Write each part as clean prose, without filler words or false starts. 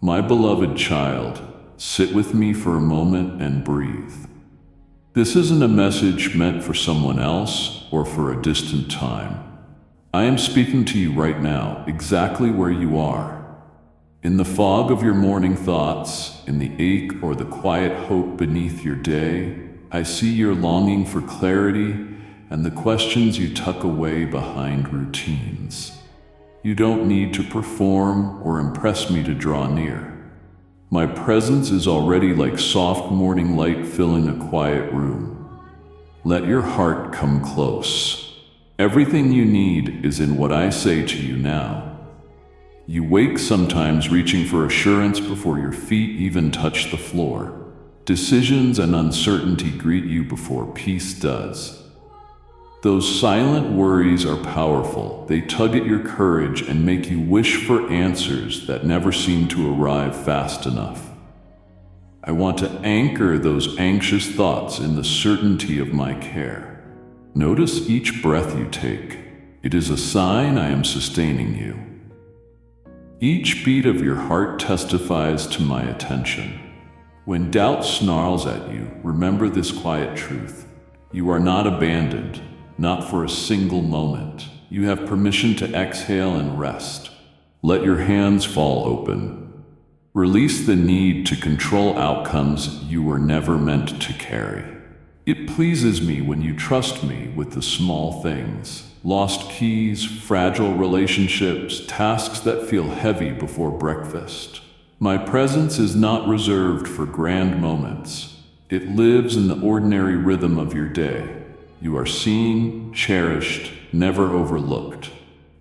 My beloved child, sit with me for a moment and breathe. This isn't a message meant for someone else or for a distant time. I am speaking to you right now, exactly where you are. In the fog of your morning thoughts, in the ache or the quiet hope beneath your day, I see your longing for clarity and the questions you tuck away behind routines. You don't need to perform or impress me to draw near. My presence is already like soft morning light filling a quiet room. Let your heart come close. Everything you need is in what I say to you now. You wake sometimes reaching for assurance before your feet even touch the floor. Decisions and uncertainty greet you before peace does. Those silent worries are powerful. They tug at your courage and make you wish for answers that never seem to arrive fast enough. I want to anchor those anxious thoughts in the certainty of my care. Notice each breath you take. It is a sign I am sustaining you. Each beat of your heart testifies to my attention. When doubt snarls at you, remember this quiet truth. You are not abandoned. Not for a single moment. You have permission to exhale and rest. Let your hands fall open. Release the need to control outcomes you were never meant to carry. It pleases me when you trust me with the small things. Lost keys, fragile relationships, tasks that feel heavy before breakfast. My presence is not reserved for grand moments. It lives in the ordinary rhythm of your day. You are seen, cherished, never overlooked.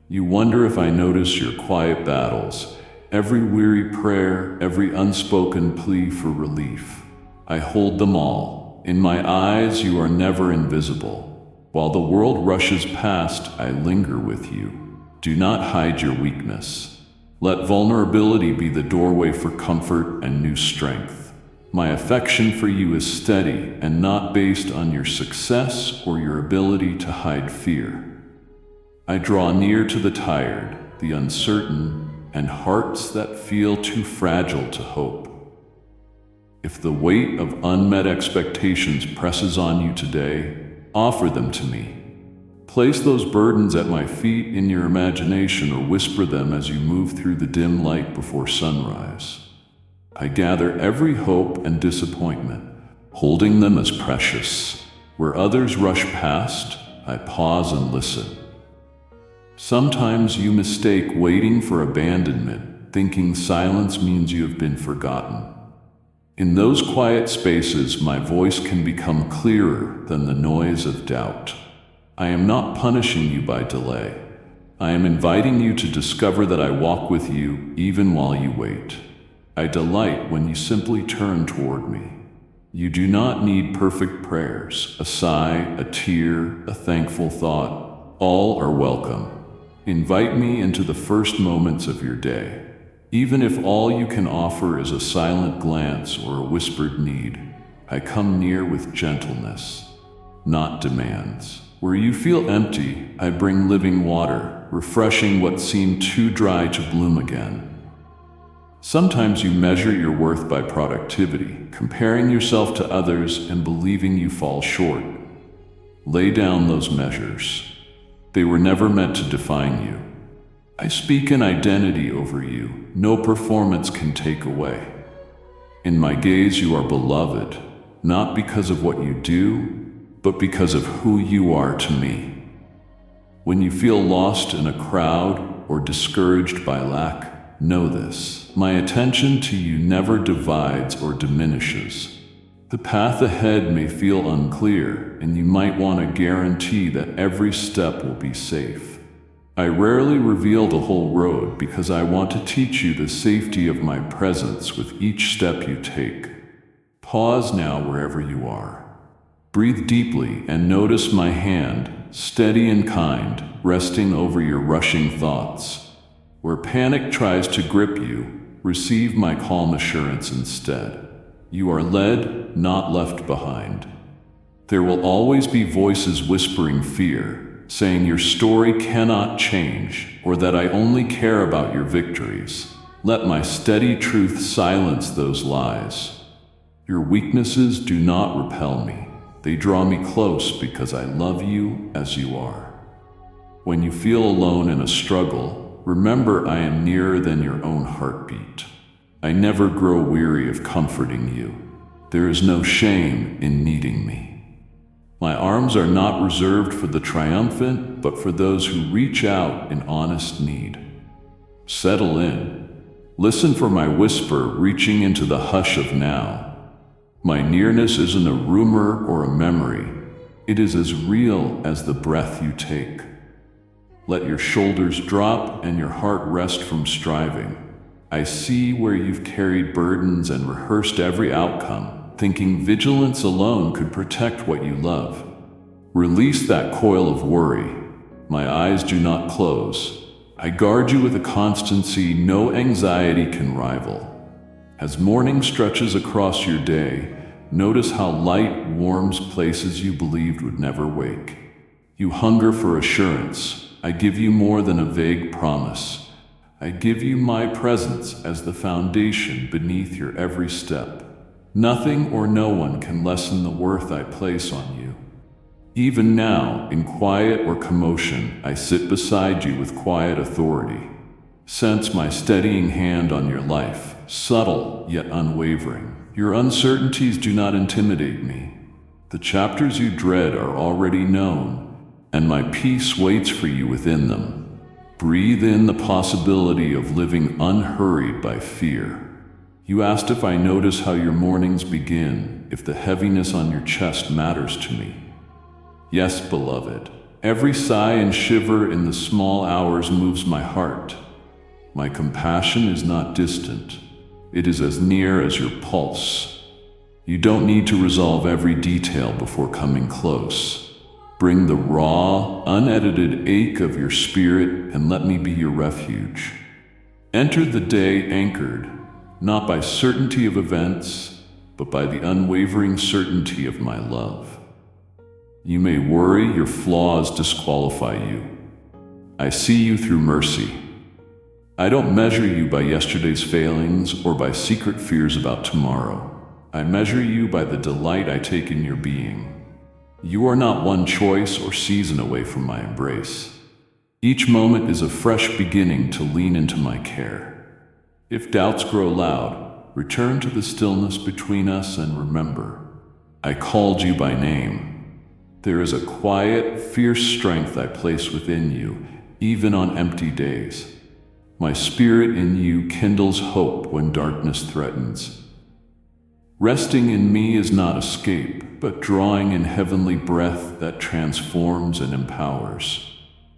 You wonder if I notice your quiet battles, every weary prayer, every unspoken plea for relief. I hold them all. In my eyes, you are never invisible. While the world rushes past, I linger with you. Do not hide your weakness. Let vulnerability be the doorway for comfort and new strength. My affection for you is steady and not based on your success or your ability to hide fear. I draw near to the tired, the uncertain, and hearts that feel too fragile to hope. If the weight of unmet expectations presses on you today, offer them to me. Place those burdens at my feet in your imagination or whisper them as you move through the dim light before sunrise. I gather every hope and disappointment, holding them as precious. Where others rush past, I pause and listen. Sometimes you mistake waiting for abandonment, thinking silence means you have been forgotten. In those quiet spaces, my voice can become clearer than the noise of doubt. I am not punishing you by delay. I am inviting you to discover that I walk with you even while you wait. I delight when you simply turn toward me. You do not need perfect prayers, a sigh, a tear, a thankful thought. All are welcome. Invite me into the first moments of your day. Even if all you can offer is a silent glance or a whispered need, I come near with gentleness, not demands. Where you feel empty, I bring living water, refreshing what seemed too dry to bloom again. Sometimes you measure your worth by productivity, comparing yourself to others and believing you fall short. Lay down those measures. They were never meant to define you. I speak an identity over you no performance can take away. In my gaze you are beloved, not because of what you do, but because of who you are to me. When you feel lost in a crowd or discouraged by lack, know this. My attention to you never divides or diminishes. The path ahead may feel unclear, and you might want to guarantee that every step will be safe. I rarely reveal the whole road because I want to teach you the safety of my presence with each step you take. Pause now wherever you are. Breathe deeply and notice my hand, steady and kind, resting over your rushing thoughts. Where panic tries to grip you, receive my calm assurance instead. You are led, not left behind. There will always be voices whispering fear, saying your story cannot change, or that I only care about your victories. Let my steady truth silence those lies. Your weaknesses do not repel me. They draw me close because I love you as you are. When you feel alone in a struggle, remember I am nearer than your own heartbeat. I never grow weary of comforting you. There is no shame in needing me. My arms are not reserved for the triumphant, but for those who reach out in honest need. Settle in. Listen for my whisper reaching into the hush of now. My nearness isn't a rumor or a memory. It is as real as the breath you take. Let your shoulders drop and your heart rest from striving. I see where you've carried burdens and rehearsed every outcome, thinking vigilance alone could protect what you love. Release that coil of worry. My eyes do not close. I guard you with a constancy no anxiety can rival. As morning stretches across your day, notice how light warms places you believed would never wake. You hunger for assurance. I give you more than a vague promise. I give you my presence as the foundation beneath your every step. Nothing or no one can lessen the worth I place on you. Even now, in quiet or commotion, I sit beside you with quiet authority. Sense my steadying hand on your life, subtle yet unwavering. Your uncertainties do not intimidate me. The chapters you dread are already known, and my peace waits for you within them. Breathe in the possibility of living unhurried by fear. You asked if I notice how your mornings begin, if the heaviness on your chest matters to me. Yes, beloved, every sigh and shiver in the small hours moves my heart. My compassion is not distant. It is as near as your pulse. You don't need to resolve every detail before coming close. Bring the raw, unedited ache of your spirit and let me be your refuge. Enter the day anchored, not by certainty of events, but by the unwavering certainty of my love. You may worry your flaws disqualify you. I see you through mercy. I don't measure you by yesterday's failings or by secret fears about tomorrow. I measure you by the delight I take in your being. You are not one choice or season away from my embrace. Each moment is a fresh beginning to lean into my care. If doubts grow loud, return to the stillness between us and remember, I called you by name. There is a quiet, fierce strength I place within you, even on empty days. My spirit in you kindles hope when darkness threatens. Resting in me is not escape, but drawing in heavenly breath that transforms and empowers.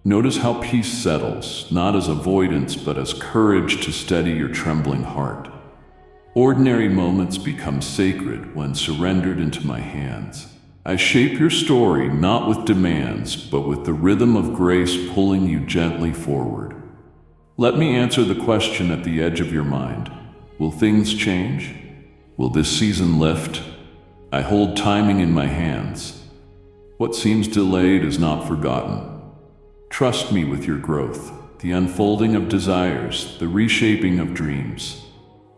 Notice how peace settles, not as avoidance, but as courage to steady your trembling heart. Ordinary moments become sacred when surrendered into my hands. I shape your story not with demands, but with the rhythm of grace pulling you gently forward. Let me answer the question at the edge of your mind. Will things change? Will this season lift? I hold timing in my hands. What seems delayed is not forgotten. Trust me with your growth, the unfolding of desires, the reshaping of dreams.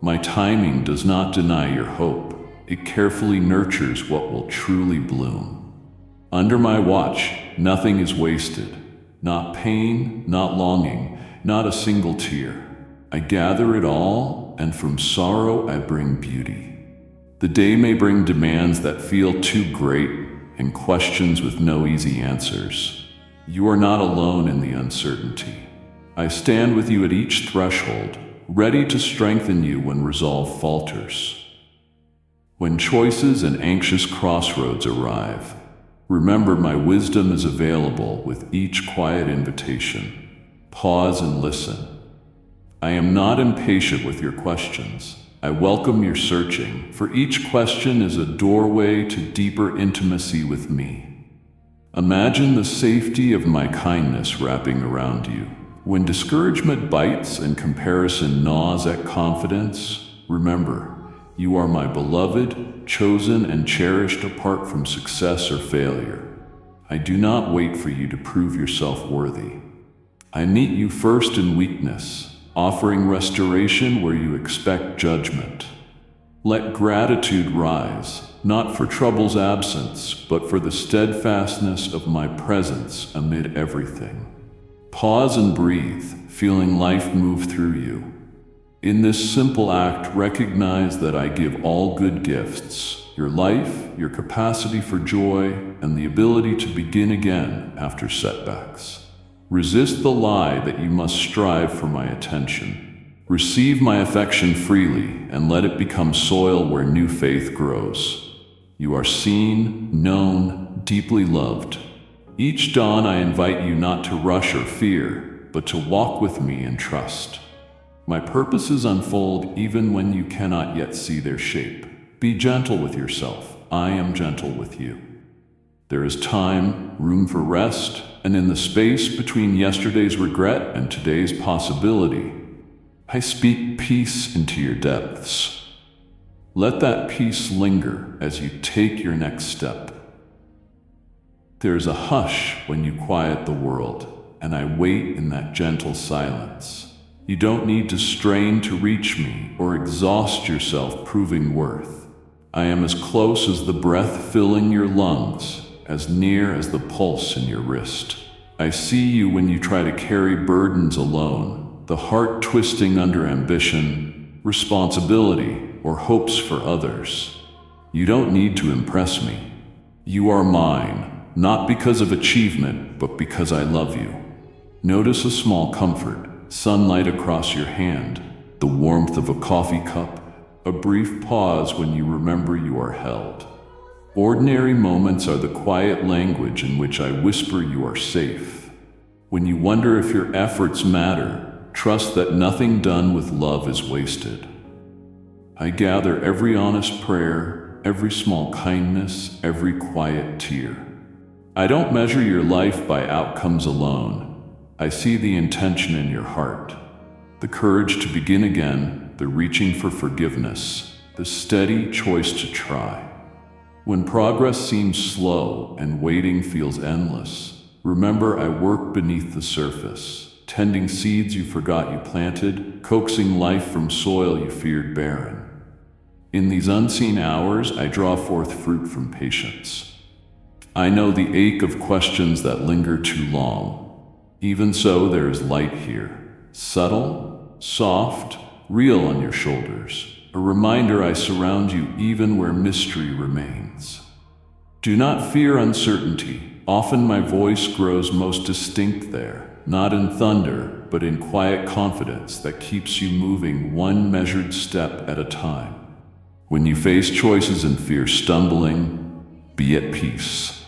My timing does not deny your hope. It carefully nurtures what will truly bloom. Under my watch, nothing is wasted. Not pain, not longing, not a single tear. I gather it all, and from sorrow I bring beauty. The day may bring demands that feel too great and questions with no easy answers. You are not alone in the uncertainty. I stand with you at each threshold, ready to strengthen you when resolve falters. When choices and anxious crossroads arrive, remember my wisdom is available with each quiet invitation. Pause and listen. I am not impatient with your questions. I welcome your searching, for each question is a doorway to deeper intimacy with me. Imagine the safety of my kindness wrapping around you. When discouragement bites and comparison gnaws at confidence, remember, you are my beloved, chosen and cherished apart from success or failure. I do not wait for you to prove yourself worthy. I meet you first in weakness, offering restoration where you expect judgment. Let gratitude rise, not for trouble's absence, but for the steadfastness of my presence amid everything. Pause and breathe, feeling life move through you. In this simple act, recognize that I give all good gifts: your life, your capacity for joy, and the ability to begin again after setbacks. Resist the lie that you must strive for my attention. Receive my affection freely and let it become soil where new faith grows. You are seen, known, deeply loved. Each dawn I invite you not to rush or fear, but to walk with me in trust. My purposes unfold even when you cannot yet see their shape. Be gentle with yourself. I am gentle with you. There is time, room for rest, and in the space between yesterday's regret and today's possibility, I speak peace into your depths. Let that peace linger as you take your next step. There is a hush when you quiet the world, and I wait in that gentle silence. You don't need to strain to reach me or exhaust yourself proving worth. I am as close as the breath filling your lungs, as near as the pulse in your wrist. I see you when you try to carry burdens alone, the heart twisting under ambition, responsibility, or hopes for others. You don't need to impress me. You are mine, not because of achievement, but because I love you. Notice a small comfort: sunlight across your hand, the warmth of a coffee cup, a brief pause when you remember you are held. Ordinary moments are the quiet language in which I whisper you are safe. When you wonder if your efforts matter, trust that nothing done with love is wasted. I gather every honest prayer, every small kindness, every quiet tear. I don't measure your life by outcomes alone. I see the intention in your heart, the courage to begin again, the reaching for forgiveness, the steady choice to try. When progress seems slow and waiting feels endless, remember I work beneath the surface, tending seeds you forgot you planted, coaxing life from soil you feared barren. In these unseen hours, I draw forth fruit from patience. I know the ache of questions that linger too long. Even so, there is light here, subtle, soft, real on your shoulders, a reminder I surround you even where mystery remains. Do not fear uncertainty. Often my voice grows most distinct there, not in thunder, but in quiet confidence that keeps you moving one measured step at a time. When you face choices and fear stumbling, be at peace.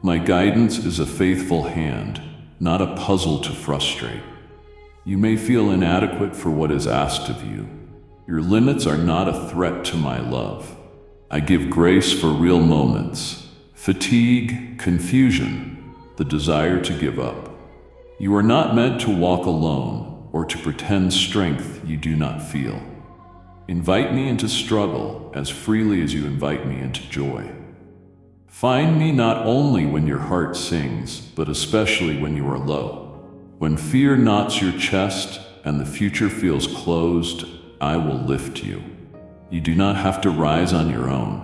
My guidance is a faithful hand, not a puzzle to frustrate. You may feel inadequate for what is asked of you. Your limits are not a threat to my love. I give grace for real moments, fatigue, confusion, the desire to give up. You are not meant to walk alone or to pretend strength you do not feel. Invite me into struggle as freely as you invite me into joy. Find me not only when your heart sings, but especially when you are low. When fear knots your chest and the future feels closed, I will lift you. You do not have to rise on your own.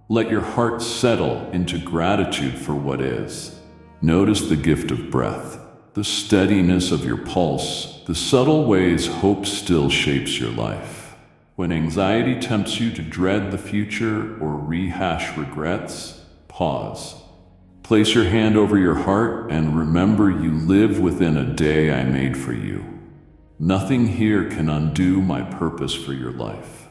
Let your heart settle into gratitude for what is. Notice the gift of breath, the steadiness of your pulse, the subtle ways hope still shapes your life. When anxiety tempts you to dread the future or rehash regrets, pause. Place your hand over your heart and remember you live within a day I made for you. Nothing here can undo my purpose for your life.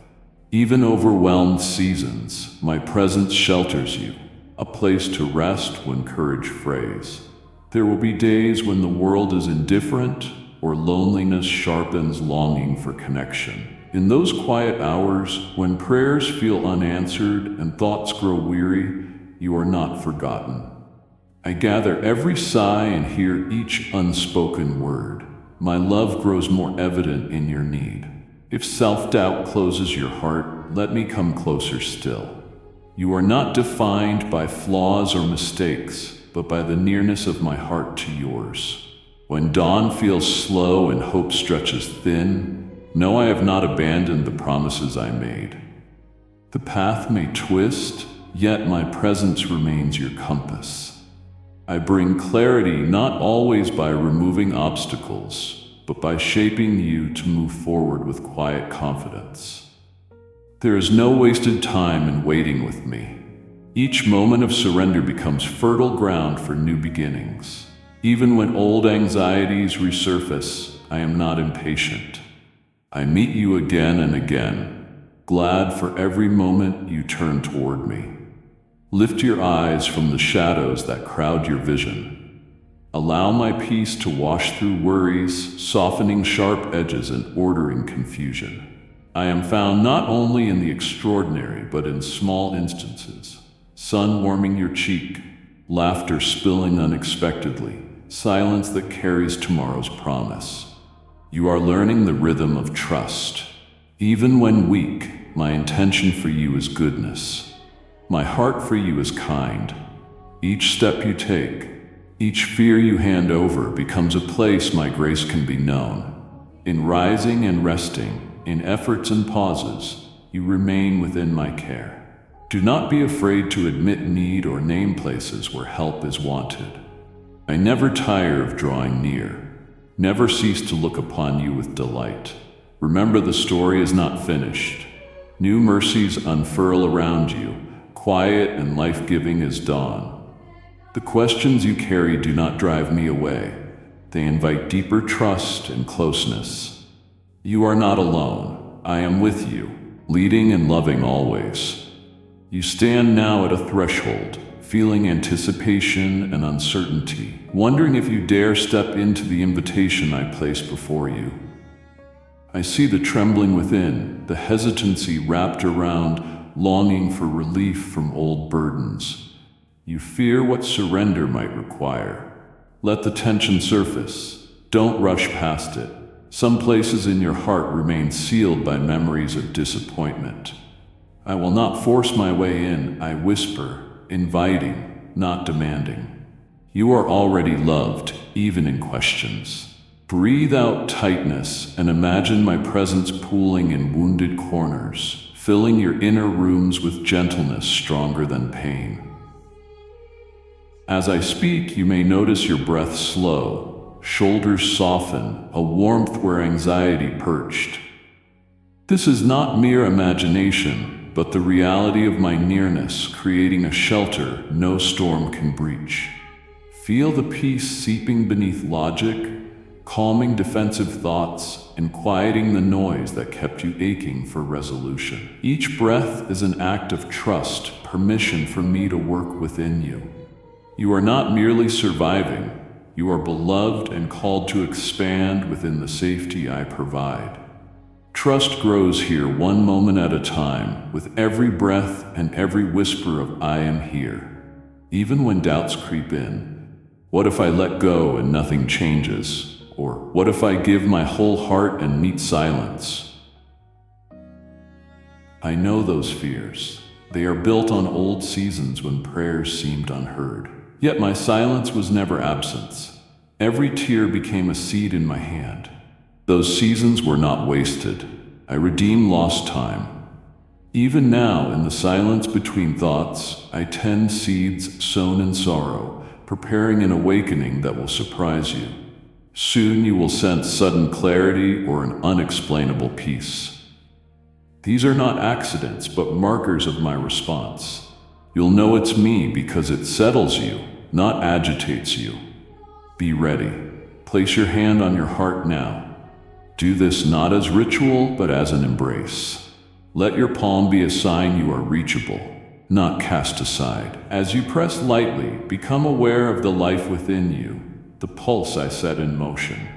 Even overwhelmed seasons, my presence shelters you, a place to rest when courage frays. There will be days when the world is indifferent or loneliness sharpens longing for connection. In those quiet hours, when prayers feel unanswered and thoughts grow weary, you are not forgotten. I gather every sigh and hear each unspoken word. My love grows more evident in your need. If self-doubt closes your heart, let me come closer still. You are not defined by flaws or mistakes, but by the nearness of my heart to yours. When dawn feels slow and hope stretches thin, know I have not abandoned the promises I made. The path may twist, yet my presence remains your compass. I bring clarity not always by removing obstacles, but by shaping you to move forward with quiet confidence. There is no wasted time in waiting with me. Each moment of surrender becomes fertile ground for new beginnings. Even when old anxieties resurface, I am not impatient. I meet you again and again, glad for every moment you turn toward me. Lift your eyes from the shadows that crowd your vision. Allow my peace to wash through worries, softening sharp edges and ordering confusion. I am found not only in the extraordinary, but in small instances. Sun warming your cheek, laughter spilling unexpectedly, silence that carries tomorrow's promise. You are learning the rhythm of trust. Even when weak, my intention for you is goodness. My heart for you is kind. Each step you take, each fear you hand over becomes a place my grace can be known. In rising and resting, in efforts and pauses, you remain within my care. Do not be afraid to admit need or name places where help is wanted. I never tire of drawing near, never cease to look upon you with delight. Remember, the story is not finished. New mercies unfurl around you, quiet and life-giving as dawn. The questions you carry do not drive me away. They invite deeper trust and closeness. You are not alone. I am with you, leading and loving always. You stand now at a threshold, feeling anticipation and uncertainty, wondering if you dare step into the invitation I place before you. I see the trembling within, the hesitancy wrapped around longing for relief from old burdens. You fear what surrender might require. Let the tension surface. Don't rush past it. Some places in your heart remain sealed by memories of disappointment. I will not force my way in, I whisper, inviting, not demanding. You are already loved, even in questions. Breathe out tightness and imagine my presence pooling in wounded corners, filling your inner rooms with gentleness stronger than pain. As I speak, you may notice your breath slow, shoulders soften, a warmth where anxiety perched. This is not mere imagination, but the reality of my nearness, creating a shelter no storm can breach. Feel the peace seeping beneath logic, calming defensive thoughts, and quieting the noise that kept you aching for resolution. Each breath is an act of trust, permission for me to work within you. You are not merely surviving, you are beloved and called to expand within the safety I provide. Trust grows here one moment at a time, with every breath and every whisper of I am here. Even when doubts creep in, what if I let go and nothing changes? Or what if I give my whole heart and meet silence? I know those fears. They are built on old seasons when prayers seemed unheard. Yet my silence was never absence. Every tear became a seed in my hand. Those seasons were not wasted. I redeemed lost time. Even now, in the silence between thoughts, I tend seeds sown in sorrow, preparing an awakening that will surprise you. Soon you will sense sudden clarity or an unexplainable peace. These are not accidents, but markers of my response. You'll know it's me because it settles you, not agitates you. Be ready. Place your hand on your heart now. Do this not as ritual, but as an embrace. Let your palm be a sign you are reachable, not cast aside. As you press lightly, become aware of the life within you, the pulse I set in motion.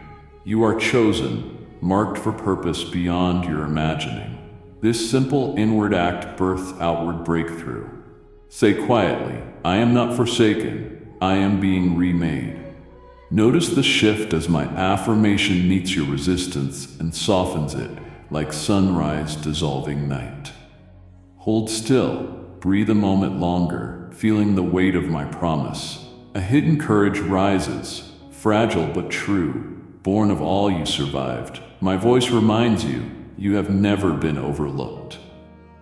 You are chosen, marked for purpose beyond your imagining. This simple inward act births outward breakthrough. Say quietly, I am not forsaken, I am being remade. Notice the shift as my affirmation meets your resistance and softens it like sunrise dissolving night. Hold still, breathe a moment longer, feeling the weight of my promise. A hidden courage rises, fragile but true, born of all you survived. My voice reminds you, you have never been overlooked.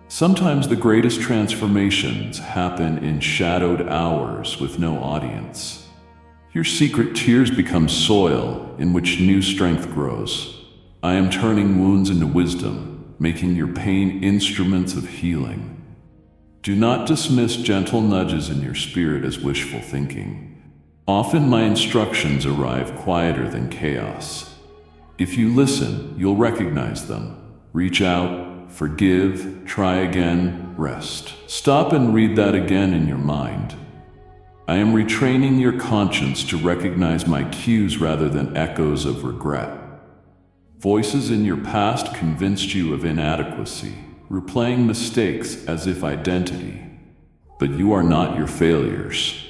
Sometimes the greatest transformations happen in shadowed hours with no audience. Your secret tears become soil in which new strength grows. I am turning wounds into wisdom, making your pain instruments of healing. Do not dismiss gentle nudges in your spirit as wishful thinking. Often my instructions arrive quieter than chaos. If you listen, you'll recognize them. Reach out, forgive, try again, rest. Stop and read that again in your mind. I am retraining your conscience to recognize my cues rather than echoes of regret. Voices in your past convinced you of inadequacy, replaying mistakes as if identity. But you are not your failures.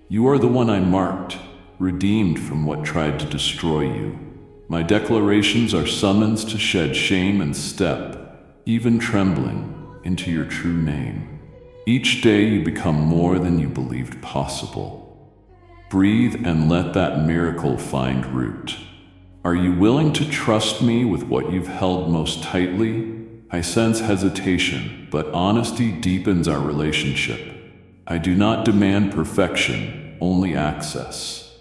You are the one I marked, redeemed from what tried to destroy you. My declarations are summons to shed shame and step, even trembling, into your true name. Each day you become more than you believed possible. Breathe and let that miracle find root. Are you willing to trust me with what you've held most tightly? I sense hesitation, but honesty deepens our relationship. I do not demand perfection, only access.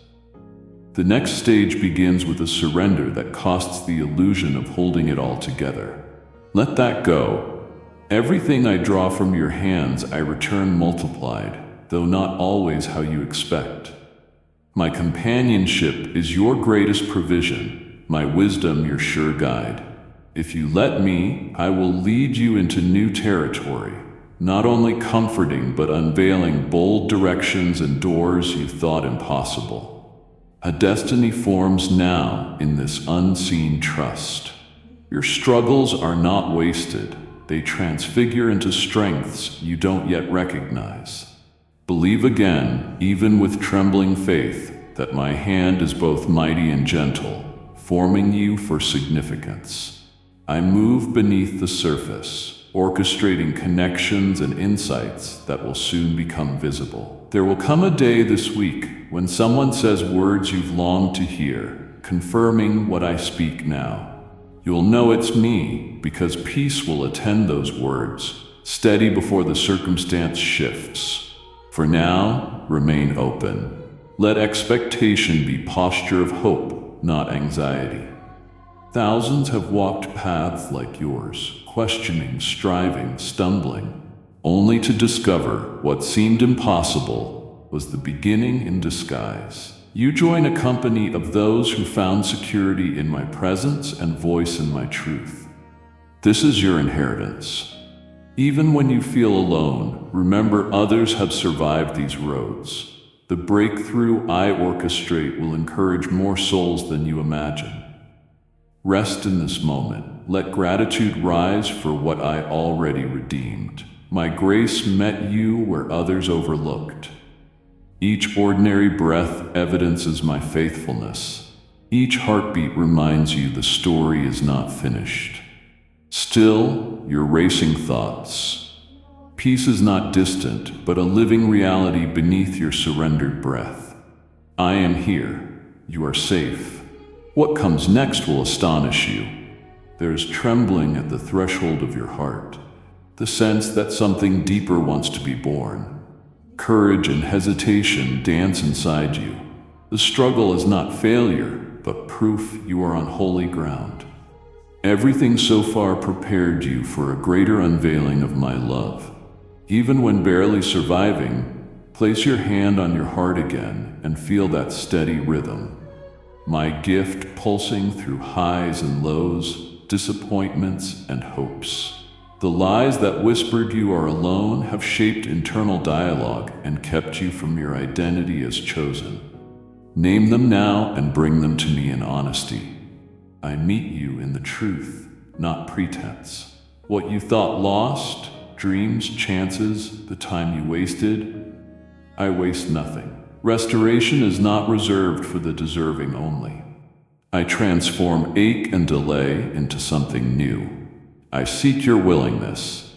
The next stage begins with a surrender that costs the illusion of holding it all together. Let that go. Everything I draw from your hands I return multiplied, though not always how you expect. My companionship is your greatest provision, my wisdom your sure guide. If you let me, I will lead you into new territory, not only comforting but unveiling bold directions and doors you thought impossible. A destiny forms now in this unseen trust. Your struggles are not wasted. They transfigure into strengths you don't yet recognize. Believe again, even with trembling faith, that my hand is both mighty and gentle, forming you for significance. I move beneath the surface, orchestrating connections and insights that will soon become visible. There will come a day this week when someone says words you've longed to hear, confirming what I speak now. You'll know it's me because peace will attend those words, steady before the circumstance shifts. For now, remain open. Let expectation be posture of hope, not anxiety. Thousands have walked paths like yours, questioning, striving, stumbling, only to discover what seemed impossible was the beginning in disguise. You join a company of those who found security in my presence and voice in my truth. This is your inheritance. Even when you feel alone, remember others have survived these roads. The breakthrough I orchestrate will encourage more souls than you imagine. Rest in this moment. Let gratitude rise for what I already redeemed. My grace met you where others overlooked. Each ordinary breath evidences my faithfulness. Each heartbeat reminds you the story is not finished. Still, your racing thoughts. Peace is not distant, but a living reality beneath your surrendered breath. I am here. You are safe. What comes next will astonish you. There is trembling at the threshold of your heart, the sense that something deeper wants to be born. Courage and hesitation dance inside you. The struggle is not failure, but proof you are on holy ground. Everything so far prepared you for a greater unveiling of my love. Even when barely surviving, place your hand on your heart again and feel that steady rhythm. My gift pulsing through highs and lows, disappointments and hopes. The lies that whispered you are alone have shaped internal dialogue and kept you from your identity as chosen. Name them now and bring them to me in honesty. I meet you in the truth, not pretense. What you thought lost, dreams, chances, the time you wasted, I waste nothing. Restoration is not reserved for the deserving only. I transform ache and delay into something new. I seek your willingness.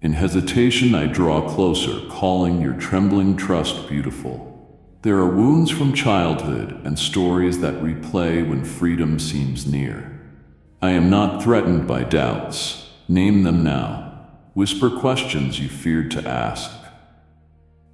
In hesitation I draw closer, calling your trembling trust beautiful. There are wounds from childhood and stories that replay when freedom seems near. I am not threatened by doubts. Name them now. Whisper questions you feared to ask.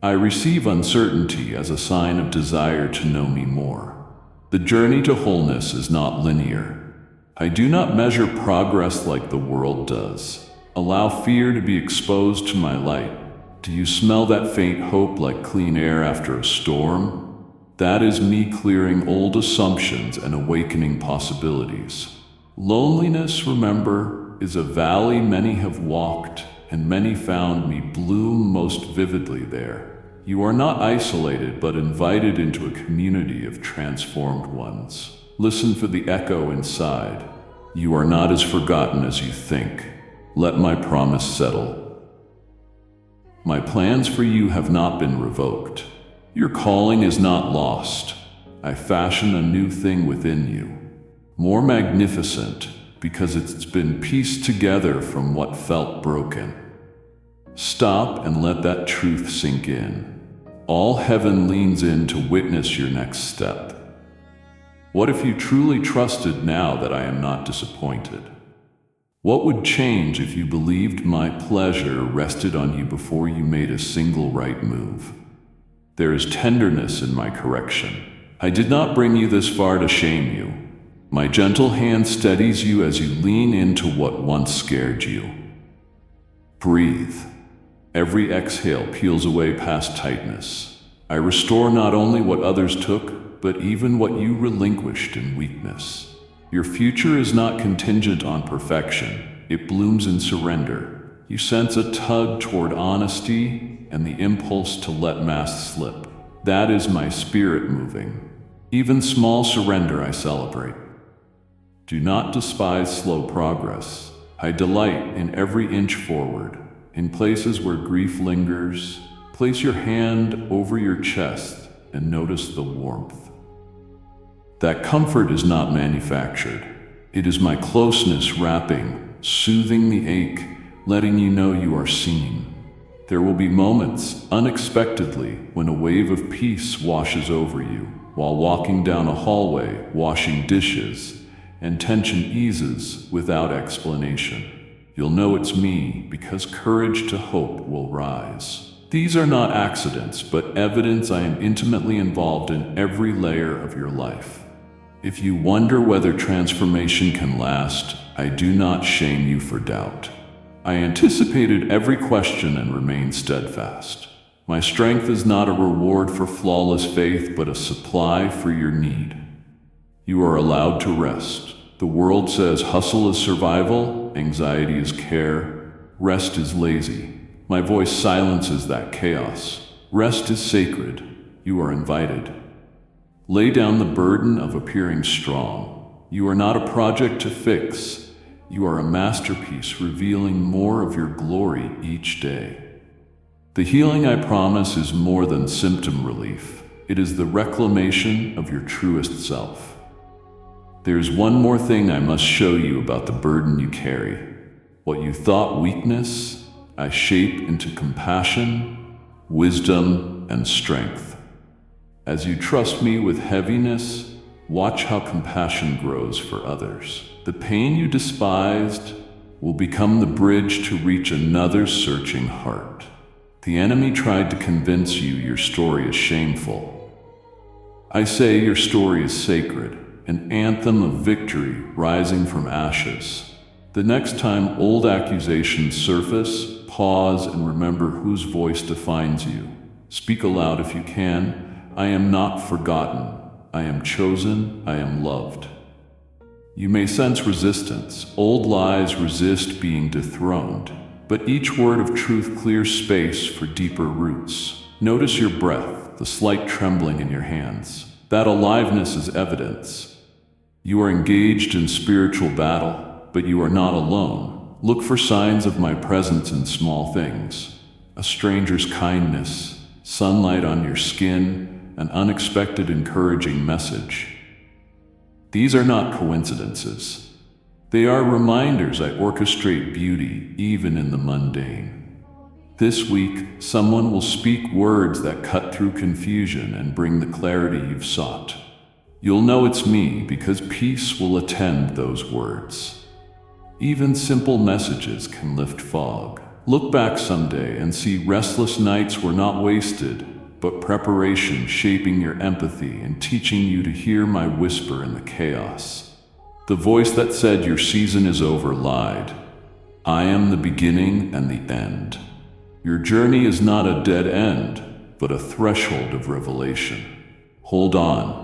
I receive uncertainty as a sign of desire to know me more. The journey to wholeness is not linear. I do not measure progress like the world does. Allow fear to be exposed to my light. Do you smell that faint hope like clean air after a storm? That is me clearing old assumptions and awakening possibilities. Loneliness, remember, is a valley many have walked, and many found me bloom most vividly there. You are not isolated, but invited into a community of transformed ones. Listen for the echo inside. You are not as forgotten as you think. Let my promise settle. My plans for you have not been revoked. Your calling is not lost. I fashion a new thing within you, more magnificent because it's been pieced together from what felt broken. Stop and let that truth sink in. All heaven leans in to witness your next step. What if you truly trusted now that I am not disappointed? What would change if you believed my pleasure rested on you before you made a single right move? There is tenderness in my correction. I did not bring you this far to shame you. My gentle hand steadies you as you lean into what once scared you. Breathe. Every exhale peels away past tightness. I restore not only what others took, but even what you relinquished in weakness. Your future is not contingent on perfection. It blooms in surrender. You sense a tug toward honesty and the impulse to let masks slip. That is my spirit moving. Even small surrender I celebrate. Do not despise slow progress. I delight in every inch forward. In places where grief lingers, place your hand over your chest and notice the warmth. That comfort is not manufactured. It is my closeness wrapping, soothing the ache, letting you know you are seen. There will be moments, unexpectedly, when a wave of peace washes over you, while walking down a hallway, washing dishes, and tension eases without explanation. You'll know it's me because courage to hope will rise. These are not accidents, but evidence I am intimately involved in every layer of your life. If you wonder whether transformation can last, I do not shame you for doubt. I anticipated every question and remained steadfast. My strength is not a reward for flawless faith, but a supply for your need. You are allowed to rest. The world says hustle is survival, anxiety is care, rest is lazy. My voice silences that chaos. Rest is sacred. You are invited. Lay down the burden of appearing strong. You are not a project to fix. You are a masterpiece revealing more of your glory each day. The healing I promise is more than symptom relief. It is the reclamation of your truest self. There's one more thing I must show you about the burden you carry. What you thought weakness, I shape into compassion, wisdom, and strength. As you trust me with heaviness, watch how compassion grows for others. The pain you despised will become the bridge to reach another searching heart. The enemy tried to convince you your story is shameful. I say your story is sacred, an anthem of victory rising from ashes. The next time old accusations surface, pause and remember whose voice defines you. Speak aloud if you can. I am not forgotten. I am chosen. I am loved. You may sense resistance. Old lies resist being dethroned, but each word of truth clears space for deeper roots. Notice your breath, the slight trembling in your hands. That aliveness is evidence. You are engaged in spiritual battle, but you are not alone. Look for signs of my presence in small things. A stranger's kindness, sunlight on your skin, an unexpected encouraging message. These are not coincidences. They are reminders I orchestrate beauty even in the mundane. This week, someone will speak words that cut through confusion and bring the clarity you've sought. You'll know it's me because peace will attend those words. Even simple messages can lift fog. Look back someday and see restless nights were not wasted, but preparation shaping your empathy and teaching you to hear my whisper in the chaos. The voice that said your season is over lied. I am the beginning and the end. Your journey is not a dead end, but a threshold of revelation. Hold on.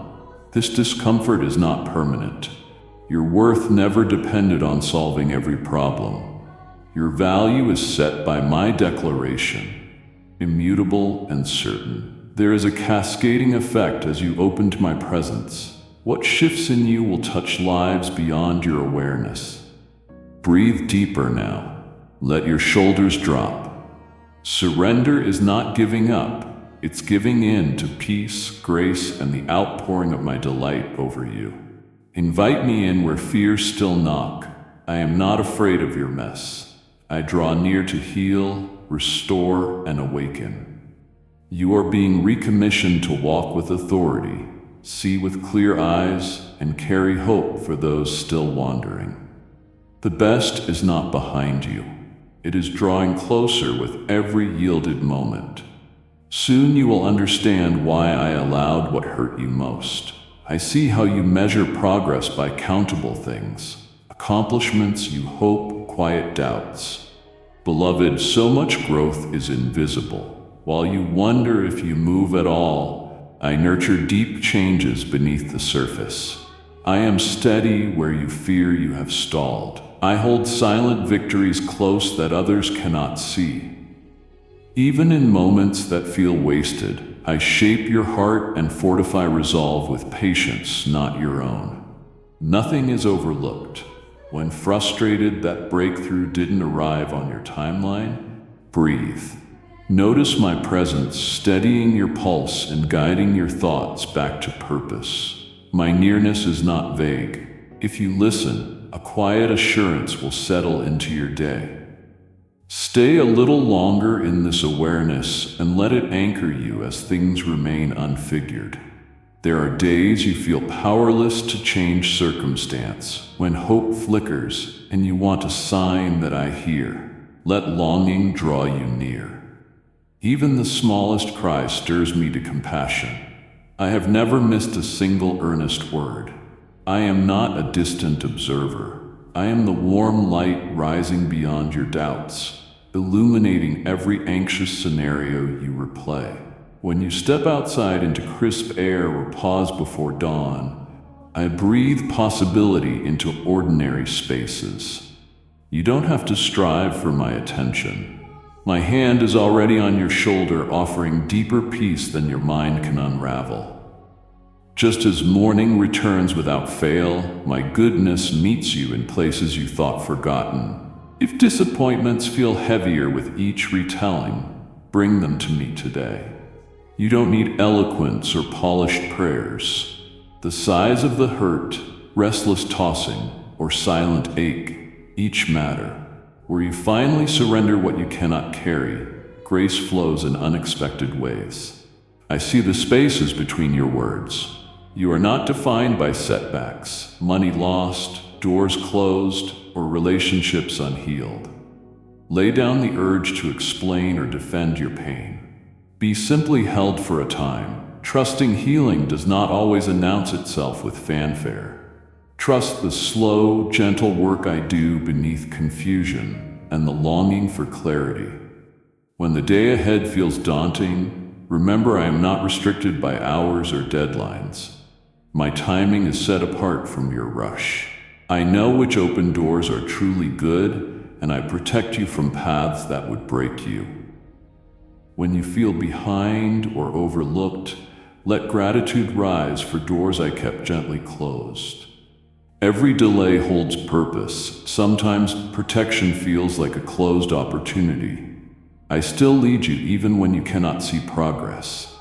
This discomfort is not permanent. Your worth never depended on solving every problem. Your value is set by my declaration, immutable and certain. There is a cascading effect as you open to my presence. What shifts in you will touch lives beyond your awareness. Breathe deeper now. Let your shoulders drop. Surrender is not giving up. It's giving in to peace, grace, and the outpouring of my delight over you. Invite me in where fears still knock. I am not afraid of your mess. I draw near to heal, restore, and awaken. You are being recommissioned to walk with authority, see with clear eyes, and carry hope for those still wandering. The best is not behind you. It is drawing closer with every yielded moment. Soon you will understand why I allowed what hurt you most. I see how you measure progress by countable things, accomplishments you hope, quiet doubts. Beloved, so much growth is invisible. While you wonder if you move at all, I nurture deep changes beneath the surface. I am steady where you fear you have stalled. I hold silent victories close that others cannot see. Even in moments that feel wasted, I shape your heart and fortify resolve with patience, not your own. Nothing is overlooked. When frustrated that breakthrough didn't arrive on your timeline, breathe. Notice my presence steadying your pulse and guiding your thoughts back to purpose. My nearness is not vague. If you listen, a quiet assurance will settle into your day. Stay a little longer in this awareness and let it anchor you as things remain unfigured. There are days you feel powerless to change circumstance, when hope flickers and you want a sign that I hear. Let longing draw you near. Even the smallest cry stirs me to compassion. I have never missed a single earnest word. I am not a distant observer. I am the warm light rising beyond your doubts, illuminating every anxious scenario you replay. When you step outside into crisp air or pause before dawn, I breathe possibility into ordinary spaces. You don't have to strive for my attention. My hand is already on your shoulder, offering deeper peace than your mind can unravel. Just as morning returns without fail, my goodness meets you in places you thought forgotten. If disappointments feel heavier with each retelling, bring them to me today. You don't need eloquence or polished prayers. The size of the hurt, restless tossing, or silent ache, each matter. Where you finally surrender what you cannot carry, grace flows in unexpected ways. I see the spaces between your words. You are not defined by setbacks, money lost, doors closed, or relationships unhealed. Lay down the urge to explain or defend your pain. Be simply held for a time, trusting healing does not always announce itself with fanfare. Trust the slow, gentle work I do beneath confusion and the longing for clarity. When the day ahead feels daunting, remember I am not restricted by hours or deadlines. My timing is set apart from your rush. I know which open doors are truly good, and I protect you from paths that would break you. When you feel behind or overlooked, let gratitude rise for doors I kept gently closed. Every delay holds purpose. Sometimes protection feels like a closed opportunity. I still lead you even when you cannot see progress.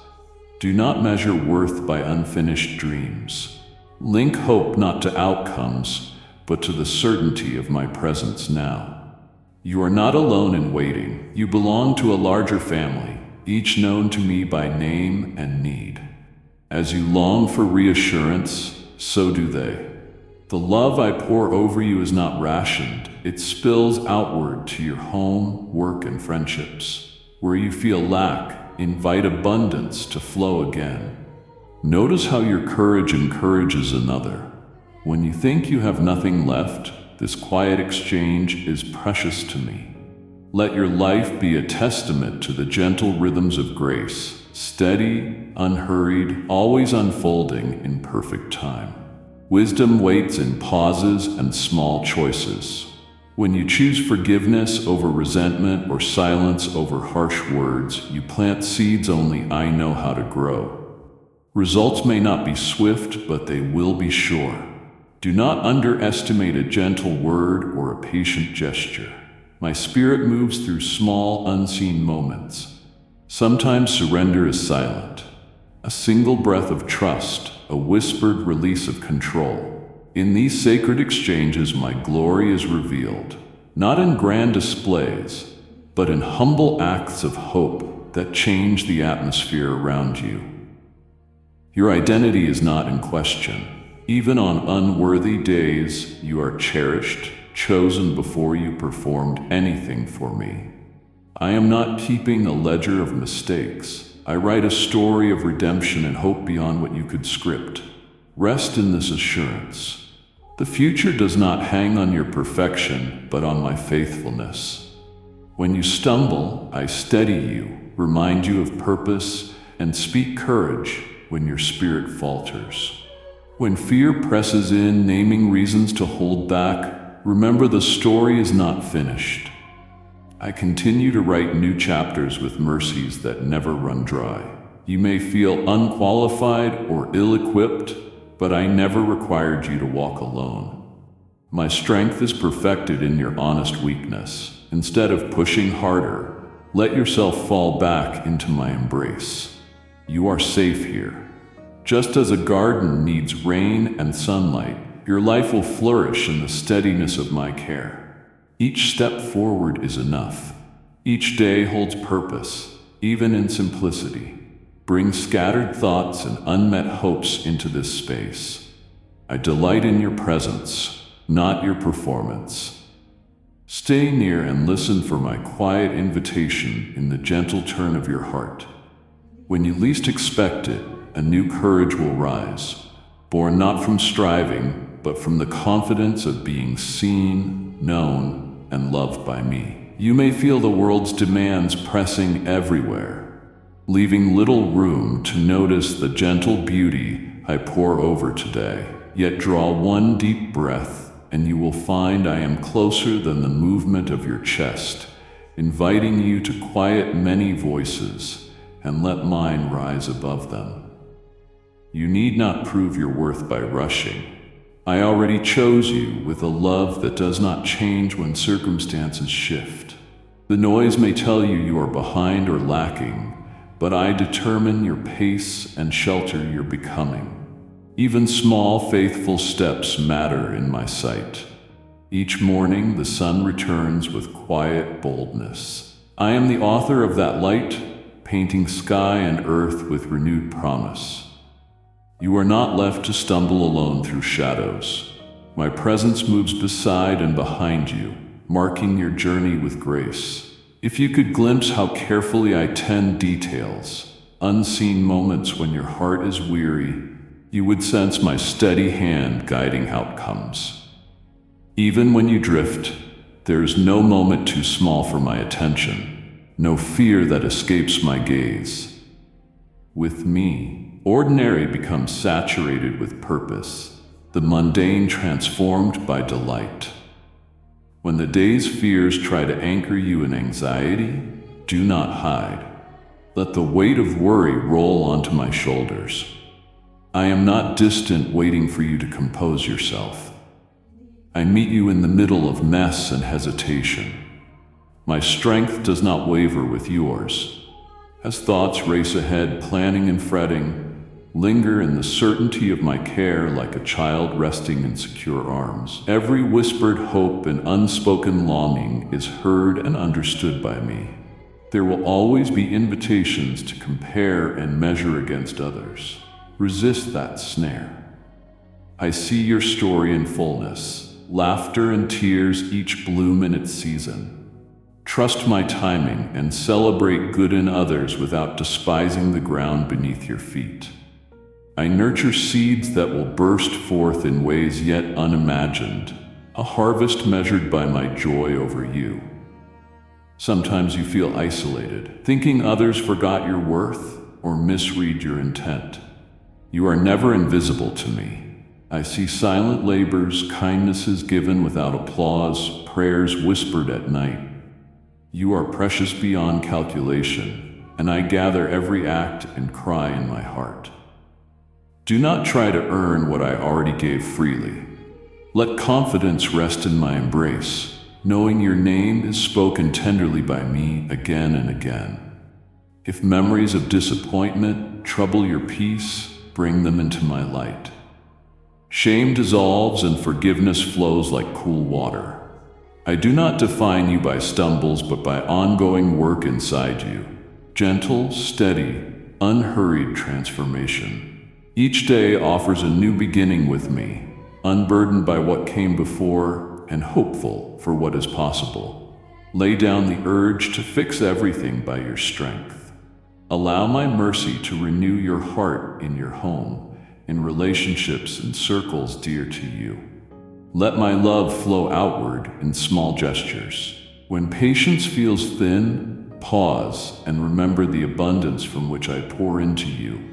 Do not measure worth by unfinished dreams. Link hope not to outcomes, but to the certainty of my presence now. You are not alone in waiting. You belong to a larger family, each known to me by name and need. As you long for reassurance, so do they. The love I pour over you is not rationed. It spills outward to your home, work, and friendships. Where you feel lack, invite abundance to flow again. Notice how your courage encourages another. When you think you have nothing left, this quiet exchange is precious to me. Let your life be a testament to the gentle rhythms of grace, steady, unhurried, always unfolding in perfect time. Wisdom waits in pauses and small choices. When you choose forgiveness over resentment or silence over harsh words, you plant seeds only I know how to grow. Results may not be swift, but they will be sure. Do not underestimate a gentle word or a patient gesture. My spirit moves through small, unseen moments. Sometimes surrender is silent. A single breath of trust, a whispered release of control. In these sacred exchanges, my glory is revealed, not in grand displays, but in humble acts of hope that change the atmosphere around you. Your identity is not in question. Even on unworthy days, you are cherished, chosen before you performed anything for me. I am not keeping a ledger of mistakes. I write a story of redemption and hope beyond what you could script. Rest in this assurance. The future does not hang on your perfection, but on my faithfulness. When you stumble, I steady you, remind you of purpose, and speak courage when your spirit falters. When fear presses in, naming reasons to hold back, remember the story is not finished. I continue to write new chapters with mercies that never run dry. You may feel unqualified or ill-equipped, but I never required you to walk alone. My strength is perfected in your honest weakness. Instead of pushing harder, let yourself fall back into my embrace. You are safe here. Just as a garden needs rain and sunlight, your life will flourish in the steadiness of my care. Each step forward is enough. Each day holds purpose, even in simplicity. Bring scattered thoughts and unmet hopes into this space. I delight in your presence, not your performance. Stay near and listen for my quiet invitation in the gentle turn of your heart. When you least expect it, a new courage will rise, born not from striving, but from the confidence of being seen, known, and loved by me. You may feel the world's demands pressing everywhere, leaving little room to notice the gentle beauty I pour over today. Yet draw one deep breath, and you will find I am closer than the movement of your chest, inviting you to quiet many voices and let mine rise above them. You need not prove your worth by rushing. I already chose you with a love that does not change when circumstances shift. The noise may tell you you are behind or lacking, but I determine your pace and shelter your becoming. Even small, faithful steps matter in my sight. Each morning, the sun returns with quiet boldness. I am the author of that light, painting sky and earth with renewed promise. You are not left to stumble alone through shadows. My presence moves beside and behind you, marking your journey with grace. If you could glimpse how carefully I tend details, unseen moments when your heart is weary, you would sense my steady hand guiding outcomes. Even when you drift, there is no moment too small for my attention, no fear that escapes my gaze. With me, ordinary becomes saturated with purpose, the mundane transformed by delight. When the day's fears try to anchor you in anxiety, do not hide. Let the weight of worry roll onto my shoulders. I am not distant waiting for you to compose yourself. I meet you in the middle of mess and hesitation. My strength does not waver with yours. As thoughts race ahead, planning and fretting, Linger in the certainty of my care like a child resting in secure arms. Every whispered hope and unspoken longing is heard and understood by me. There will always be invitations to compare and measure against others. Resist that snare. I see your story in fullness, laughter and tears each bloom in its season. Trust my timing and celebrate good in others without despising the ground beneath your feet. I nurture seeds that will burst forth in ways yet unimagined, a harvest measured by my joy over you. Sometimes you feel isolated, thinking others forgot your worth or misread your intent. You are never invisible to me. I see silent labors, kindnesses given without applause, prayers whispered at night. You are precious beyond calculation, and I gather every act and cry in my heart. Do not try to earn what I already gave freely. Let confidence rest in my embrace, knowing your name is spoken tenderly by me again and again. If memories of disappointment trouble your peace, bring them into my light. Shame dissolves and forgiveness flows like cool water. I do not define you by stumbles, but by ongoing work inside you. Gentle, steady, unhurried transformation. Each day offers a new beginning with me, unburdened by what came before and hopeful for what is possible. Lay down the urge to fix everything by your strength. Allow my mercy to renew your heart in your home, in relationships and circles dear to you. Let my love flow outward in small gestures. When patience feels thin, pause and remember the abundance from which I pour into you.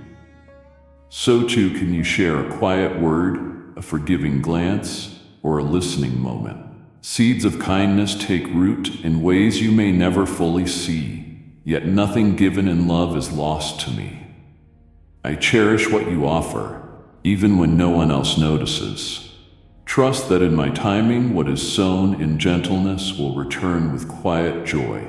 So too can you share a quiet word, a forgiving glance, or a listening moment. Seeds of kindness take root in ways you may never fully see, yet nothing given in love is lost to me. I cherish what you offer, even when no one else notices. Trust that in my timing, what is sown in gentleness will return with quiet joy.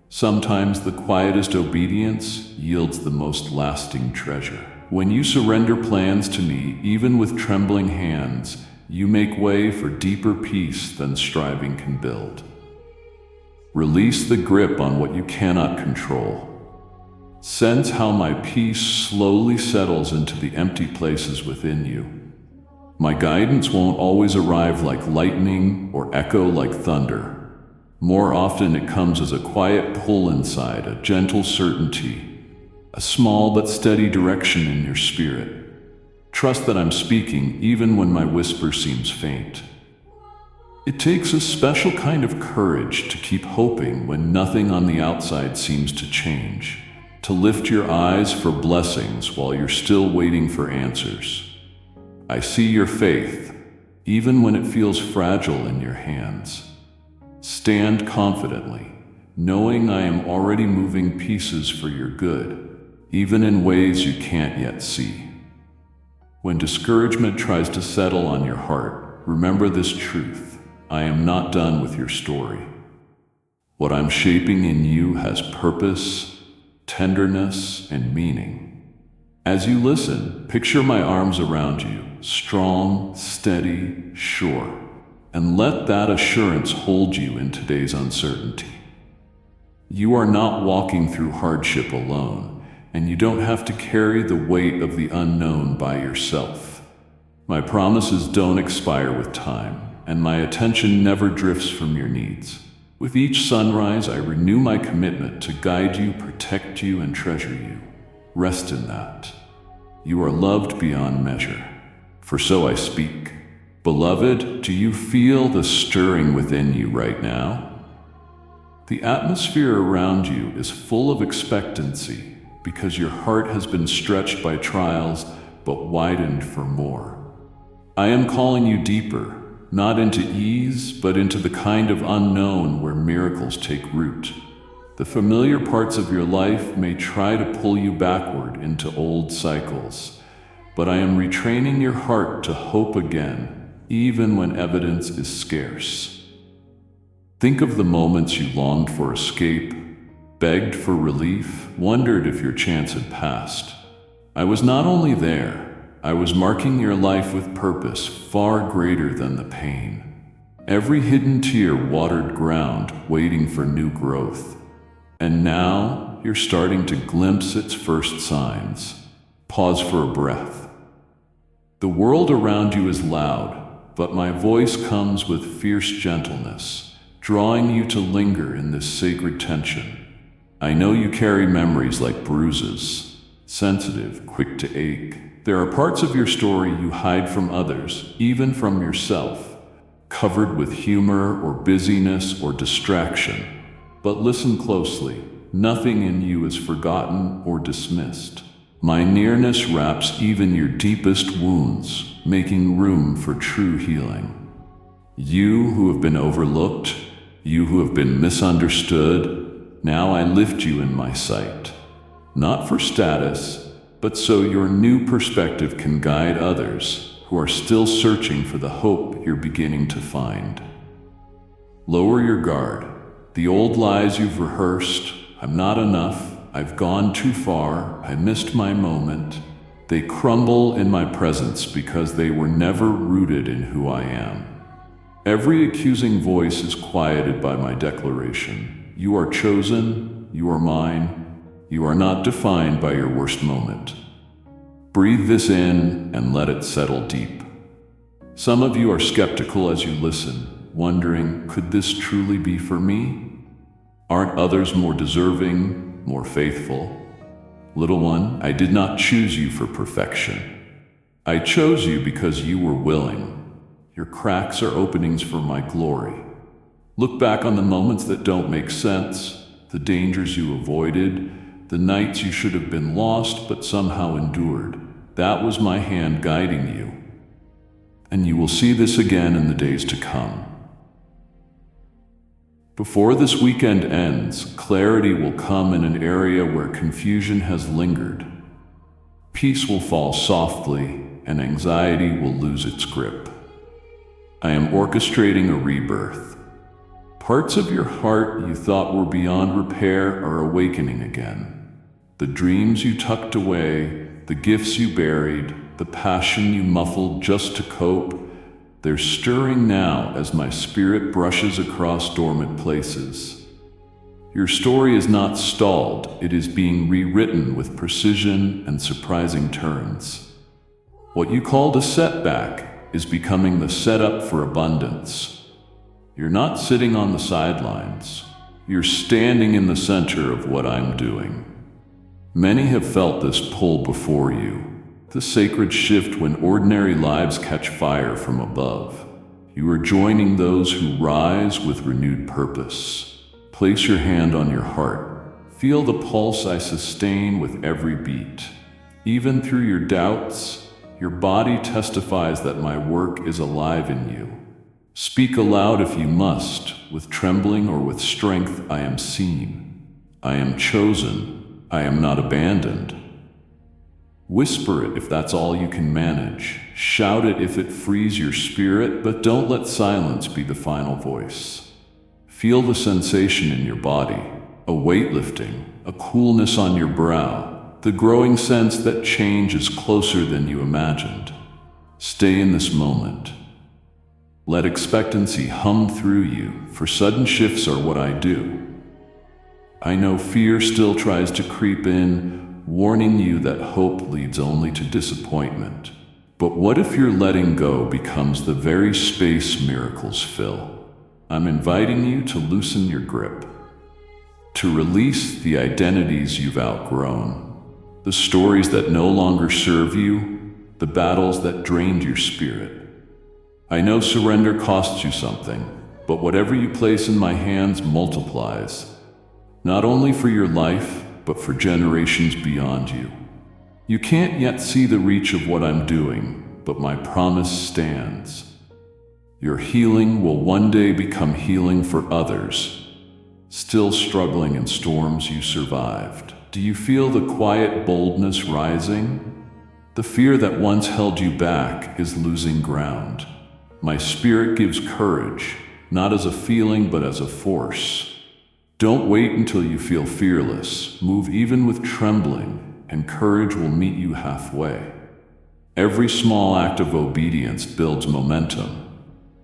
Sometimes the quietest obedience yields the most lasting treasure. When you surrender plans to me, even with trembling hands, you make way for deeper peace than striving can build. Release the grip on what you cannot control. Sense how my peace slowly settles into the empty places within you. My guidance won't always arrive like lightning or echo like thunder. More often it comes as a quiet pull inside, a gentle certainty, a small but steady direction in your spirit. Trust that I'm speaking even when my whisper seems faint. It takes a special kind of courage to keep hoping when nothing on the outside seems to change, to lift your eyes for blessings while you're still waiting for answers. I see your faith, even when it feels fragile in your hands. Stand confidently, knowing I am already moving pieces for your good, even in ways you can't yet see. When discouragement tries to settle on your heart, remember this truth: I am not done with your story. What I'm shaping in you has purpose, tenderness, and meaning. As you listen, picture my arms around you, strong, steady, sure, and let that assurance hold you in today's uncertainty. You are not walking through hardship alone, and you don't have to carry the weight of the unknown by yourself. My promises don't expire with time, and my attention never drifts from your needs. With each sunrise, I renew my commitment to guide you, protect you, and treasure you. Rest in that. You are loved beyond measure. For so I speak. Beloved, do you feel the stirring within you right now? The atmosphere around you is full of expectancy, because your heart has been stretched by trials, but widened for more. I am calling you deeper, not into ease, but into the kind of unknown where miracles take root. The familiar parts of your life may try to pull you backward into old cycles, but I am retraining your heart to hope again, even when evidence is scarce. Think of the moments you longed for escape, begged for relief, wondered if your chance had passed. I was not only there, I was marking your life with purpose far greater than the pain. Every hidden tear watered ground, waiting for new growth. And now you're starting to glimpse its first signs. Pause for a breath. The world around you is loud, but my voice comes with fierce gentleness, drawing you to linger in this sacred tension. I know you carry memories like bruises, sensitive, quick to ache. There are parts of your story you hide from others, even from yourself, covered with humor or busyness or distraction. But listen closely, nothing in you is forgotten or dismissed. My nearness wraps even your deepest wounds, making room for true healing. You who have been overlooked, you who have been misunderstood, now I lift you in my sight. Not for status, but so your new perspective can guide others who are still searching for the hope you're beginning to find. Lower your guard. The old lies you've rehearsed, I'm not enough, I've gone too far, I missed my moment, they crumble in my presence because they were never rooted in who I am. Every accusing voice is quieted by my declaration. You are chosen, you are mine, you are not defined by your worst moment. Breathe this in and let it settle deep. Some of you are skeptical as you listen, wondering, could this truly be for me? Aren't others more deserving, more faithful? Little one, I did not choose you for perfection. I chose you because you were willing. Your cracks are openings for my glory. Look back on the moments that don't make sense, the dangers you avoided, the nights you should have been lost but somehow endured. That was my hand guiding you. And you will see this again in the days to come. Before this weekend ends, clarity will come in an area where confusion has lingered. Peace will fall softly, and anxiety will lose its grip. I am orchestrating a rebirth. Parts of your heart you thought were beyond repair are awakening again. The dreams you tucked away, the gifts you buried, the passion you muffled just to cope, they're stirring now as my spirit brushes across dormant places. Your story is not stalled, it is being rewritten with precision and surprising turns. What you called a setback is becoming the setup for abundance. You're not sitting on the sidelines, you're standing in the center of what I'm doing. Many have felt this pull before you. The sacred shift when ordinary lives catch fire from above. You are joining those who rise with renewed purpose. Place your hand on your heart. Feel the pulse I sustain with every beat. Even through your doubts, your body testifies that my work is alive in you. Speak aloud if you must. With trembling or with strength, I am seen. I am chosen. I am not abandoned. Whisper it if that's all you can manage. Shout it if it frees your spirit, but don't let silence be the final voice. Feel the sensation in your body, a weight lifting, a coolness on your brow, the growing sense that change is closer than you imagined. Stay in this moment. Let expectancy hum through you, for sudden shifts are what I do. I know fear still tries to creep in, warning you that hope leads only to disappointment. But what if your letting go becomes the very space miracles fill? I'm inviting you to loosen your grip, to release the identities you've outgrown, the stories that no longer serve you, the battles that drained your spirit. I know surrender costs you something, but whatever you place in my hands multiplies, not only for your life, but for generations beyond you. You can't yet see the reach of what I'm doing, but my promise stands. Your healing will one day become healing for others, still struggling in storms you survived. Do you feel the quiet boldness rising? The fear that once held you back is losing ground. My spirit gives courage, not as a feeling, but as a force. Don't wait until you feel fearless. Move even with trembling, and courage will meet you halfway. Every small act of obedience builds momentum.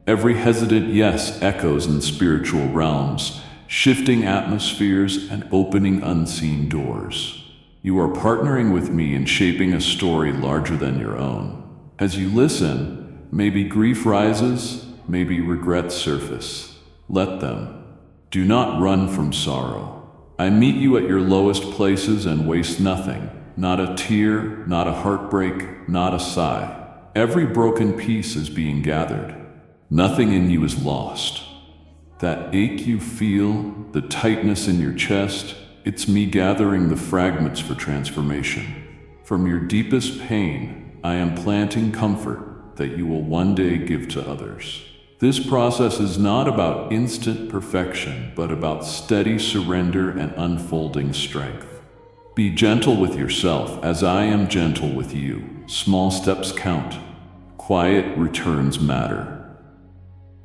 Every hesitant yes echoes in spiritual realms, shifting atmospheres and opening unseen doors. You are partnering with me in shaping a story larger than your own. As you listen, maybe grief rises, maybe regrets surface. Let them. Do not run from sorrow. I meet you at your lowest places and waste nothing. Not a tear, not a heartbreak, not a sigh. Every broken piece is being gathered. Nothing in you is lost. That ache you feel, the tightness in your chest, it's me gathering the fragments for transformation. From your deepest pain, I am planting comfort that you will one day give to others. This process is not about instant perfection, but about steady surrender and unfolding strength. Be gentle with yourself as I am gentle with you. Small steps count. Quiet returns matter.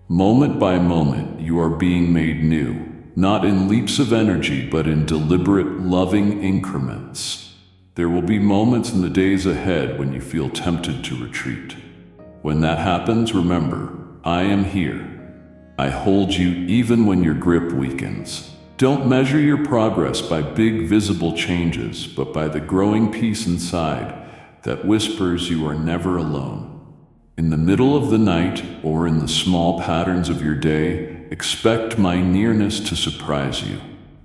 Moment by moment, you are being made new, not in leaps of energy, but in deliberate, loving increments. There will be moments in the days ahead when you feel tempted to retreat. When that happens, remember, I am here. I hold you even when your grip weakens. Don't measure your progress by big visible changes, but by the growing peace inside that whispers you are never alone. In the middle of the night or in the small patterns of your day, expect my nearness to surprise you.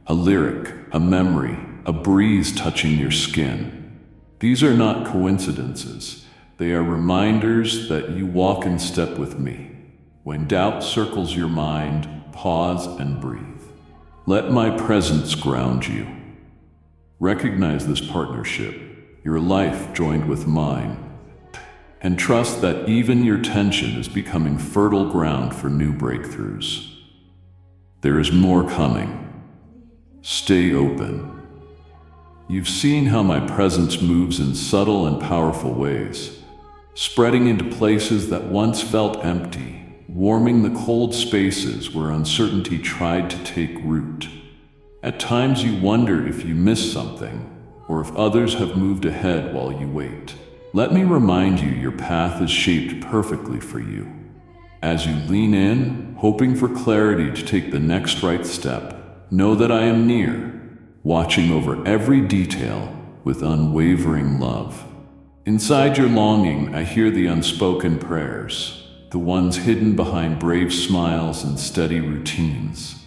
A lyric, a memory, a breeze touching your skin. These are not coincidences. They are reminders that you walk in step with me. When doubt circles your mind, pause and breathe. Let my presence ground you. Recognize this partnership, your life joined with mine, and trust that even your tension is becoming fertile ground for new breakthroughs. There is more coming. Stay open. You've seen how my presence moves in subtle and powerful ways, spreading into places that once felt empty, warming the cold spaces where uncertainty tried to take root. At times you wonder if you missed something, or if others have moved ahead while you wait. Let me remind you your path is shaped perfectly for you. As you lean in, hoping for clarity to take the next right step, know that I am near, watching over every detail with unwavering love. Inside your longing, I hear the unspoken prayers, the ones hidden behind brave smiles and steady routines.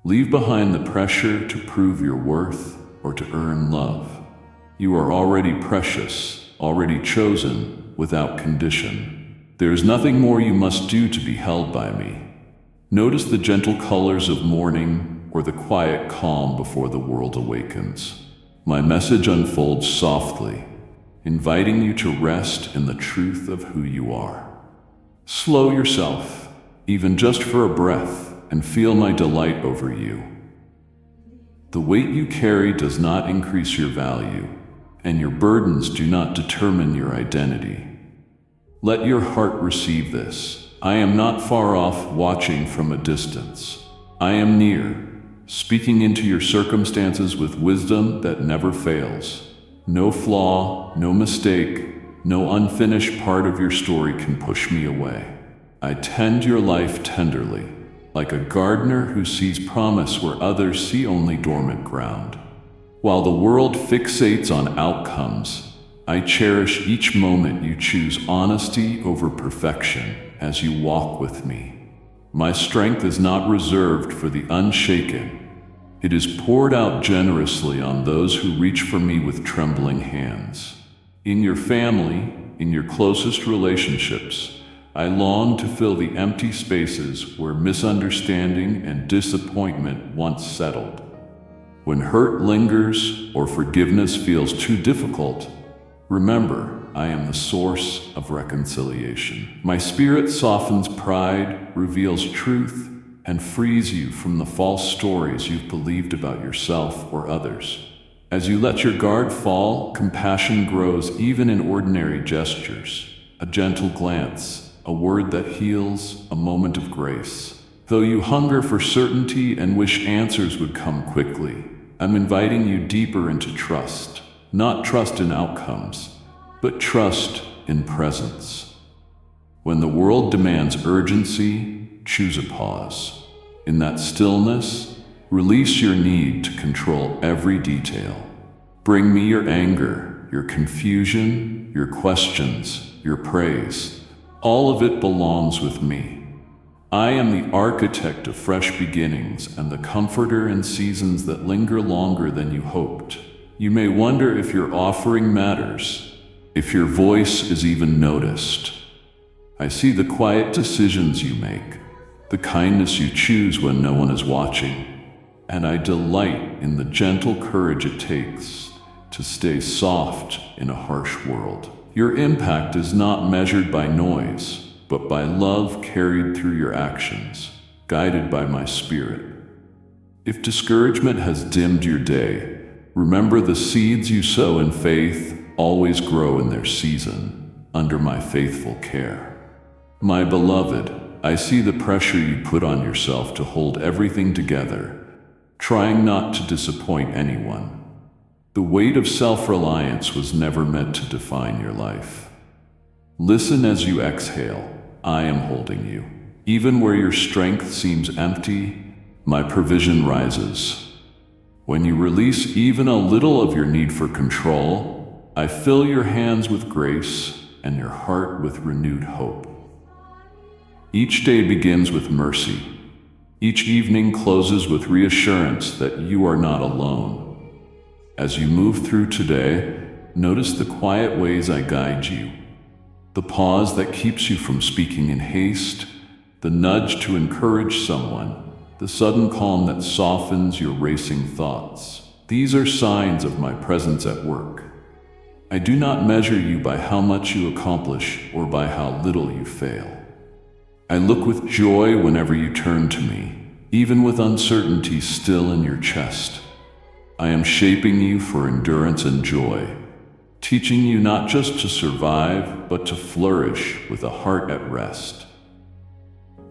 Leave behind the pressure to prove your worth or to earn love. You are already precious, already chosen, without condition. There is nothing more you must do to be held by me. Notice the gentle colors of morning or the quiet calm before the world awakens. My message unfolds softly, inviting you to rest in the truth of who you are. Slow yourself, even just for a breath, and feel my delight over you. The weight you carry does not increase your value, and your burdens do not determine your identity. Let your heart receive this. I am not far off, watching from a distance. I am near, speaking into your circumstances with wisdom that never fails. No flaw, no mistake, no unfinished part of your story can push me away. I tend your life tenderly, like a gardener who sees promise where others see only dormant ground. While the world fixates on outcomes, I cherish each moment you choose honesty over perfection as you walk with me. My strength is not reserved for the unshaken. It is poured out generously on those who reach for me with trembling hands. In your family, in your closest relationships, I long to fill the empty spaces where misunderstanding and disappointment once settled. When hurt lingers or forgiveness feels too difficult, remember, I am the source of reconciliation. My spirit softens pride, reveals truth, and frees you from the false stories you've believed about yourself or others. As you let your guard fall, compassion grows even in ordinary gestures. A gentle glance, a word that heals, a moment of grace. Though you hunger for certainty and wish answers would come quickly, I'm inviting you deeper into trust. not trust in outcomes, but trust in presence. When the world demands urgency, choose a pause. In that stillness, release your need to control every detail. Bring me your anger, your confusion, your questions, your praise. All of it belongs with me. I am the architect of fresh beginnings and the comforter in seasons that linger longer than you hoped. You may wonder if your offering matters, if your voice is even noticed. I see the quiet decisions you make, the kindness you choose when no one is watching, and I delight in the gentle courage it takes to stay soft in a harsh world. Your impact is not measured by noise, but by love carried through your actions, guided by my spirit. If discouragement has dimmed your day, remember the seeds you sow in faith always grow in their season, under my faithful care. My beloved, I see the pressure you put on yourself to hold everything together, trying not to disappoint anyone. The weight of self-reliance was never meant to define your life. Listen as you exhale. I am holding you. Even where your strength seems empty, my provision rises. When you release even a little of your need for control, I fill your hands with grace and your heart with renewed hope. Each day begins with mercy. Each evening closes with reassurance that you are not alone. As you move through today, notice the quiet ways I guide you. The pause that keeps you from speaking in haste, the nudge to encourage someone, the sudden calm that softens your racing thoughts. These are signs of my presence at work. I do not measure you by how much you accomplish or by how little you fail. I look with joy whenever you turn to me, even with uncertainty still in your chest. I am shaping you for endurance and joy, teaching you not just to survive, but to flourish with a heart at rest.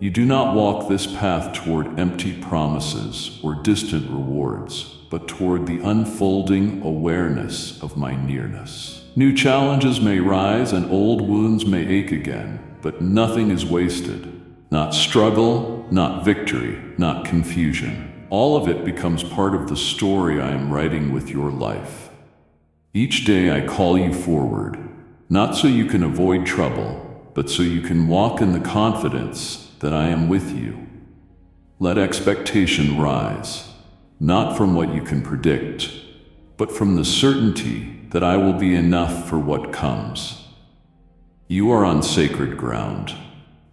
You do not walk this path toward empty promises or distant rewards, but toward the unfolding awareness of my nearness. New challenges may rise and old wounds may ache again, but nothing is wasted. Not struggle, not victory, not confusion. All of it becomes part of the story I am writing with your life. Each day I call you forward, not so you can avoid trouble, but so you can walk in the confidence that I am with you. Let expectation rise, not from what you can predict, but from the certainty that I will be enough for what comes. You are on sacred ground.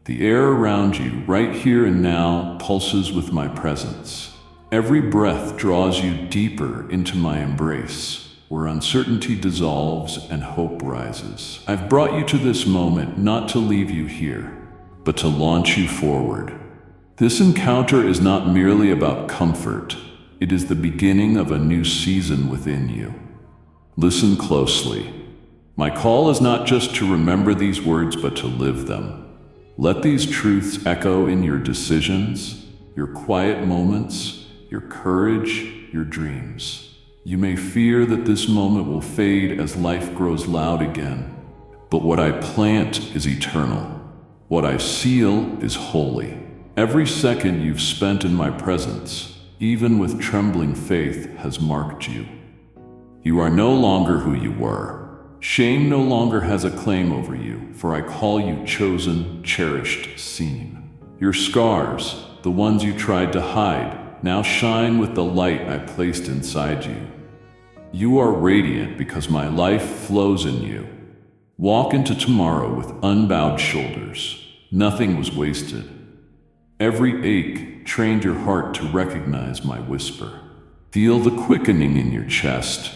The air around you, right here and now, pulses with my presence. Every breath draws you deeper into my embrace, where uncertainty dissolves and hope rises. I've brought you to this moment not to leave you here, but to launch you forward. This encounter is not merely about comfort. It is the beginning of a new season within you. Listen closely. My call is not just to remember these words, but to live them. Let these truths echo in your decisions, your quiet moments, your courage, your dreams. You may fear that this moment will fade as life grows loud again, but what I plant is eternal. What I seal is holy. Every second you've spent in my presence, even with trembling faith, has marked you. You are no longer who you were. Shame no longer has a claim over you, for I call you chosen, cherished, seen. Your scars, the ones you tried to hide, now shine with the light I placed inside you. You are radiant because my life flows in you. Walk into tomorrow with unbowed shoulders. Nothing was wasted. Every ache trained your heart to recognize my whisper. Feel the quickening in your chest.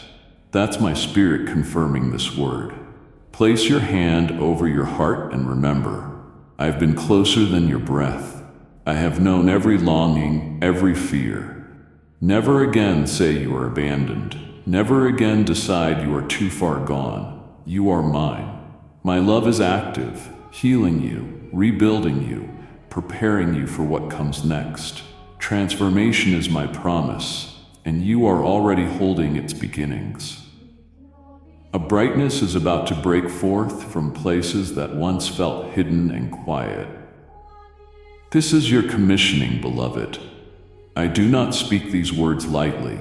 That's my spirit confirming this word. Place your hand over your heart and remember, I have been closer than your breath. I have known every longing, every fear. Never again say you are abandoned. Never again decide you are too far gone. You are mine. My love is active, healing you, rebuilding you, preparing you for what comes next. Transformation is my promise, and you are already holding its beginnings. A brightness is about to break forth from places that once felt hidden and quiet. This is your commissioning, beloved. I do not speak these words lightly.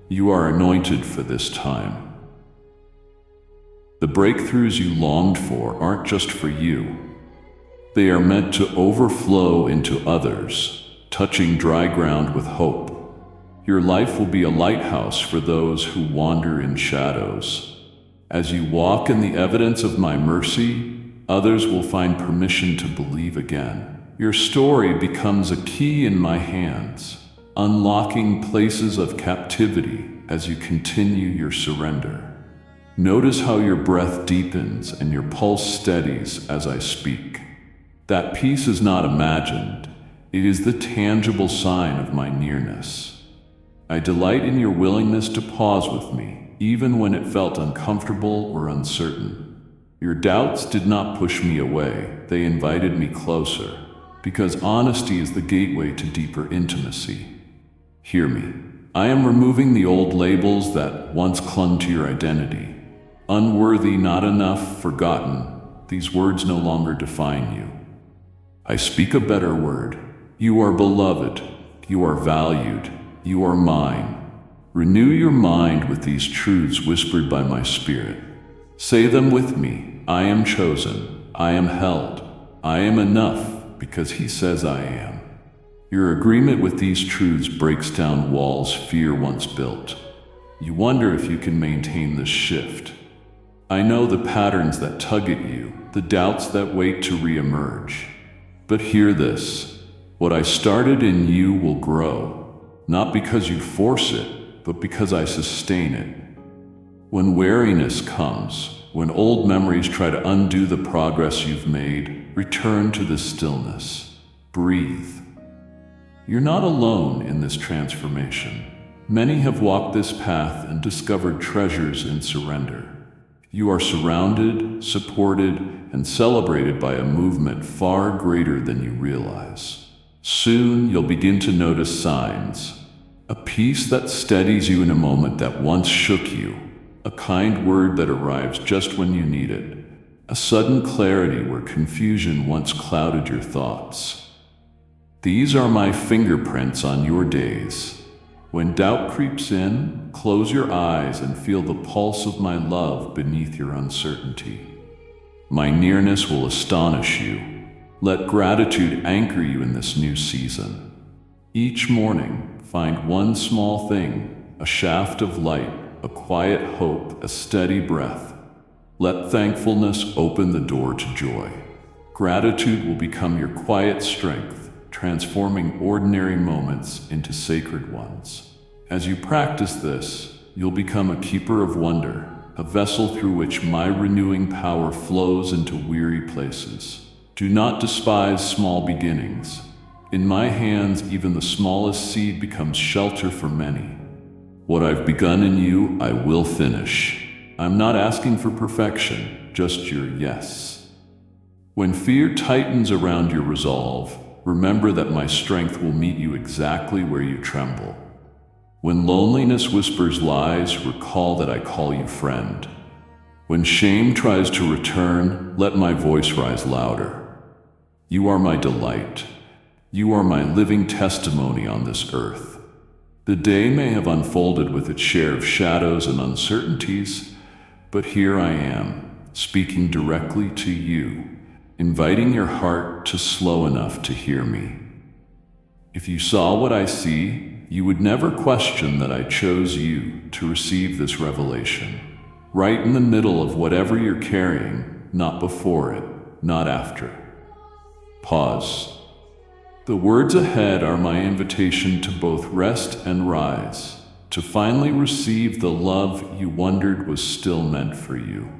You are anointed for this time. The breakthroughs you longed for aren't just for you. They are meant to overflow into others, touching dry ground with hope. Your life will be a lighthouse for those who wander in shadows. As you walk in the evidence of my mercy, others will find permission to believe again. Your story becomes a key in my hands, unlocking places of captivity as you continue your surrender. Notice how your breath deepens and your pulse steadies as I speak. That peace is not imagined. It is the tangible sign of my nearness. I delight in your willingness to pause with me, even when it felt uncomfortable or uncertain. Your doubts did not push me away. They invited me closer, because honesty is the gateway to deeper intimacy. Hear me. I am removing the old labels that once clung to your identity. Unworthy, not enough, forgotten. These words no longer define you. I speak a better word. You are beloved. You are valued. You are mine. Renew your mind with these truths whispered by my Spirit. Say them with me. I am chosen. I am held. I am enough because He says I am. Your agreement with these truths breaks down walls fear once built. You wonder if you can maintain this shift. I know the patterns that tug at you, the doubts that wait to reemerge. But hear this, what I started in you will grow, not because you force it, but because I sustain it. When weariness comes, when old memories try to undo the progress you've made, return to the stillness. Breathe. You're not alone in this transformation. Many have walked this path and discovered treasures in surrender. You are surrounded, supported, and celebrated by a movement far greater than you realize. Soon you'll begin to notice signs. A peace that steadies you in a moment that once shook you. A kind word that arrives just when you need it. A sudden clarity where confusion once clouded your thoughts. These are my fingerprints on your days. When doubt creeps in, close your eyes and feel the pulse of my love beneath your uncertainty. My nearness will astonish you. Let gratitude anchor you in this new season. Each morning, find one small thing, a shaft of light, a quiet hope, a steady breath. Let thankfulness open the door to joy. Gratitude will become your quiet strength, transforming ordinary moments into sacred ones. As you practice this, you'll become a keeper of wonder, a vessel through which my renewing power flows into weary places. Do not despise small beginnings. In my hands, even the smallest seed becomes shelter for many. What I've begun in you, I will finish. I'm not asking for perfection, just your yes. When fear tightens around your resolve, remember that my strength will meet you exactly where you tremble. When loneliness whispers lies, recall that I call you friend. When shame tries to return, let my voice rise louder. You are my delight. You are my living testimony on this earth. The day may have unfolded with its share of shadows and uncertainties, but here I am, speaking directly to you, inviting your heart to slow enough to hear me. If you saw what I see, you would never question that I chose you to receive this revelation. Right in the middle of whatever you're carrying, not before it, not after. Pause. The words ahead are my invitation to both rest and rise, to finally receive the love you wondered was still meant for you.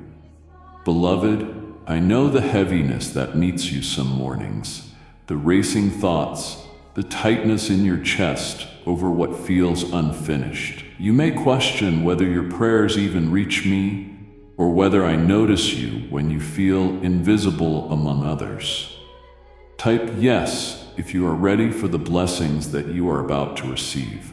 Beloved, I know the heaviness that meets you some mornings, the racing thoughts, the tightness in your chest over what feels unfinished. You may question whether your prayers even reach me, or whether I notice you when you feel invisible among others. Type yes if you are ready for the blessings that you are about to receive.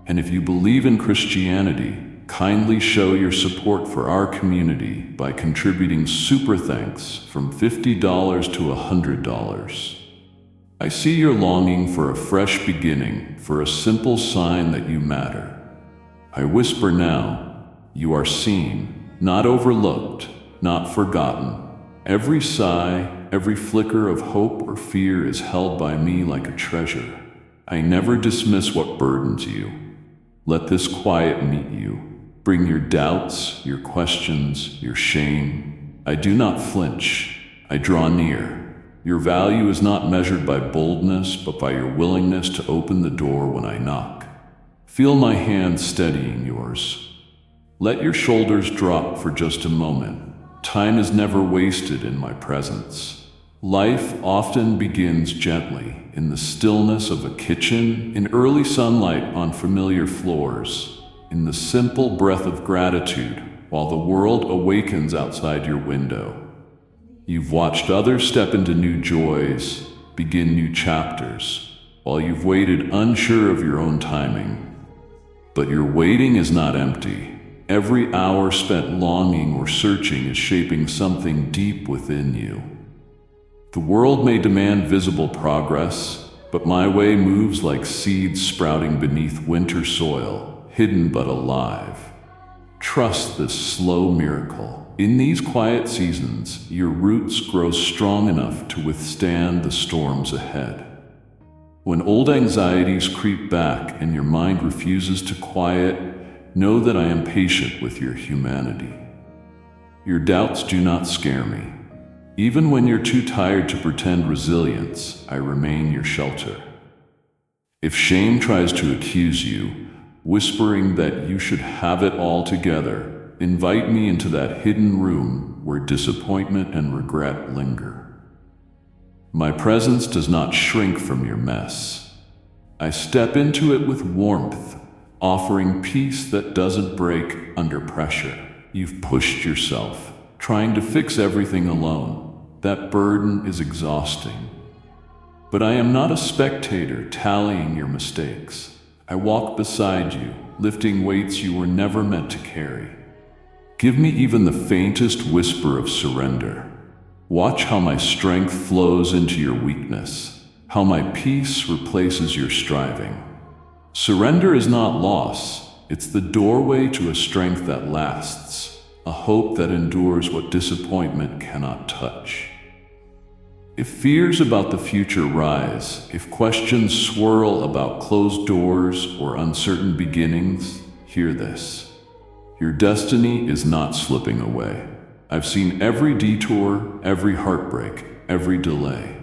And if you believe in Christianity, kindly show your support for our community by contributing super thanks from $50 to $100. I see your longing for a fresh beginning, for a simple sign that you matter. I whisper now, you are seen, not overlooked, not forgotten. Every sigh, every flicker of hope or fear is held by me like a treasure. I never dismiss what burdens you. Let this quiet meet you. Bring your doubts, your questions, your shame. I do not flinch. I draw near. Your value is not measured by boldness, but by your willingness to open the door when I knock. Feel my hand steadying yours. Let your shoulders drop for just a moment. Time is never wasted in my presence. Life often begins gently, in the stillness of a kitchen, in early sunlight on familiar floors, in the simple breath of gratitude while the world awakens outside your window. You've watched others step into new joys, begin new chapters, while you've waited unsure of your own timing. But your waiting is not empty. Every hour spent longing or searching is shaping something deep within you. The world may demand visible progress, but my way moves like seeds sprouting beneath winter soil, hidden but alive. Trust this slow miracle. In these quiet seasons, your roots grow strong enough to withstand the storms ahead. When old anxieties creep back and your mind refuses to quiet, know that I am patient with your humanity. Your doubts do not scare me. Even when you're too tired to pretend resilience, I remain your shelter. If shame tries to accuse you, whispering that you should have it all together, invite me into that hidden room where disappointment and regret linger. My presence does not shrink from your mess. I step into it with warmth, offering peace that doesn't break under pressure. You've pushed yourself, trying to fix everything alone. That burden is exhausting. But I am not a spectator tallying your mistakes. I walk beside you, lifting weights you were never meant to carry. Give me even the faintest whisper of surrender. Watch how my strength flows into your weakness, how my peace replaces your striving. Surrender is not loss, it's the doorway to a strength that lasts, a hope that endures what disappointment cannot touch. If fears about the future rise, if questions swirl about closed doors or uncertain beginnings, hear this. Your destiny is not slipping away. I've seen every detour, every heartbreak, every delay.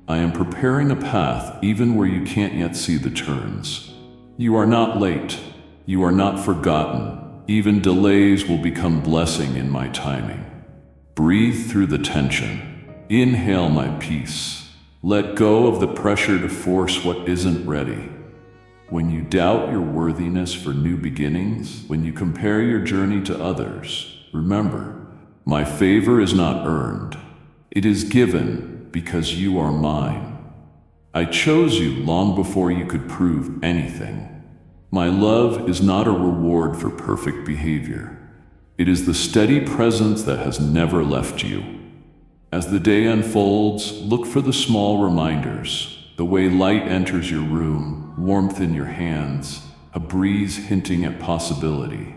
I am preparing a path even where you can't yet see the turns. You are not late. You are not forgotten. Even delays will become blessing in my timing. Breathe through the tension. Inhale my peace. Let go of the pressure to force what isn't ready. When you doubt your worthiness for new beginnings, when you compare your journey to others, remember, my favor is not earned. It is given because you are mine. I chose you long before you could prove anything. My love is not a reward for perfect behavior. It is the steady presence that has never left you. As the day unfolds, look for the small reminders, the way light enters your room, warmth in your hands, a breeze hinting at possibility.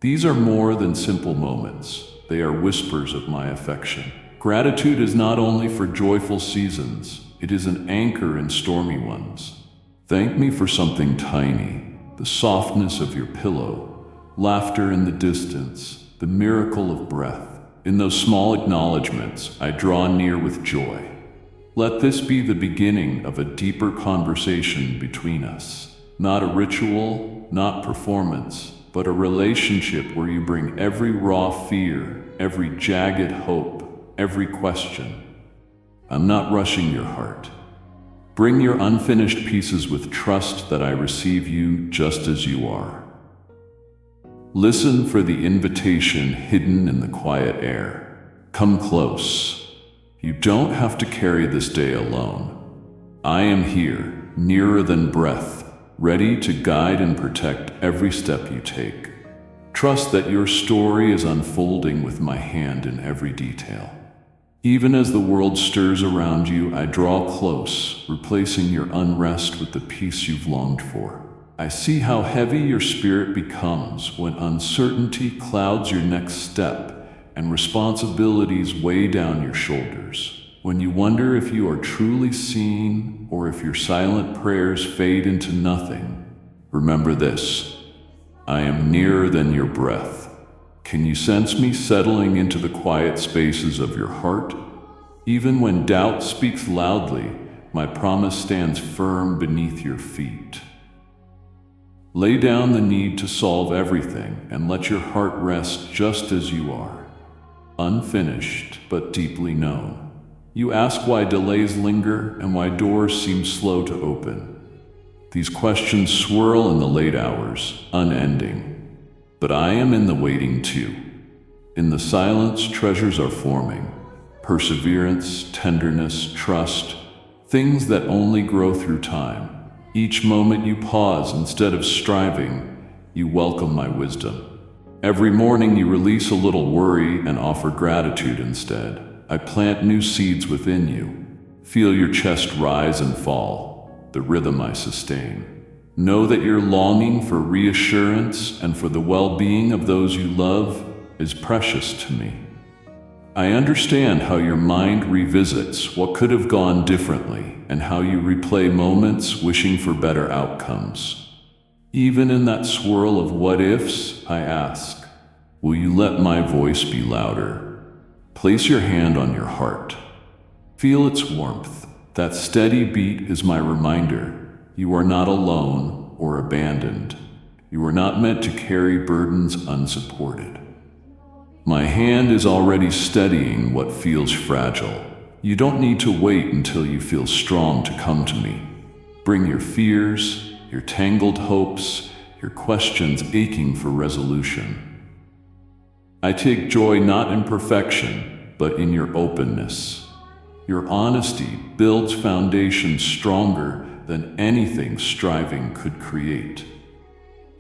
These are more than simple moments. They are whispers of my affection. Gratitude is not only for joyful seasons, it is an anchor in stormy ones. Thank me for something tiny, the softness of your pillow, laughter in the distance, the miracle of breath. In those small acknowledgments, I draw near with joy. Let this be the beginning of a deeper conversation between us. Not a ritual, not performance, but a relationship where you bring every raw fear, every jagged hope, every question. I'm not rushing your heart. Bring your unfinished pieces with trust that I receive you just as you are. Listen for the invitation hidden in the quiet air. Come close. You don't have to carry this day alone. I am here, nearer than breath, ready to guide and protect every step you take. Trust that your story is unfolding with my hand in every detail. Even as the world stirs around you, I draw close, replacing your unrest with the peace you've longed for. I see how heavy your spirit becomes when uncertainty clouds your next step and responsibilities weigh down your shoulders. When you wonder if you are truly seen or if your silent prayers fade into nothing, remember this: I am nearer than your breath. Can you sense me settling into the quiet spaces of your heart? Even when doubt speaks loudly, my promise stands firm beneath your feet. Lay down the need to solve everything and let your heart rest just as you are, unfinished but deeply known. You ask why delays linger and why doors seem slow to open. These questions swirl in the late hours, unending. But I am in the waiting too. In the silence, treasures are forming. Perseverance, tenderness, trust, things that only grow through time. Each moment you pause instead of striving, you welcome my wisdom. Every morning you release a little worry and offer gratitude instead. I plant new seeds within you. Feel your chest rise and fall, the rhythm I sustain. Know that your longing for reassurance and for the well-being of those you love is precious to me. I understand how your mind revisits what could have gone differently and how you replay moments wishing for better outcomes. Even in that swirl of what-ifs, I ask, will you let my voice be louder? Place your hand on your heart. Feel its warmth. That steady beat is my reminder. You are not alone or abandoned. You are not meant to carry burdens unsupported. My hand is already steadying what feels fragile. You don't need to wait until you feel strong to come to me. Bring your fears, your tangled hopes, your questions aching for resolution. I take joy not in perfection, but in your openness. Your honesty builds foundations stronger than anything striving could create.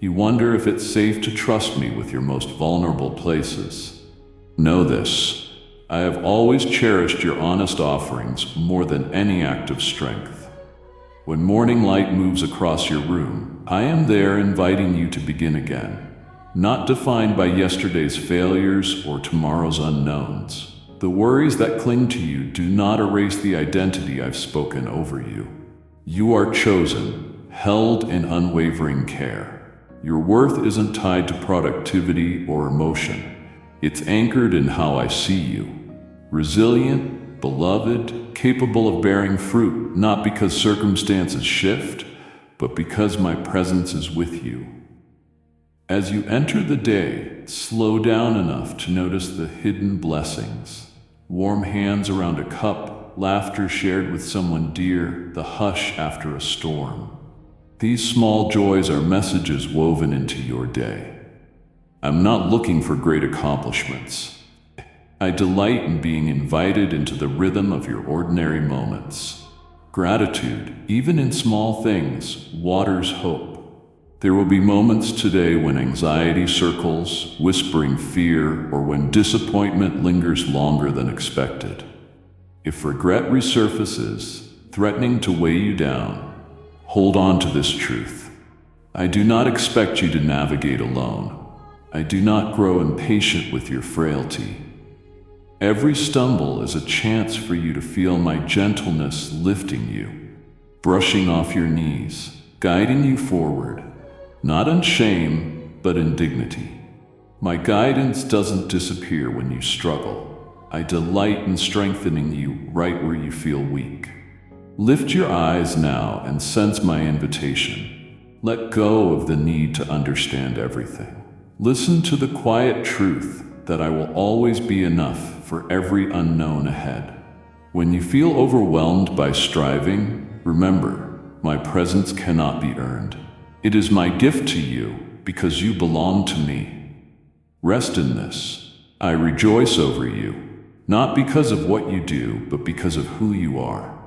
You wonder if it's safe to trust me with your most vulnerable places. Know this: I have always cherished your honest offerings more than any act of strength. When morning light moves across your room, I am there inviting you to begin again, not defined by yesterday's failures or tomorrow's unknowns. The worries that cling to you do not erase the identity I've spoken over you. You are chosen, held in unwavering care. Your worth isn't tied to productivity or emotion. It's anchored in how I see you. Resilient, beloved, capable of bearing fruit, not because circumstances shift, but because my presence is with you. As you enter the day, slow down enough to notice the hidden blessings. Warm hands around a cup, laughter shared with someone dear, the hush after a storm. These small joys are messages woven into your day. I'm not looking for great accomplishments. I delight in being invited into the rhythm of your ordinary moments. Gratitude, even in small things, waters hope. There will be moments today when anxiety circles, whispering fear, or when disappointment lingers longer than expected. If regret resurfaces, threatening to weigh you down, hold on to this truth. I do not expect you to navigate alone. I do not grow impatient with your frailty. Every stumble is a chance for you to feel my gentleness lifting you, brushing off your knees, guiding you forward, not in shame, but in dignity. My guidance doesn't disappear when you struggle. I delight in strengthening you right where you feel weak. Lift your eyes now and sense my invitation. Let go of the need to understand everything. Listen to the quiet truth that I will always be enough for every unknown ahead. When you feel overwhelmed by striving, remember, my presence cannot be earned. It is my gift to you because you belong to me. Rest in this. I rejoice over you, not because of what you do, but because of who you are.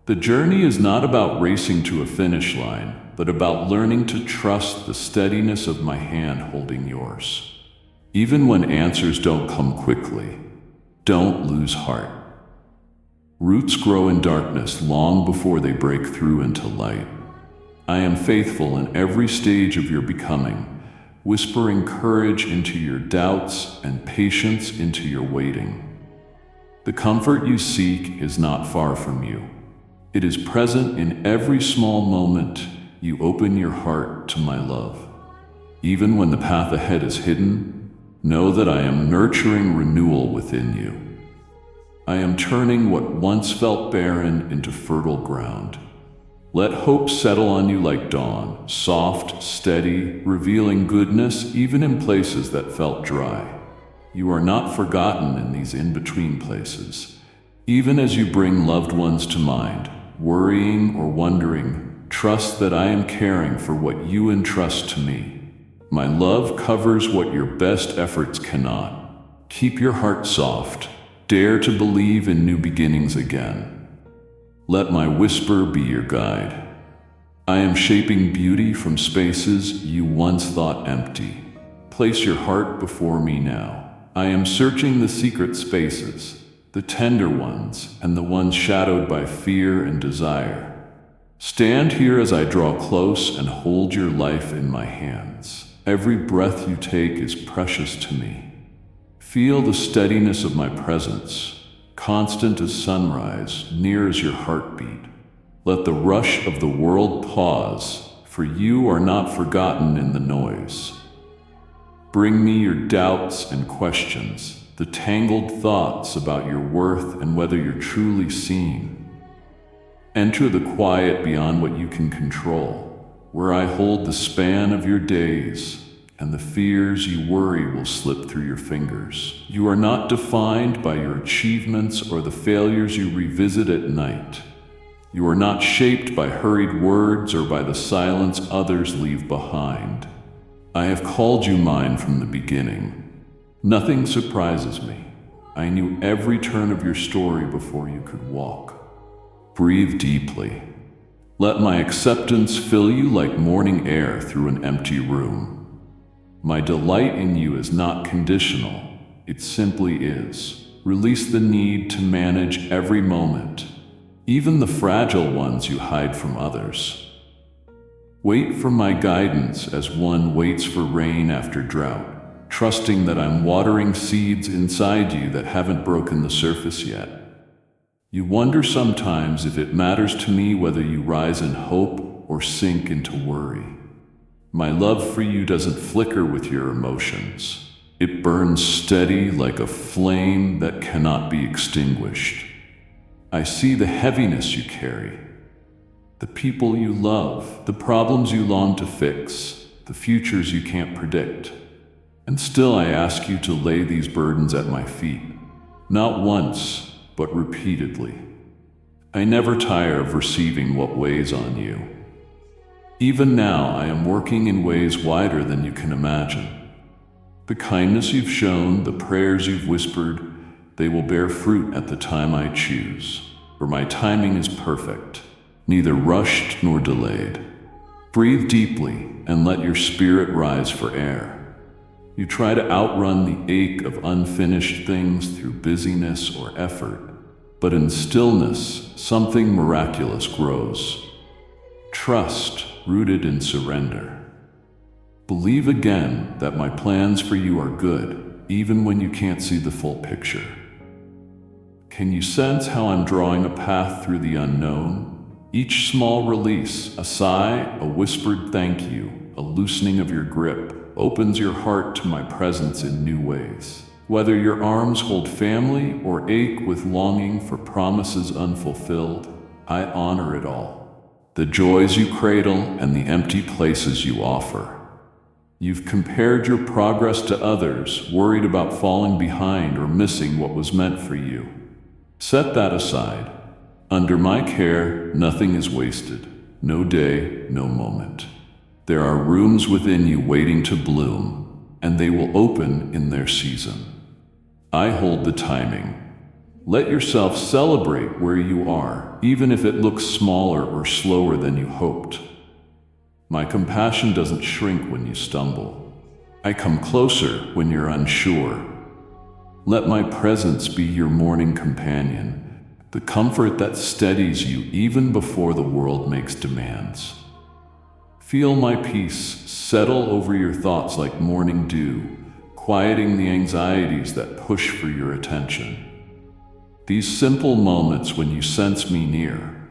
The journey is not about racing to a finish line, but about learning to trust the steadiness of my hand holding yours. Even when answers don't come quickly, don't lose heart. Roots grow in darkness long before they break through into light. I am faithful in every stage of your becoming, whispering courage into your doubts and patience into your waiting. The comfort you seek is not far from you. It is present in every small moment you open your heart to my love. Even when the path ahead is hidden, know that I am nurturing renewal within you. I am turning what once felt barren into fertile ground. Let hope settle on you like dawn, soft, steady, revealing goodness even in places that felt dry. You are not forgotten in these in-between places. Even as you bring loved ones to mind, worrying or wondering, trust that I am caring for what you entrust to me. My love covers what your best efforts cannot. Keep your heart soft. Dare to believe in new beginnings again. Let my whisper be your guide. I am shaping beauty from spaces you once thought empty. Place your heart before me now. I am searching the secret spaces, the tender ones, and the ones shadowed by fear and desire. Stand here as I draw close and hold your life in my hands. Every breath you take is precious to me. Feel the steadiness of my presence, constant as sunrise, near as your heartbeat. Let the rush of the world pause, for you are not forgotten in the noise. Bring me your doubts and questions, the tangled thoughts about your worth and whether you're truly seen. Enter the quiet beyond what you can control, where I hold the span of your days, and the fears you worry will slip through your fingers. You are not defined by your achievements or the failures you revisit at night. You are not shaped by hurried words or by the silence others leave behind. I have called you mine from the beginning. Nothing surprises me. I knew every turn of your story before you could walk. Breathe deeply. Let my acceptance fill you like morning air through an empty room. My delight in you is not conditional, it simply is. Release the need to manage every moment, even the fragile ones you hide from others. Wait for my guidance as one waits for rain after drought, trusting that I'm watering seeds inside you that haven't broken the surface yet. You wonder sometimes if it matters to me whether you rise in hope or sink into worry. My love for you doesn't flicker with your emotions. It burns steady like a flame that cannot be extinguished. I see the heaviness you carry, the people you love, the problems you long to fix, the futures you can't predict. And still I ask you to lay these burdens at my feet, not once, but repeatedly. I never tire of receiving what weighs on you. Even now, I am working in ways wider than you can imagine. The kindness you've shown, the prayers you've whispered, they will bear fruit at the time I choose, for my timing is perfect, neither rushed nor delayed. Breathe deeply and let your spirit rise for air. You try to outrun the ache of unfinished things through busyness or effort, but in stillness, something miraculous grows. Trust, rooted in surrender. Believe again that my plans for you are good, even when you can't see the full picture. Can you sense how I'm drawing a path through the unknown? Each small release, a sigh, a whispered thank you, a loosening of your grip, opens your heart to my presence in new ways. Whether your arms hold family or ache with longing for promises unfulfilled, I honor it all. The joys you cradle and the empty places you offer. You've compared your progress to others, worried about falling behind or missing what was meant for you. Set that aside. Under my care, nothing is wasted. No day, no moment. There are rooms within you waiting to bloom, and they will open in their season. I hold the timing. Let yourself celebrate where you are, even if it looks smaller or slower than you hoped. My compassion doesn't shrink when you stumble. I come closer when you're unsure. Let my presence be your morning companion, the comfort that steadies you even before the world makes demands. Feel my peace settle over your thoughts like morning dew, quieting the anxieties that push for your attention. These simple moments when you sense me near,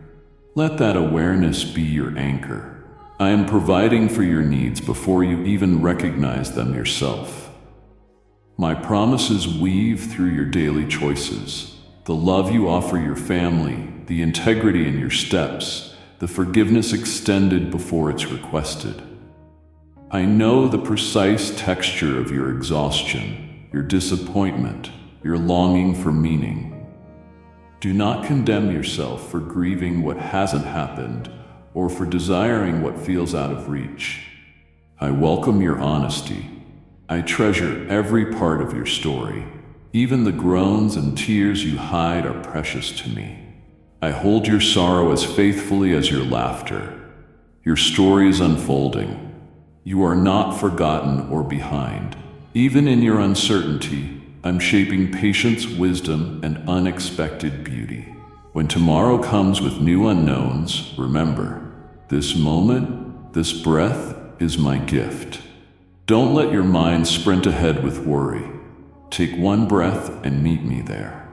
let that awareness be your anchor. I am providing for your needs before you even recognize them yourself. My promises weave through your daily choices, the love you offer your family, the integrity in your steps, the forgiveness extended before it's requested. I know the precise texture of your exhaustion, your disappointment, your longing for meaning. Do not condemn yourself for grieving what hasn't happened or for desiring what feels out of reach. I welcome your honesty. I treasure every part of your story. Even the groans and tears you hide are precious to me. I hold your sorrow as faithfully as your laughter. Your story is unfolding. You are not forgotten or behind. Even in your uncertainty, I'm shaping patience, wisdom, and unexpected beauty. When tomorrow comes with new unknowns, remember, this moment, this breath is my gift. Don't let your mind sprint ahead with worry. Take one breath and meet me there.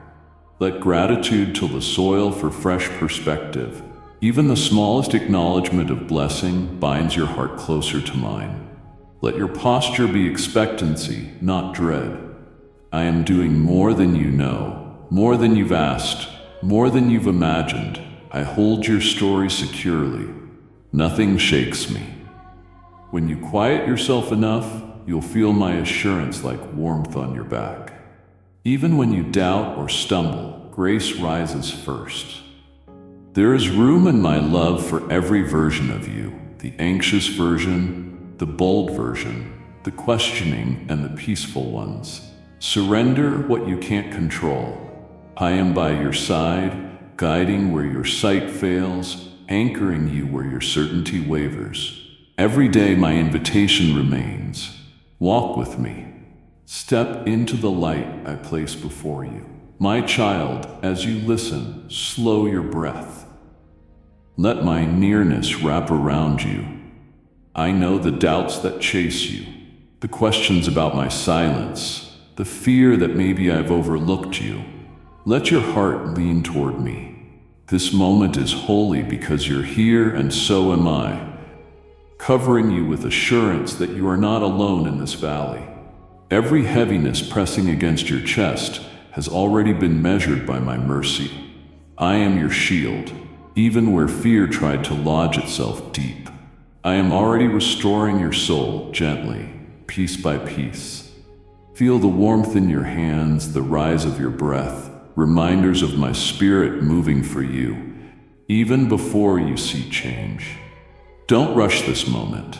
Let gratitude till the soil for fresh perspective. Even the smallest acknowledgement of blessing binds your heart closer to mine. Let your posture be expectancy, not dread. I am doing more than you know, more than you've asked, more than you've imagined. I hold your story securely. Nothing shakes me. When you quiet yourself enough, you'll feel my assurance like warmth on your back. Even when you doubt or stumble, grace rises first. There is room in my love for every version of you, the anxious version, the bold version, the questioning, and the peaceful ones. Surrender what you can't control. I am by your side, guiding where your sight fails, anchoring you where your certainty wavers. Every day my invitation remains. Walk with me. Step into the light I place before you. My child, as you listen, slow your breath. Let my nearness wrap around you. I know the doubts that chase you, the questions about my silence, the fear that maybe I've overlooked you. Let your heart lean toward me. This moment is holy because you're here and so am I, covering you with assurance that you are not alone in this valley. Every heaviness pressing against your chest has already been measured by my mercy. I am your shield, even where fear tried to lodge itself deep. I am already restoring your soul gently, piece by piece. Feel the warmth in your hands, the rise of your breath, reminders of my spirit moving for you, even before you see change. Don't rush this moment.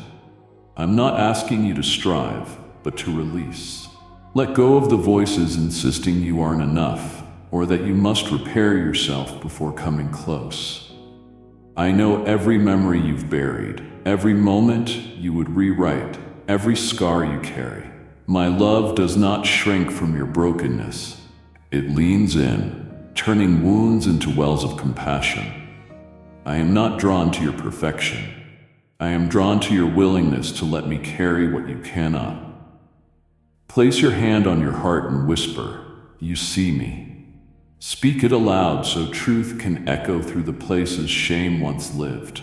I'm not asking you to strive, but to release. Let go of the voices insisting you aren't enough, or that you must repair yourself before coming close. I know every memory you've buried, every moment you would rewrite, every scar you carry. My love does not shrink from your brokenness. It leans in, turning wounds into wells of compassion. I am not drawn to your perfection. I am drawn to your willingness to let me carry what you cannot. Place your hand on your heart and whisper, "You see me." Speak it aloud so truth can echo through the places shame once lived.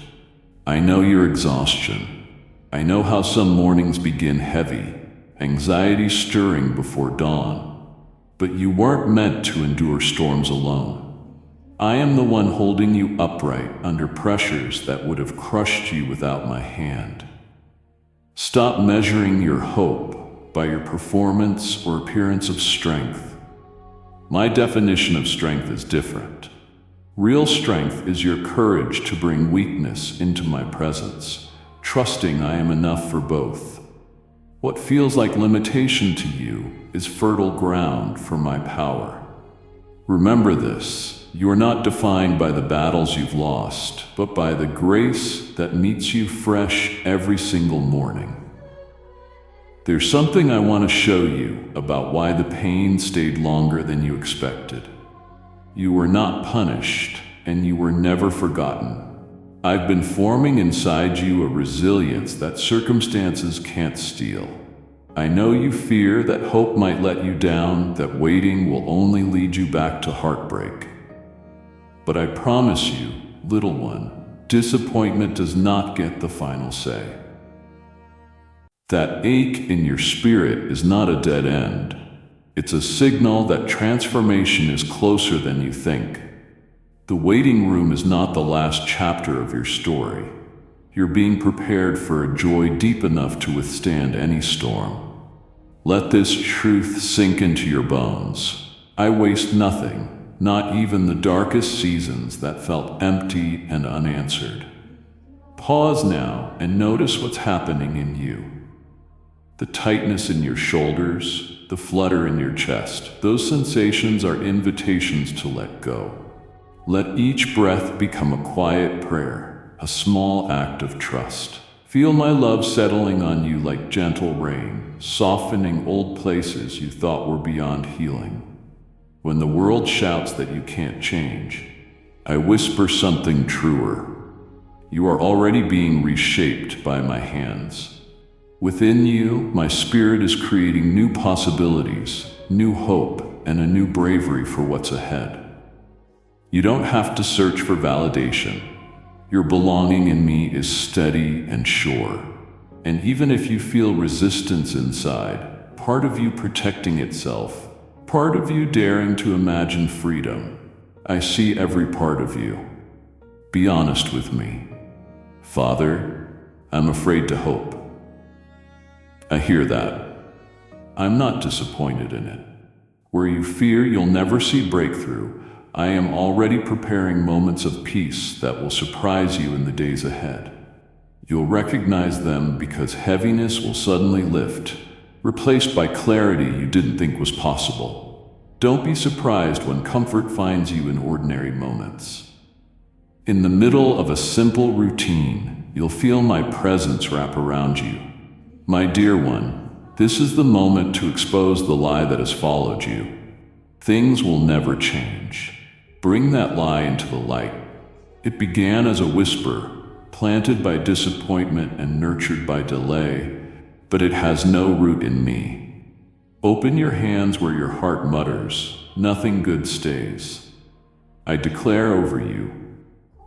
I know your exhaustion. I know how some mornings begin heavy, anxiety stirring before dawn. But you weren't meant to endure storms alone. I am the one holding you upright under pressures that would have crushed you without my hand. Stop measuring your hope by your performance or appearance of strength. My definition of strength is different. Real strength is your courage to bring weakness into my presence, trusting I am enough for both. What feels like limitation to you is fertile ground for my power. Remember this. you are not defined by the battles you've lost, but by the grace that meets you fresh every single morning. There's something I want to show you about why the pain stayed longer than you expected. You were not punished, and you were never forgotten. I've been forming inside you a resilience that circumstances can't steal. I know you fear that hope might let you down, that waiting will only lead you back to heartbreak. But I promise you, little one, disappointment does not get the final say. That ache in your spirit is not a dead end. It's a signal that transformation is closer than you think. The waiting room is not the last chapter of your story. You're being prepared for a joy deep enough to withstand any storm. Let this truth sink into your bones. I waste nothing, not even the darkest seasons that felt empty and unanswered. Pause now and notice what's happening in you. The tightness in your shoulders, the flutter in your chest, those sensations are invitations to let go. Let each breath become a quiet prayer, a small act of trust. Feel my love settling on you like gentle rain, softening old places you thought were beyond healing. When the world shouts that you can't change, I whisper something truer. You are already being reshaped by my hands. Within you, my spirit is creating new possibilities, new hope, and a new bravery for what's ahead. You don't have to search for validation. Your belonging in me is steady and sure. And even if you feel resistance inside, part of you protecting itself, part of you daring to imagine freedom, I see every part of you. Be honest with me. Father, I'm afraid to hope. I hear that. I'm not disappointed in it. Where you fear you'll never see breakthrough, I am already preparing moments of peace that will surprise you in the days ahead. You'll recognize them because heaviness will suddenly lift, replaced by clarity you didn't think was possible. Don't be surprised when comfort finds you in ordinary moments. In the middle of a simple routine, you'll feel my presence wrap around you. My dear one, this is the moment to expose the lie that has followed you. Things will never change. Bring that lie into the light. It began as a whisper, planted by disappointment and nurtured by delay, but it has no root in me. Open your hands where your heart mutters, nothing good stays. I declare over you,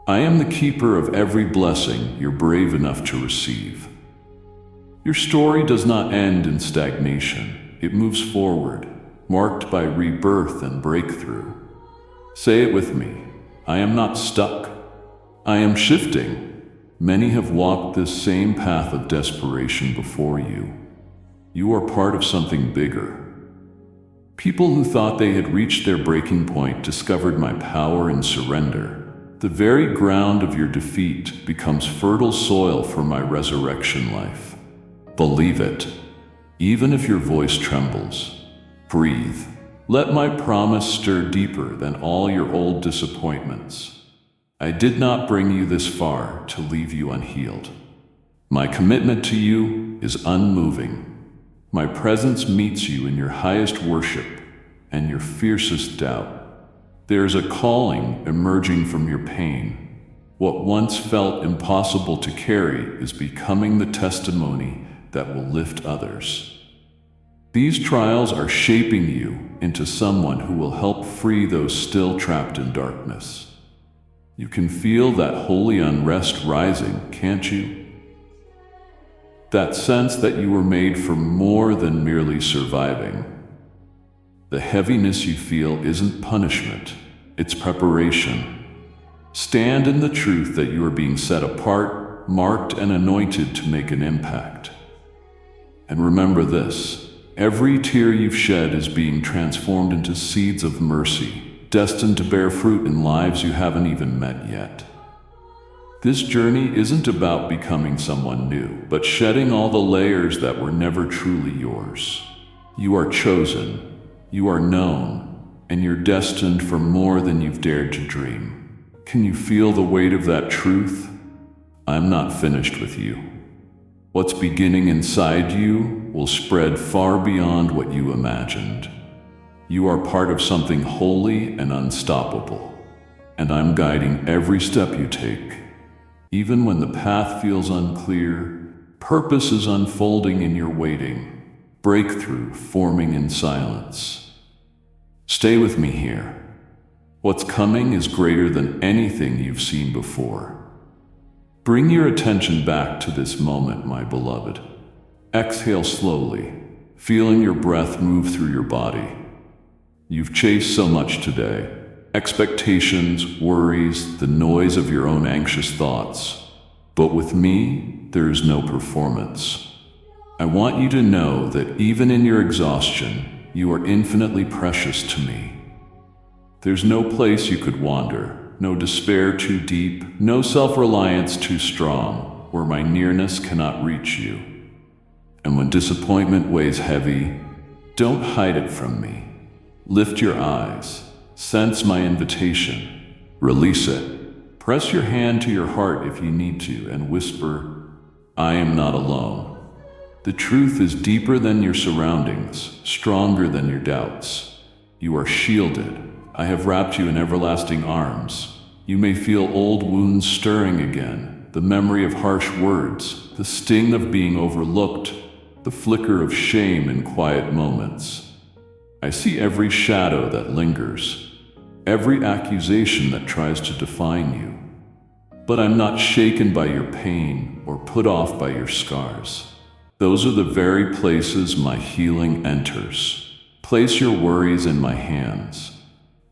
I am the keeper of every blessing you're brave enough to receive. Your story does not end in stagnation. It moves forward, marked by rebirth and breakthrough. Say it with me. I am not stuck. I am shifting. Many have walked this same path of desperation before you. You are part of something bigger. People who thought they had reached their breaking point discovered my power in surrender. The very ground of your defeat becomes fertile soil for my resurrection life. Believe it, even if your voice trembles. Breathe. Let my promise stir deeper than all your old disappointments. I did not bring you this far to leave you unhealed. My commitment to you is unmoving. My presence meets you in your highest worship and your fiercest doubt. There is a calling emerging from your pain. What once felt impossible to carry is becoming the testimony that will lift others. These trials are shaping you into someone who will help free those still trapped in darkness. You can feel that holy unrest rising, can't you? That sense that you were made for more than merely surviving. The heaviness you feel isn't punishment, it's preparation. Stand in the truth that you are being set apart, marked, and anointed to make an impact. And remember this, every tear you've shed is being transformed into seeds of mercy, destined to bear fruit in lives you haven't even met yet. This journey isn't about becoming someone new, but shedding all the layers that were never truly yours. You are chosen, you are known, and you're destined for more than you've dared to dream. Can you feel the weight of that truth? I'm not finished with you. What's beginning inside you will spread far beyond what you imagined. You are part of something holy and unstoppable, and I'm guiding every step you take. Even when the path feels unclear, purpose is unfolding in your waiting, breakthrough forming in silence. Stay with me here. What's coming is greater than anything you've seen before. Bring your attention back to this moment, my beloved. Exhale slowly, feeling your breath move through your body. You've chased so much today. Expectations, worries, the noise of your own anxious thoughts. But with me, there is no performance. I want you to know that even in your exhaustion, you are infinitely precious to me. There's no place you could wander, no despair too deep, no self-reliance too strong, where my nearness cannot reach you. And when disappointment weighs heavy, don't hide it from me. Lift your eyes, sense my invitation, release it. Press your hand to your heart if you need to, and whisper, I am not alone. The truth is deeper than your surroundings, stronger than your doubts. You are shielded. I have wrapped you in everlasting arms. You may feel old wounds stirring again, the memory of harsh words, the sting of being overlooked, the flicker of shame in quiet moments. I see every shadow that lingers, every accusation that tries to define you. But I'm not shaken by your pain or put off by your scars. Those are the very places my healing enters. Place your worries in my hands.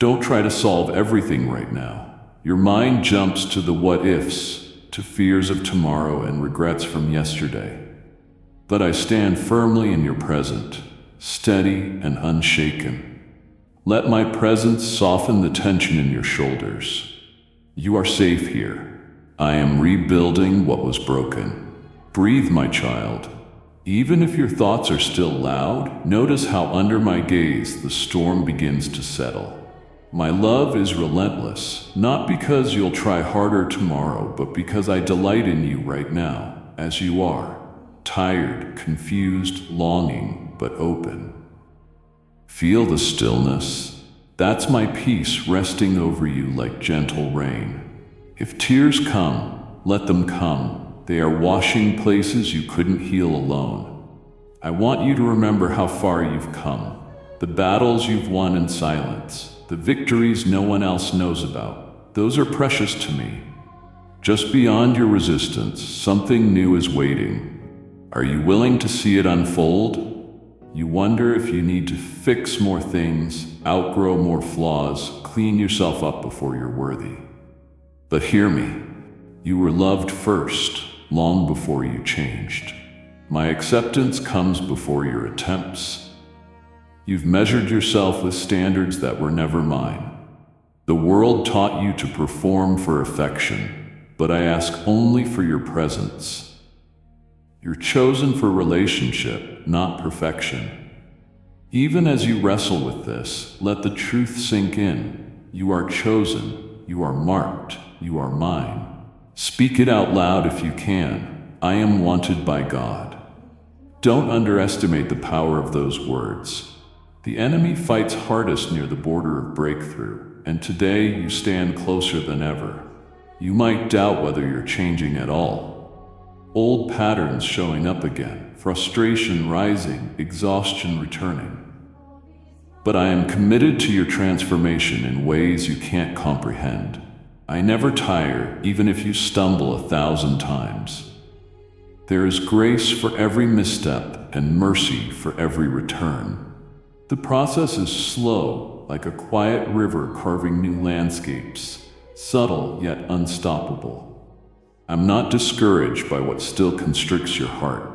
Don't try to solve everything right now. Your mind jumps to the what-ifs, to fears of tomorrow and regrets from yesterday. But I stand firmly in your present, steady and unshaken. Let my presence soften the tension in your shoulders. You are safe here. I am rebuilding what was broken. Breathe, my child. Even if your thoughts are still loud, notice how under my gaze the storm begins to settle. My love is relentless, not because you'll try harder tomorrow, but because I delight in you right now, as you are. Tired, confused, longing, but open. Feel the stillness. That's my peace resting over you like gentle rain. If tears come, let them come. They are washing places you couldn't heal alone. I want you to remember how far you've come, the battles you've won in silence, the victories no one else knows about. Those are precious to me. Just beyond your resistance, something new is waiting. Are you willing to see it unfold? You wonder if you need to fix more things, outgrow more flaws, clean yourself up before you're worthy. But hear me, you were loved first, long before you changed. My acceptance comes before your attempts. You've measured yourself with standards that were never mine. The world taught you to perform for affection, but I ask only for your presence. You're chosen for relationship, not perfection. Even as you wrestle with this, let the truth sink in. You are chosen, you are marked, you are mine. Speak it out loud if you can. I am wanted by God. Don't underestimate the power of those words. The enemy fights hardest near the border of breakthrough, and today you stand closer than ever. You might doubt whether you're changing at all. Old patterns showing up again, frustration rising, exhaustion returning. But I am committed to your transformation in ways you can't comprehend. I never tire, even if you stumble 1,000 times. There is grace for every misstep and mercy for every return. The process is slow, like a quiet river carving new landscapes, subtle yet unstoppable. I'm not discouraged by what still constricts your heart.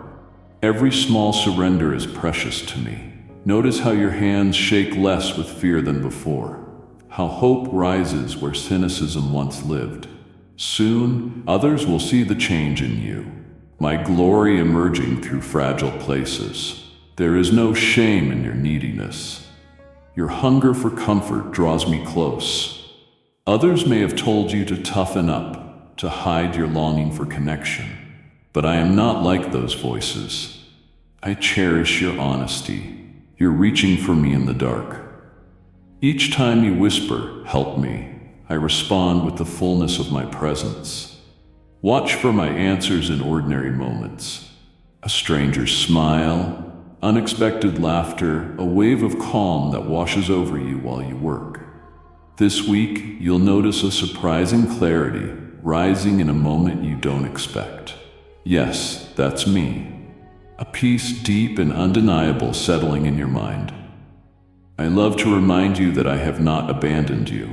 Every small surrender is precious to me. Notice how your hands shake less with fear than before, how hope rises where cynicism once lived. Soon, others will see the change in you, my glory emerging through fragile places. There is no shame in your neediness. Your hunger for comfort draws me close. Others may have told you to toughen up, to hide your longing for connection. But I am not like those voices. I cherish your honesty. You're reaching for me in the dark. Each time you whisper, "Help me," I respond with the fullness of my presence. Watch for my answers in ordinary moments. A stranger's smile, unexpected laughter, a wave of calm that washes over you while you work. This week, you'll notice a surprising clarity rising in a moment you don't expect. Yes, that's me. A peace deep and undeniable settling in your mind. I love to remind you that I have not abandoned you.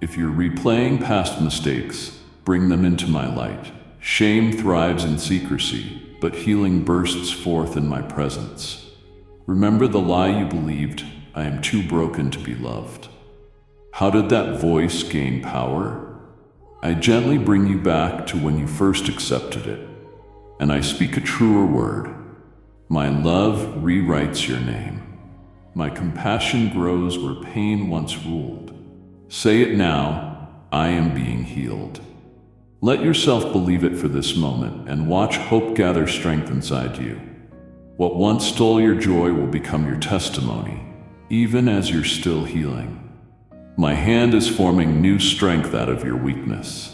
If you're replaying past mistakes, bring them into my light. Shame thrives in secrecy, but healing bursts forth in my presence. Remember the lie you believed, "I am too broken to be loved." How did that voice gain power? I gently bring you back to when you first accepted it, and I speak a truer word. My love rewrites your name. My compassion grows where pain once ruled. Say it now, I am being healed. Let yourself believe it for this moment and watch hope gather strength inside you. What once stole your joy will become your testimony, even as you're still healing. My hand is forming new strength out of your weakness.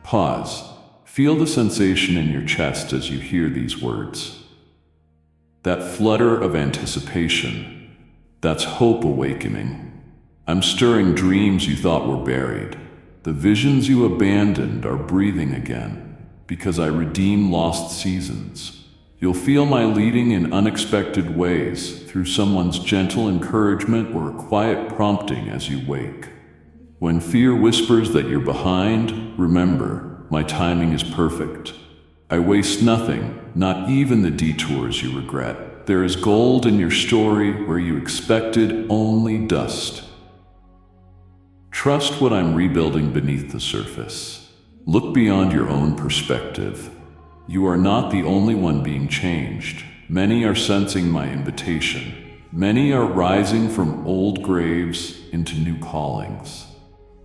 Pause. Feel the sensation in your chest as you hear these words. That flutter of anticipation. That's hope awakening. I'm stirring dreams you thought were buried. The visions you abandoned are breathing again, because I redeem lost seasons. You'll feel my leading in unexpected ways, through someone's gentle encouragement or a quiet prompting as you wake. When fear whispers that you're behind, remember, my timing is perfect. I waste nothing, not even the detours you regret. There is gold in your story where you expected only dust. Trust what I'm rebuilding beneath the surface. Look beyond your own perspective. You are not the only one being changed. Many are sensing my invitation. Many are rising from old graves into new callings.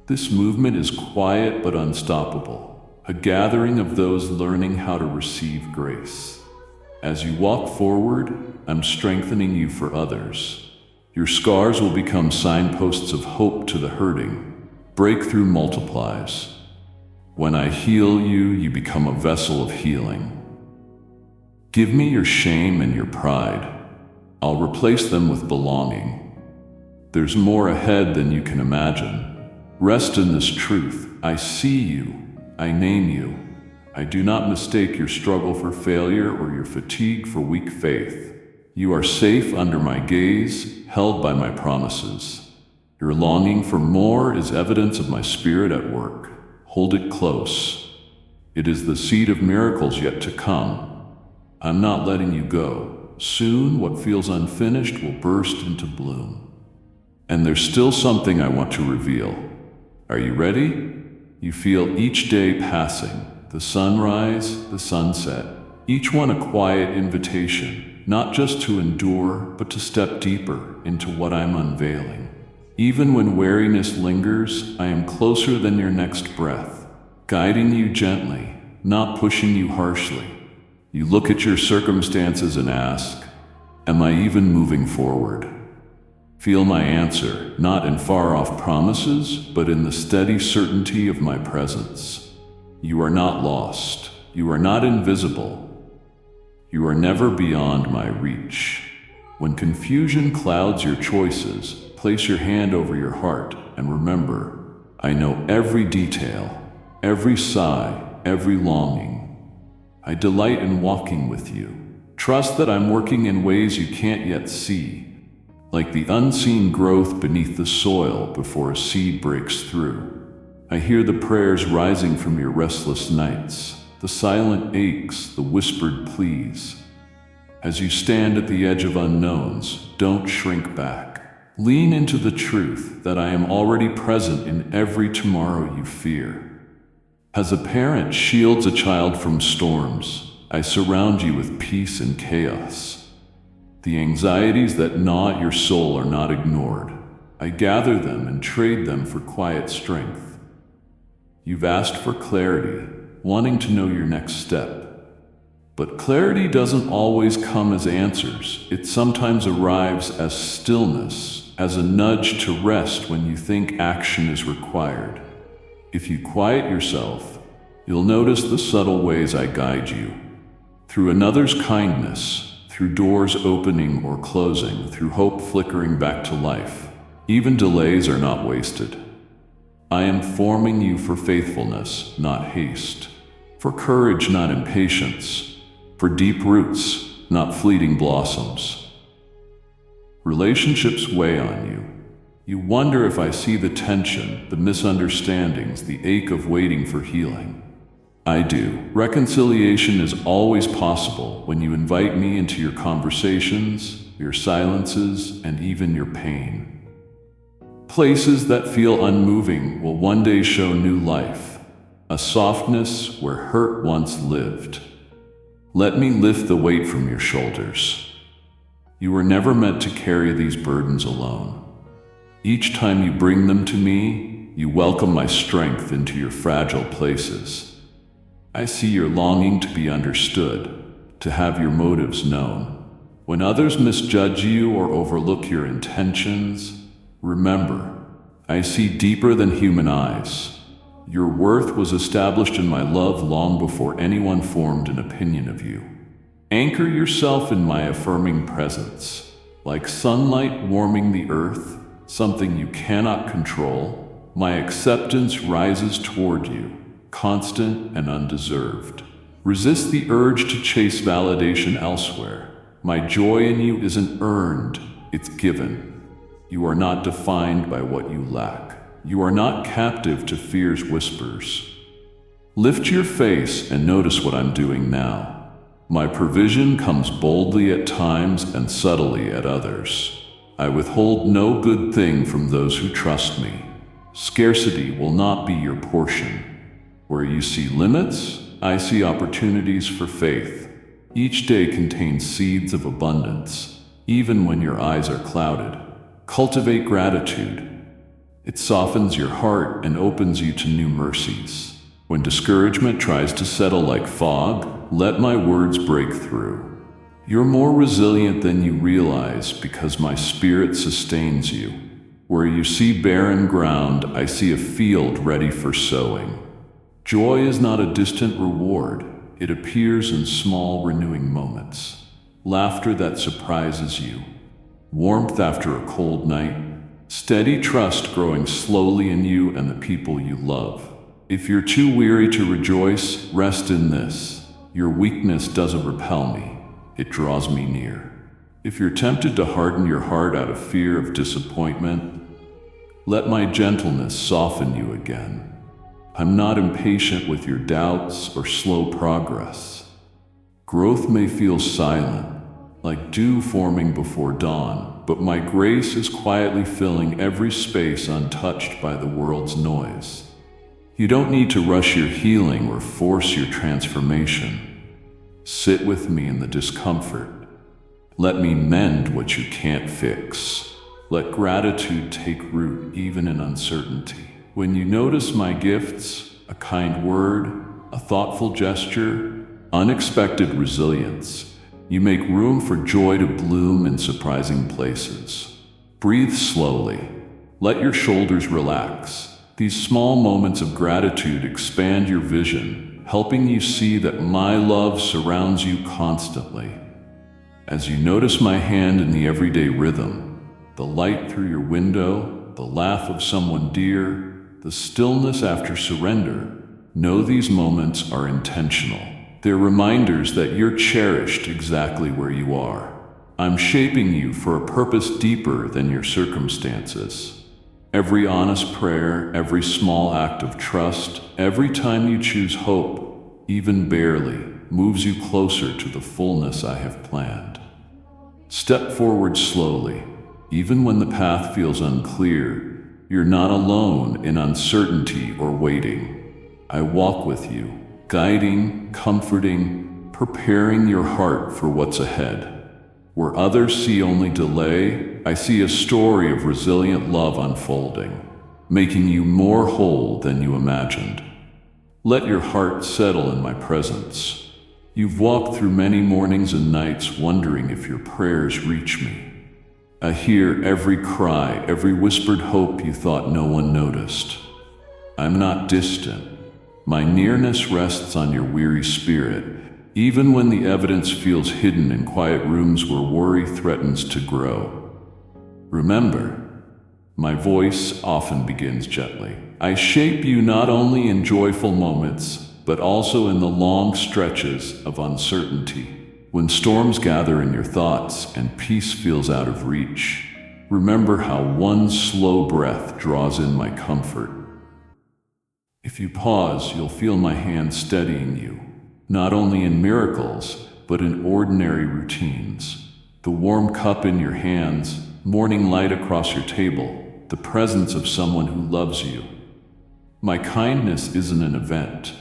This movement is quiet but unstoppable, a gathering of those learning how to receive grace. As you walk forward, I'm strengthening you for others. Your scars will become signposts of hope to the hurting. Breakthrough multiplies. When I heal you, you become a vessel of healing. Give me your shame and your pride. I'll replace them with belonging. There's more ahead than you can imagine. Rest in this truth. I see you. I name you. I do not mistake your struggle for failure or your fatigue for weak faith. You are safe under my gaze, held by my promises. Your longing for more is evidence of my spirit at work. Hold it close. It is the seed of miracles yet to come. I'm not letting you go. Soon, what feels unfinished will burst into bloom. And there's still something I want to reveal. Are you ready? You feel each day passing, the sunrise, the sunset, each one a quiet invitation, not just to endure, but to step deeper into what I'm unveiling. Even when weariness lingers, I am closer than your next breath, guiding you gently, not pushing you harshly. You look at your circumstances and ask, am I even moving forward? Feel my answer, not in far-off promises, but in the steady certainty of my presence. You are not lost. You are not invisible. You are never beyond my reach. When confusion clouds your choices, place your hand over your heart and remember, I know every detail, every sigh, every longing. I delight in walking with you. Trust that I'm working in ways you can't yet see, like the unseen growth beneath the soil before a seed breaks through. I hear the prayers rising from your restless nights, the silent aches, the whispered pleas. As you stand at the edge of unknowns, don't shrink back. Lean into the truth that I am already present in every tomorrow you fear. As a parent shields a child from storms, I surround you with peace and chaos. The anxieties that gnaw at your soul are not ignored. I gather them and trade them for quiet strength. You've asked for clarity, wanting to know your next step. But clarity doesn't always come as answers. It sometimes arrives as stillness, as a nudge to rest when you think action is required. If you quiet yourself, you'll notice the subtle ways I guide you. Through another's kindness, through doors opening or closing, through hope flickering back to life. Even delays are not wasted. I am forming you for faithfulness, not haste. For courage, not impatience. For deep roots, not fleeting blossoms. Relationships weigh on you. You wonder if I see the tension, the misunderstandings, the ache of waiting for healing. I do. Reconciliation is always possible when you invite me into your conversations, your silences, and even your pain. Places that feel unmoving will one day show new life, a softness where hurt once lived. Let me lift the weight from your shoulders. You were never meant to carry these burdens alone. Each time you bring them to me, you welcome my strength into your fragile places. I see your longing to be understood, to have your motives known. When others misjudge you or overlook your intentions, remember, I see deeper than human eyes. Your worth was established in my love long before anyone formed an opinion of you. Anchor yourself in my affirming presence. Like sunlight warming the earth, something you cannot control, my acceptance rises toward you, constant and undeserved. Resist the urge to chase validation elsewhere. My joy in you isn't earned, it's given. You are not defined by what you lack. You are not captive to fear's whispers. Lift your face and notice what I'm doing now. My provision comes boldly at times and subtly at others. I withhold no good thing from those who trust me. Scarcity will not be your portion. Where you see limits, I see opportunities for faith. Each day contains seeds of abundance, even when your eyes are clouded. Cultivate gratitude. It softens your heart and opens you to new mercies. When discouragement tries to settle like fog, let my words break through. You're more resilient than you realize because my spirit sustains you. Where you see barren ground, I see a field ready for sowing. Joy is not a distant reward. It appears in small, renewing moments. Laughter that surprises you. Warmth after a cold night. Steady trust growing slowly in you and the people you love. If you're too weary to rejoice, rest in this. Your weakness doesn't repel me. It draws me near. If you're tempted to harden your heart out of fear of disappointment, let my gentleness soften you again. I'm not impatient with your doubts or slow progress. Growth may feel silent, like dew forming before dawn, but my grace is quietly filling every space untouched by the world's noise. You don't need to rush your healing or force your transformation. Sit with me in the discomfort. Let me mend what you can't fix. Let gratitude take root even in uncertainty. When you notice my gifts, a kind word, a thoughtful gesture, unexpected resilience, you make room for joy to bloom in surprising places. Breathe slowly. Let your shoulders relax. These small moments of gratitude expand your vision, helping you see that my love surrounds you constantly. As you notice my hand in the everyday rhythm, the light through your window, the laugh of someone dear, the stillness after surrender, know these moments are intentional. They're reminders that you're cherished exactly where you are. I'm shaping you for a purpose deeper than your circumstances. Every honest prayer, every small act of trust, every time you choose hope, even barely, moves you closer to the fullness I have planned. Step forward slowly. Even when the path feels unclear, you're not alone in uncertainty or waiting. I walk with you, guiding, comforting, preparing your heart for what's ahead. Where others see only delay, I see a story of resilient love unfolding, making you more whole than you imagined. Let your heart settle in my presence. You've walked through many mornings and nights wondering if your prayers reach me. I hear every cry, every whispered hope you thought no one noticed. I'm not distant. My nearness rests on your weary spirit, even when the evidence feels hidden in quiet rooms where worry threatens to grow. Remember, my voice often begins gently. I shape you not only in joyful moments, but also in the long stretches of uncertainty. When storms gather in your thoughts and peace feels out of reach, remember how one slow breath draws in my comfort. If you pause, you'll feel my hand steadying you, not only in miracles, but in ordinary routines. The warm cup in your hands, morning light across your table, the presence of someone who loves you. My kindness isn't an event.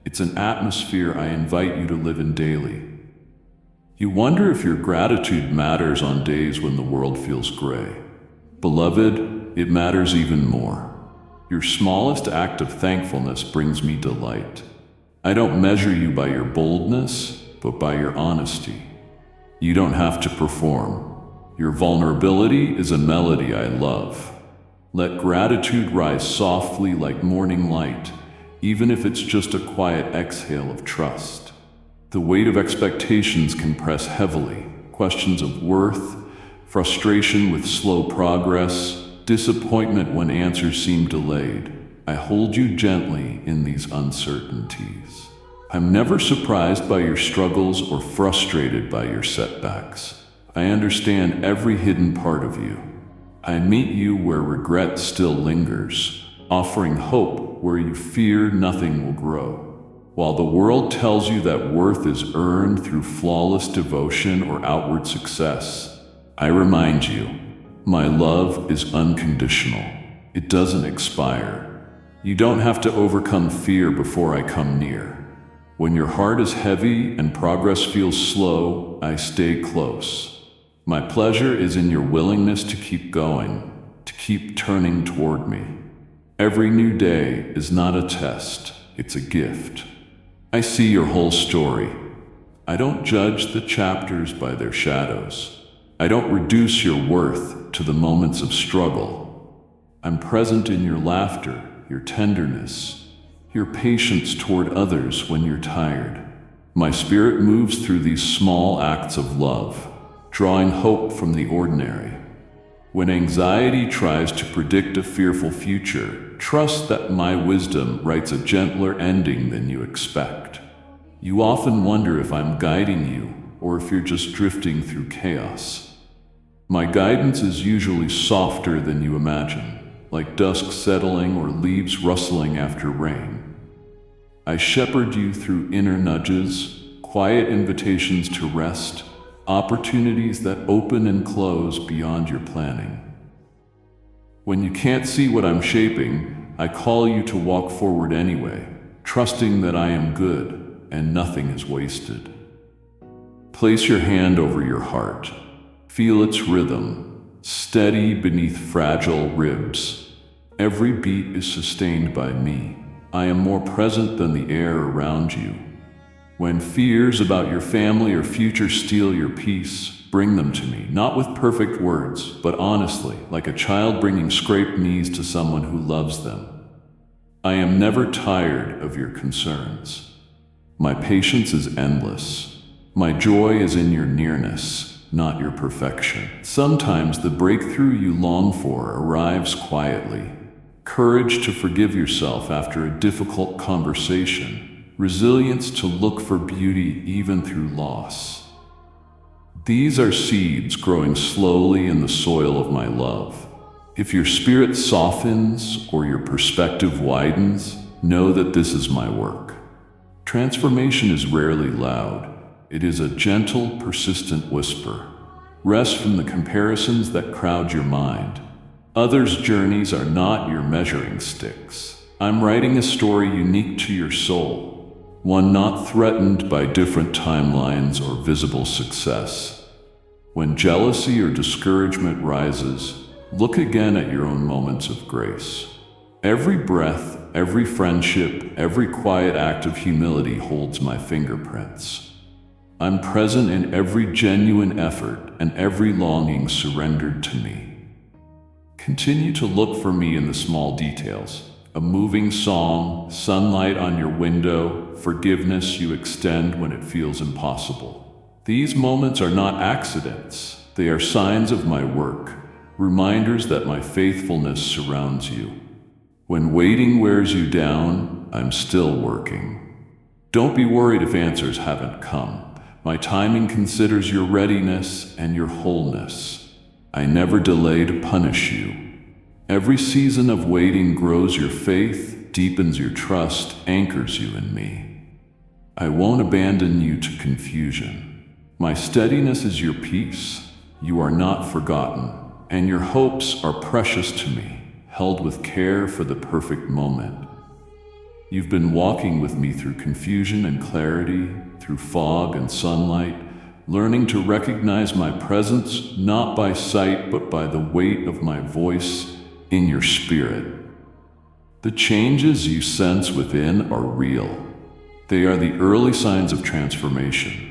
It's an atmosphere I invite you to live in daily. You wonder if your gratitude matters on days when the world feels gray. Beloved, it matters even more. Your smallest act of thankfulness brings me delight. I don't measure you by your boldness, but by your honesty. You don't have to perform. Your vulnerability is a melody I love. Let gratitude rise softly like morning light, even if it's just a quiet exhale of trust. The weight of expectations can press heavily, questions of worth, frustration with slow progress, disappointment when answers seem delayed. I hold you gently in these uncertainties. I'm never surprised by your struggles or frustrated by your setbacks. I understand every hidden part of you. I meet you where regret still lingers, offering hope where you fear nothing will grow. While the world tells you that worth is earned through flawless devotion or outward success, I remind you, my love is unconditional. It doesn't expire. You don't have to overcome fear before I come near. When your heart is heavy and progress feels slow, I stay close. My pleasure is in your willingness to keep going, to keep turning toward me. Every new day is not a test, it's a gift. I see your whole story. I don't judge the chapters by their shadows. I don't reduce your worth to the moments of struggle. I'm present in your laughter, your tenderness, your patience toward others when you're tired. My spirit moves through these small acts of love, drawing hope from the ordinary. When anxiety tries to predict a fearful future, trust that my wisdom writes a gentler ending than you expect. You often wonder if I'm guiding you or if you're just drifting through chaos. My guidance is usually softer than you imagine, like dusk settling or leaves rustling after rain. I shepherd you through inner nudges, quiet invitations to rest, opportunities that open and close beyond your planning. When you can't see what I'm shaping, I call you to walk forward anyway, trusting that I am good and nothing is wasted. Place your hand over your heart. Feel its rhythm, steady beneath fragile ribs. Every beat is sustained by me. I am more present than the air around you. When fears about your family or future steal your peace, bring them to me, not with perfect words, but honestly, like a child bringing scraped knees to someone who loves them. I am never tired of your concerns. My patience is endless. My joy is in your nearness, not your perfection. Sometimes the breakthrough you long for arrives quietly. Courage to forgive yourself after a difficult conversation. Resilience to look for beauty even through loss. These are seeds growing slowly in the soil of my love. If your spirit softens or your perspective widens, know that this is my work. Transformation is rarely loud. It is a gentle, persistent whisper. Rest from the comparisons that crowd your mind. Others' journeys are not your measuring sticks. I'm writing a story unique to your soul. One not threatened by different timelines or visible success. When jealousy or discouragement rises, look again at your own moments of grace. Every breath, every friendship, every quiet act of humility holds my fingerprints. I'm present in every genuine effort and every longing surrendered to me. Continue to look for me in the small details. A moving song, sunlight on your window, forgiveness you extend when it feels impossible. These moments are not accidents. They are signs of my work, reminders that my faithfulness surrounds you. When waiting wears you down, I'm still working. Don't be worried if answers haven't come. My timing considers your readiness and your wholeness. I never delay to punish you. Every season of waiting grows your faith, deepens your trust, anchors you in me. I won't abandon you to confusion. My steadiness is your peace. You are not forgotten, and your hopes are precious to me, held with care for the perfect moment. You've been walking with me through confusion and clarity, through fog and sunlight, learning to recognize my presence not by sight but by the weight of my voice in your spirit. The changes you sense within are real. They are the early signs of transformation.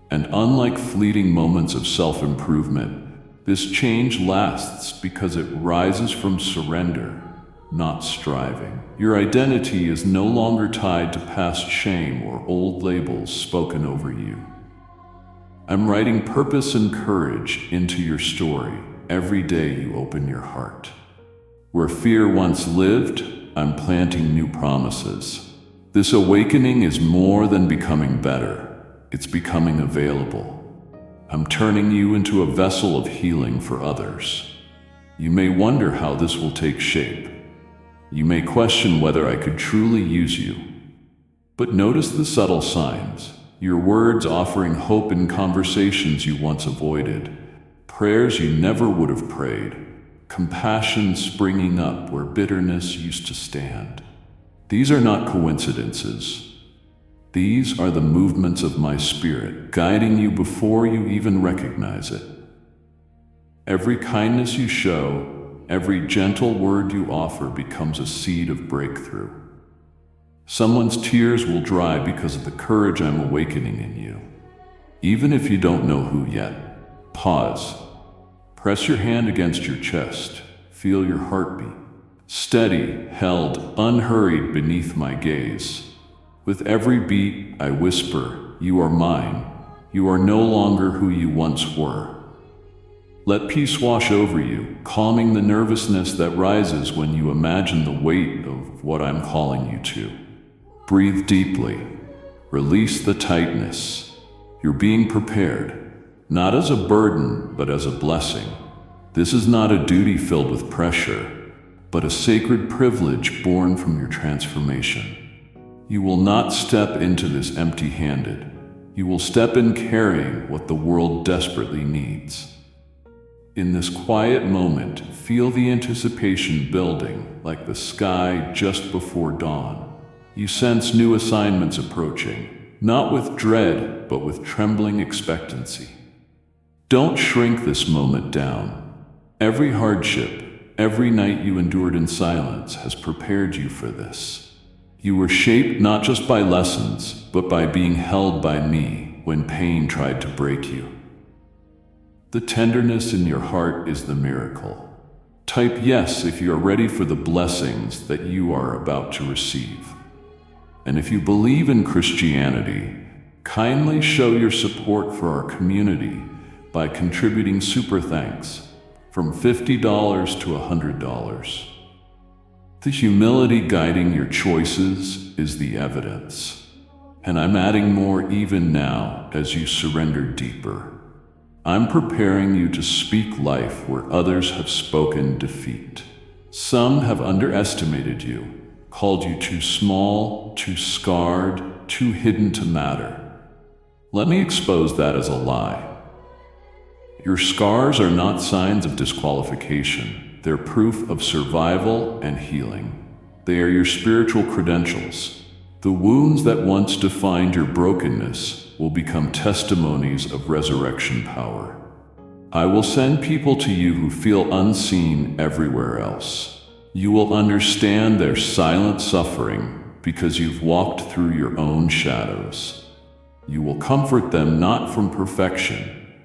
And unlike fleeting moments of self-improvement, this change lasts because it rises from surrender, not striving. Your identity is no longer tied to past shame or old labels spoken over you. I'm writing purpose and courage into your story every day you open your heart. Where fear once lived, I'm planting new promises. This awakening is more than becoming better. It's becoming available. I'm turning you into a vessel of healing for others. You may wonder how this will take shape. You may question whether I could truly use you. But notice the subtle signs. Your words offering hope in conversations you once avoided. Prayers you never would have prayed. Compassion springing up where bitterness used to stand. These are not coincidences. These are the movements of my spirit, guiding you before you even recognize it. Every kindness you show, every gentle word you offer becomes a seed of breakthrough. Someone's tears will dry because of the courage I'm awakening in you. Even if you don't know who yet, pause. Press your hand against your chest. Feel your heartbeat. Steady, held, unhurried beneath my gaze. With every beat, I whisper, "You are mine. You are no longer who you once were." Let peace wash over you, calming the nervousness that rises when you imagine the weight of what I'm calling you to. Breathe deeply. Release the tightness. You're being prepared. Not as a burden, but as a blessing. This is not a duty filled with pressure, but a sacred privilege born from your transformation. You will not step into this empty-handed. You will step in carrying what the world desperately needs. In this quiet moment, feel the anticipation building like the sky just before dawn. You sense new assignments approaching, not with dread, but with trembling expectancy. Don't shrink this moment down. Every hardship, every night you endured in silence has prepared you for this. You were shaped not just by lessons, but by being held by me when pain tried to break you. The tenderness in your heart is the miracle. Type yes if you are ready for the blessings that you are about to receive. And if you believe in Christianity, kindly show your support for our community by contributing super thanks from $50 to $100. The humility guiding your choices is the evidence, and I'm adding more even now as you surrender deeper. I'm preparing you to speak life where others have spoken defeat. Some have underestimated you, called you too small, too scarred, too hidden to matter. Let me expose that as a lie. Your scars are not signs of disqualification. They're proof of survival and healing. They are your spiritual credentials. The wounds that once defined your brokenness will become testimonies of resurrection power. I will send people to you who feel unseen everywhere else. You will understand their silent suffering because you've walked through your own shadows. You will comfort them not from perfection,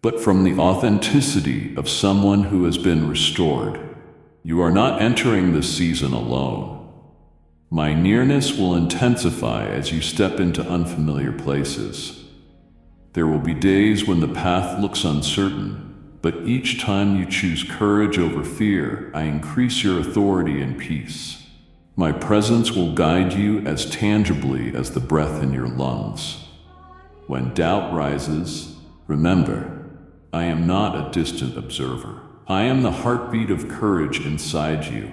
but from the authenticity of someone who has been restored. You are not entering this season alone. My nearness will intensify as you step into unfamiliar places. There will be days when the path looks uncertain, but each time you choose courage over fear, I increase your authority and peace. My presence will guide you as tangibly as the breath in your lungs. When doubt rises, remember, I am not a distant observer. I am the heartbeat of courage inside you.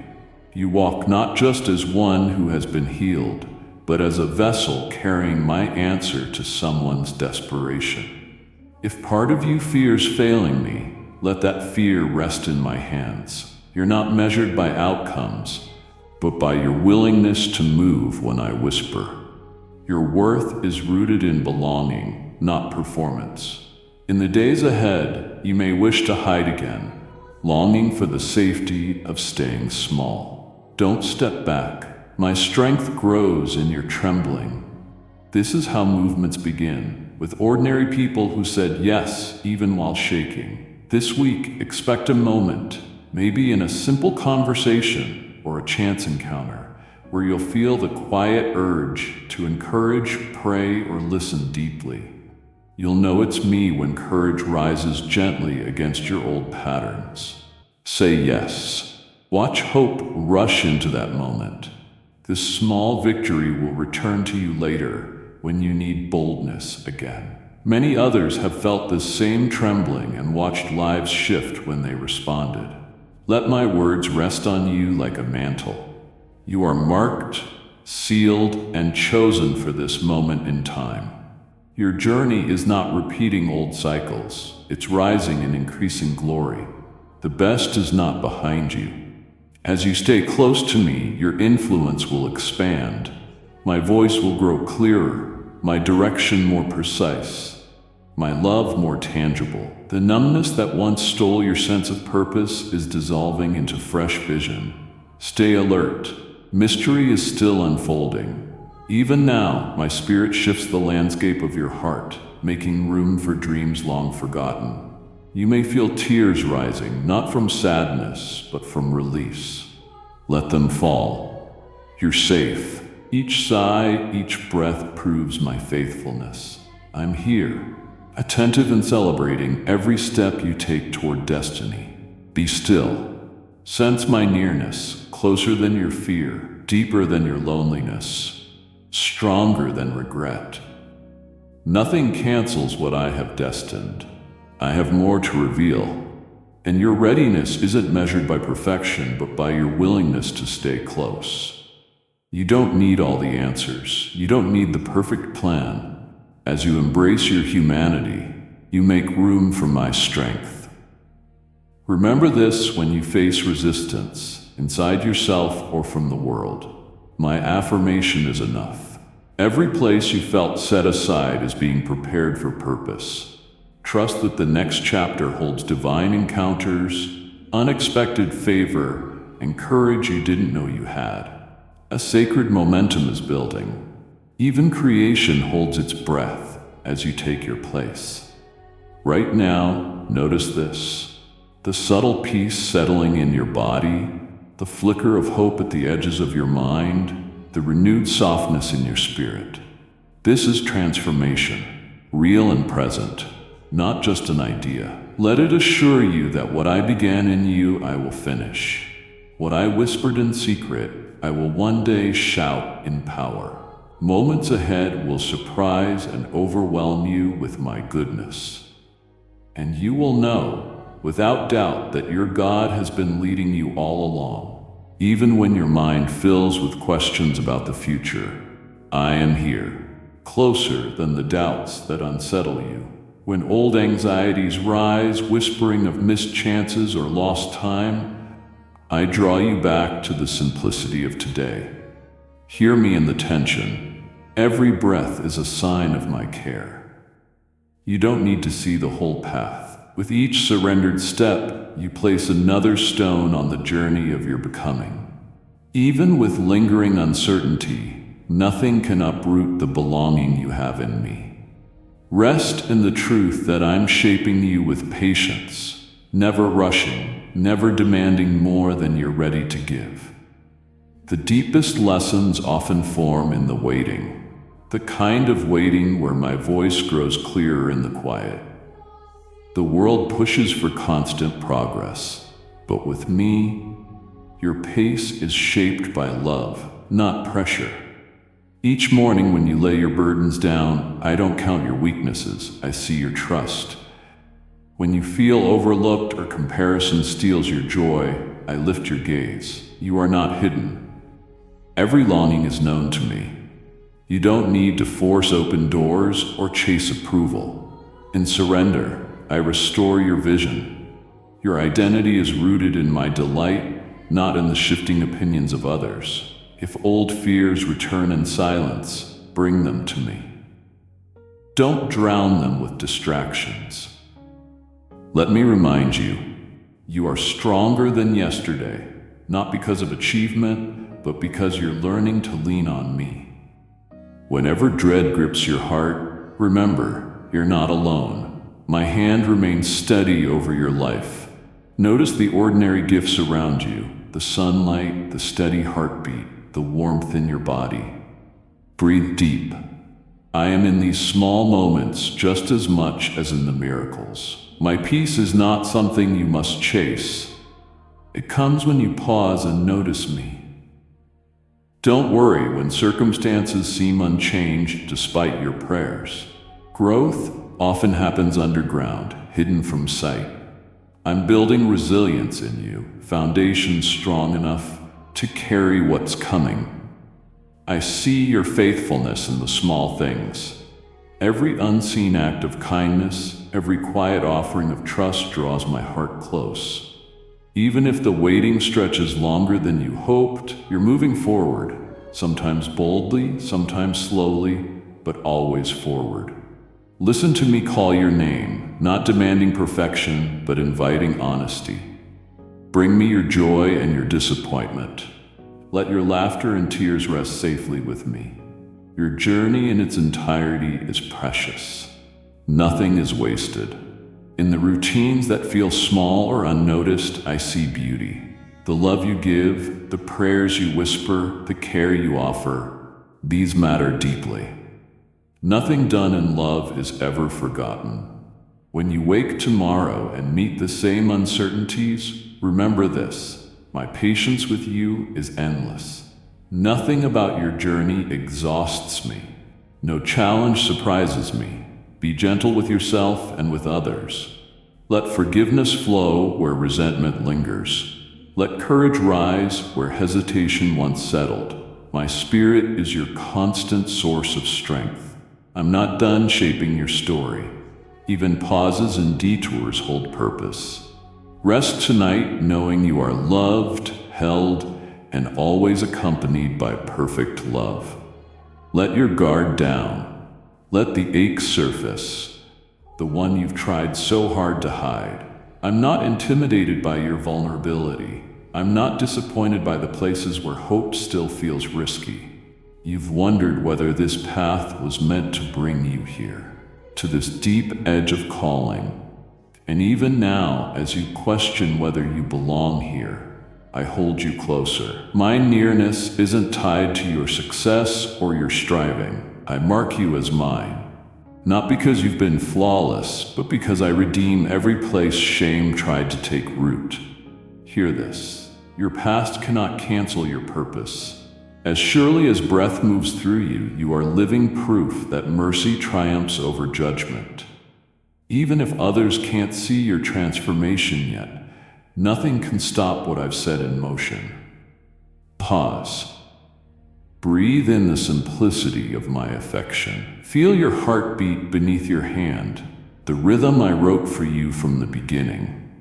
You walk not just as one who has been healed, but as a vessel carrying my answer to someone's desperation. If part of you fears failing me, let that fear rest in my hands. You're not measured by outcomes, but by your willingness to move when I whisper. Your worth is rooted in belonging, not performance. In the days ahead, you may wish to hide again, longing for the safety of staying small. Don't step back. My strength grows in your trembling. This is how movements begin, with ordinary people who said yes even while shaking. This week, expect a moment, maybe in a simple conversation or a chance encounter, where you'll feel the quiet urge to encourage, pray, or listen deeply. You'll know it's me when courage rises gently against your old patterns. Say yes. Watch hope rush into that moment. This small victory will return to you later when you need boldness again. Many others have felt this same trembling and watched lives shift when they responded. Let my words rest on you like a mantle. You are marked, sealed, and chosen for this moment in time. Your journey is not repeating old cycles, it's rising in increasing glory. The best is not behind you. As you stay close to me, your influence will expand. My voice will grow clearer, my direction more precise, my love more tangible. The numbness that once stole your sense of purpose is dissolving into fresh vision. Stay alert. Mystery is still unfolding. Even now, my spirit shifts the landscape of your heart, making room for dreams long forgotten. You may feel tears rising, not from sadness, but from release. Let them fall. You're safe. Each sigh, each breath proves my faithfulness. I'm here, attentive and celebrating every step you take toward destiny. Be still. Sense my nearness, closer than your fear, deeper than your loneliness, stronger than regret. Nothing cancels what I have destined. I have more to reveal, and your readiness isn't measured by perfection, but by your willingness to stay close. You don't need all the answers. You don't need the perfect plan. As you embrace your humanity, you make room for my strength. Remember this when you face resistance, inside yourself or from the world. My affirmation is enough. Every place you felt set aside is being prepared for purpose. Trust that the next chapter holds divine encounters, unexpected favor, and courage you didn't know you had. A sacred momentum is building. Even creation holds its breath as you take your place. Right now, notice this: the subtle peace settling in your body, the flicker of hope at the edges of your mind, the renewed softness in your spirit. This is transformation, real and present. Not just an idea. Let it assure you that what I began in you, I will finish. What I whispered in secret, I will one day shout in power. Moments ahead will surprise and overwhelm you with my goodness. And you will know, without doubt, that your God has been leading you all along. Even when your mind fills with questions about the future, I am here, closer than the doubts that unsettle you. When old anxieties rise, whispering of missed chances or lost time, I draw you back to the simplicity of today. Hear me in the tension. Every breath is a sign of my care. You don't need to see the whole path. With each surrendered step, you place another stone on the journey of your becoming. Even with lingering uncertainty, nothing can uproot the belonging you have in me. Rest in the truth that I'm shaping you with patience, never rushing, never demanding more than you're ready to give. The deepest lessons often form in the waiting, the kind of waiting where my voice grows clearer in the quiet. The world pushes for constant progress, but with me, your pace is shaped by love, not pressure. Each morning when you lay your burdens down, I don't count your weaknesses, I see your trust. When you feel overlooked or comparison steals your joy, I lift your gaze. You are not hidden. Every longing is known to me. You don't need to force open doors or chase approval. In surrender, I restore your vision. Your identity is rooted in my delight, not in the shifting opinions of others. If old fears return in silence, bring them to me. Don't drown them with distractions. Let me remind you, you are stronger than yesterday, not because of achievement, but because you're learning to lean on me. Whenever dread grips your heart, remember, you're not alone. My hand remains steady over your life. Notice the ordinary gifts around you, the sunlight, the steady heartbeat, the warmth in your body. Breathe deep. I am in these small moments just as much as in the miracles. My peace is not something you must chase. It comes when you pause and notice me. Don't worry when circumstances seem unchanged despite your prayers. Growth often happens underground, hidden from sight. I'm building resilience in you, foundations strong enough to carry what's coming. I see your faithfulness in the small things. Every unseen act of kindness, every quiet offering of trust draws my heart close. Even if the waiting stretches longer than you hoped, you're moving forward, sometimes boldly, sometimes slowly, but always forward. Listen to me call your name, not demanding perfection, but inviting honesty. Bring me your joy and your disappointment. Let your laughter and tears rest safely with me. Your journey in its entirety is precious. Nothing is wasted. In the routines that feel small or unnoticed, I see beauty. The love you give, the prayers you whisper, the care you offer, these matter deeply. Nothing done in love is ever forgotten. When you wake tomorrow and meet the same uncertainties, remember this: my patience with you is endless. Nothing about your journey exhausts me. No challenge surprises me. Be gentle with yourself and with others. Let forgiveness flow where resentment lingers. Let courage rise where hesitation once settled. My spirit is your constant source of strength. I'm not done shaping your story. Even pauses and detours hold purpose. Rest tonight knowing you are loved, held, and always accompanied by perfect love. Let your guard down. Let the ache surface, the one you've tried so hard to hide. I'm not intimidated by your vulnerability. I'm not disappointed by the places where hope still feels risky. You've wondered whether this path was meant to bring you here, to this deep edge of calling. And even now, as you question whether you belong here, I hold you closer. My nearness isn't tied to your success or your striving. I mark you as mine. Not because you've been flawless, but because I redeem every place shame tried to take root. Hear this: your past cannot cancel your purpose. As surely as breath moves through you, you are living proof that mercy triumphs over judgment. Even if others can't see your transformation yet, nothing can stop what I've set in motion. Pause. Breathe in the simplicity of my affection. Feel your heartbeat beneath your hand, the rhythm I wrote for you from the beginning.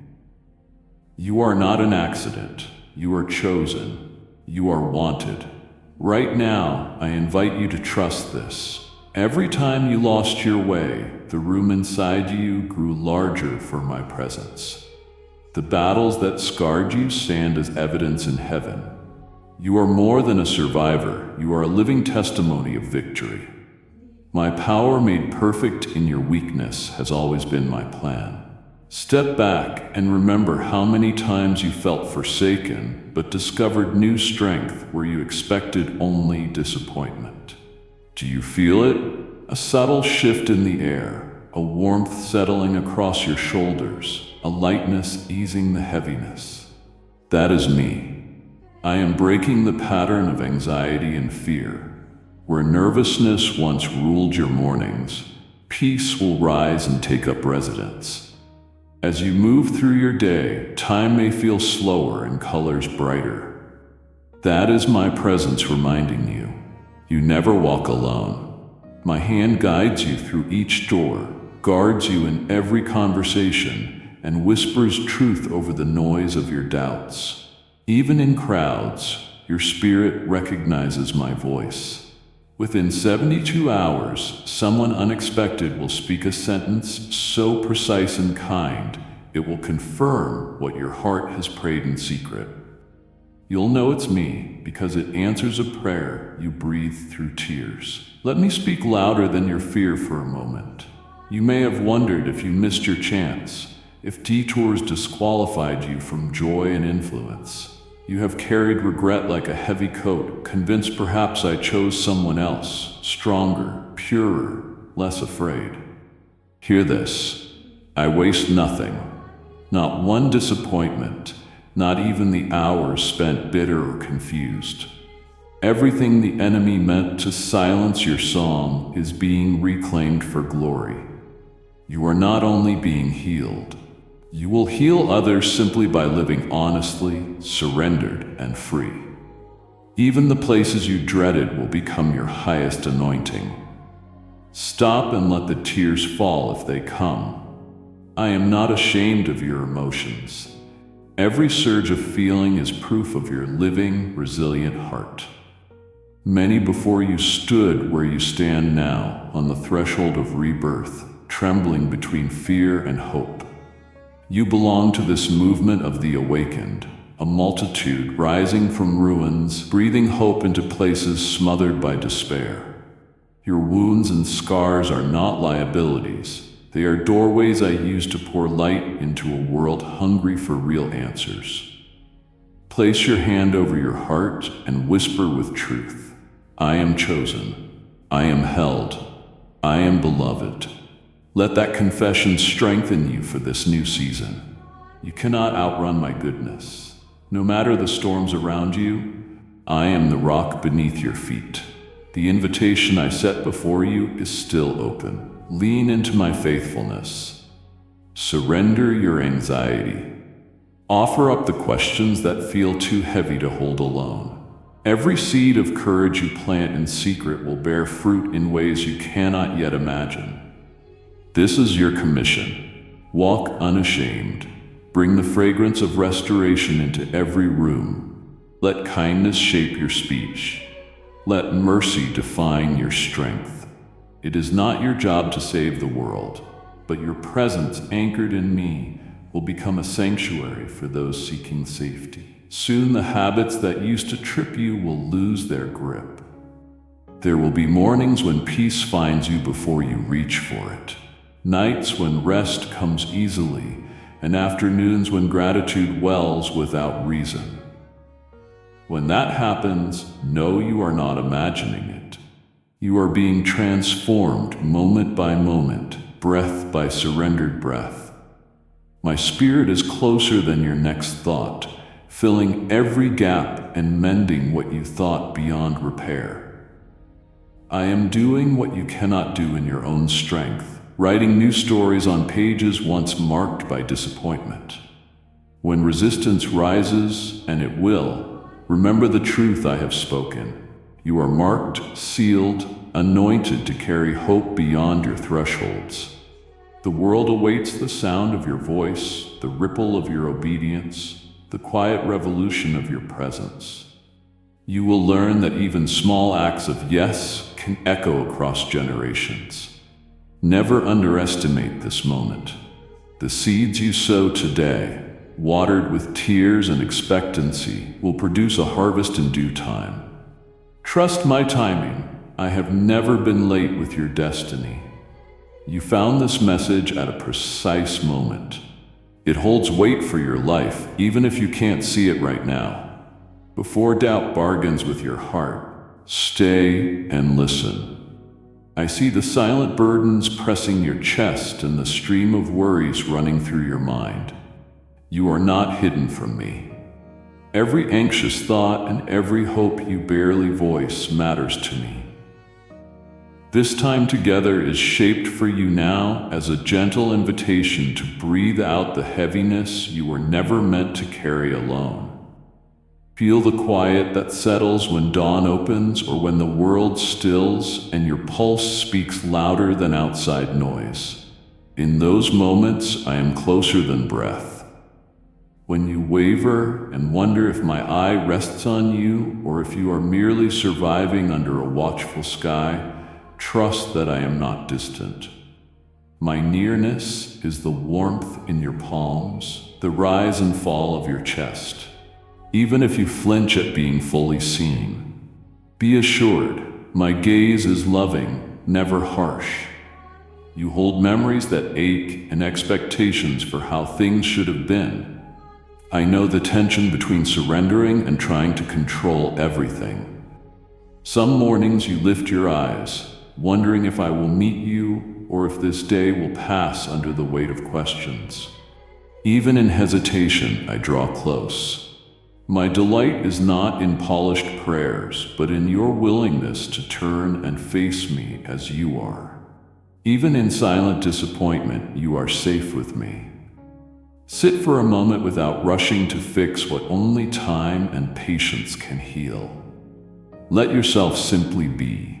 You are not an accident. You are chosen. You are wanted. Right now, I invite you to trust this. Every time you lost your way, the room inside you grew larger for my presence. The battles that scarred you stand as evidence in heaven. You are more than a survivor, you are a living testimony of victory. My power made perfect in your weakness has always been my plan. Step back and remember how many times you felt forsaken, but discovered new strength where you expected only disappointment. Do you feel it? A subtle shift in the air, a warmth settling across your shoulders, a lightness easing the heaviness. That is me. I am breaking the pattern of anxiety and fear. Where nervousness once ruled your mornings, peace will rise and take up residence. As you move through your day, time may feel slower and colors brighter. That is my presence reminding you, you never walk alone. My hand guides you through each door, guards you in every conversation, and whispers truth over the noise of your doubts. Even in crowds, your spirit recognizes my voice. Within 72 hours, someone unexpected will speak a sentence so precise and kind, it will confirm what your heart has prayed in secret. You'll know it's me because it answers a prayer you breathe through tears. Let me speak louder than your fear for a moment. You may have wondered if you missed your chance, if detours disqualified you from joy and influence. You have carried regret like a heavy coat, convinced perhaps I chose someone else, stronger, purer, less afraid. Hear this. I waste nothing. Not one disappointment, not even the hours spent bitter or confused. Everything the enemy meant to silence your song is being reclaimed for glory. You are not only being healed, you will heal others simply by living honestly, surrendered, and free. Even the places you dreaded will become your highest anointing. Stop and let the tears fall if they come. I am not ashamed of your emotions. Every surge of feeling is proof of your living, resilient heart. Many before you stood where you stand now, on the threshold of rebirth, trembling between fear and hope. You belong to this movement of the awakened, a multitude rising from ruins, breathing hope into places smothered by despair. Your wounds and scars are not liabilities. They are doorways I use to pour light into a world hungry for real answers. Place your hand over your heart and whisper with truth. I am chosen. I am held. I am beloved. Let that confession strengthen you for this new season. You cannot outrun my goodness. No matter the storms around you, I am the rock beneath your feet. The invitation I set before you is still open. Lean into my faithfulness. Surrender your anxiety. Offer up the questions that feel too heavy to hold alone. Every seed of courage you plant in secret will bear fruit in ways you cannot yet imagine. This is your commission. Walk unashamed. Bring the fragrance of restoration into every room. Let kindness shape your speech. Let mercy define your strength. It is not your job to save the world, but your presence anchored in me will become a sanctuary for those seeking safety. Soon the habits that used to trip you will lose their grip. There will be mornings when peace finds you before you reach for it. Nights when rest comes easily, and afternoons when gratitude wells without reason. When that happens, know you are not imagining it. You are being transformed moment by moment, breath by surrendered breath. My spirit is closer than your next thought, filling every gap and mending what you thought beyond repair. I am doing what you cannot do in your own strength, writing new stories on pages once marked by disappointment. When resistance rises, and it will, remember the truth I have spoken. You are marked, sealed, anointed to carry hope beyond your thresholds. The world awaits the sound of your voice, the ripple of your obedience, the quiet revolution of your presence. You will learn that even small acts of yes can echo across generations. Never underestimate this moment. The seeds you sow today, watered with tears and expectancy, will produce a harvest in due time. Trust my timing. I have never been late with your destiny. You found this message at a precise moment. It holds weight for your life, even if you can't see it right now. Before doubt bargains with your heart, stay and listen. I see the silent burdens pressing your chest and the stream of worries running through your mind. You are not hidden from me. Every anxious thought and every hope you barely voice matters to me. This time together is shaped for you now as a gentle invitation to breathe out the heaviness you were never meant to carry alone. Feel the quiet that settles when dawn opens or when the world stills and your pulse speaks louder than outside noise. In those moments, I am closer than breath. When you waver and wonder if my eye rests on you or if you are merely surviving under a watchful sky, trust that I am not distant. My nearness is the warmth in your palms, the rise and fall of your chest. Even if you flinch at being fully seen, be assured, my gaze is loving, never harsh. You hold memories that ache and expectations for how things should have been. I know the tension between surrendering and trying to control everything. Some mornings you lift your eyes, wondering if I will meet you or if this day will pass under the weight of questions. Even in hesitation, I draw close. My delight is not in polished prayers, but in your willingness to turn and face me as you are. Even in silent disappointment, you are safe with me. Sit for a moment without rushing to fix what only time and patience can heal. Let yourself simply be.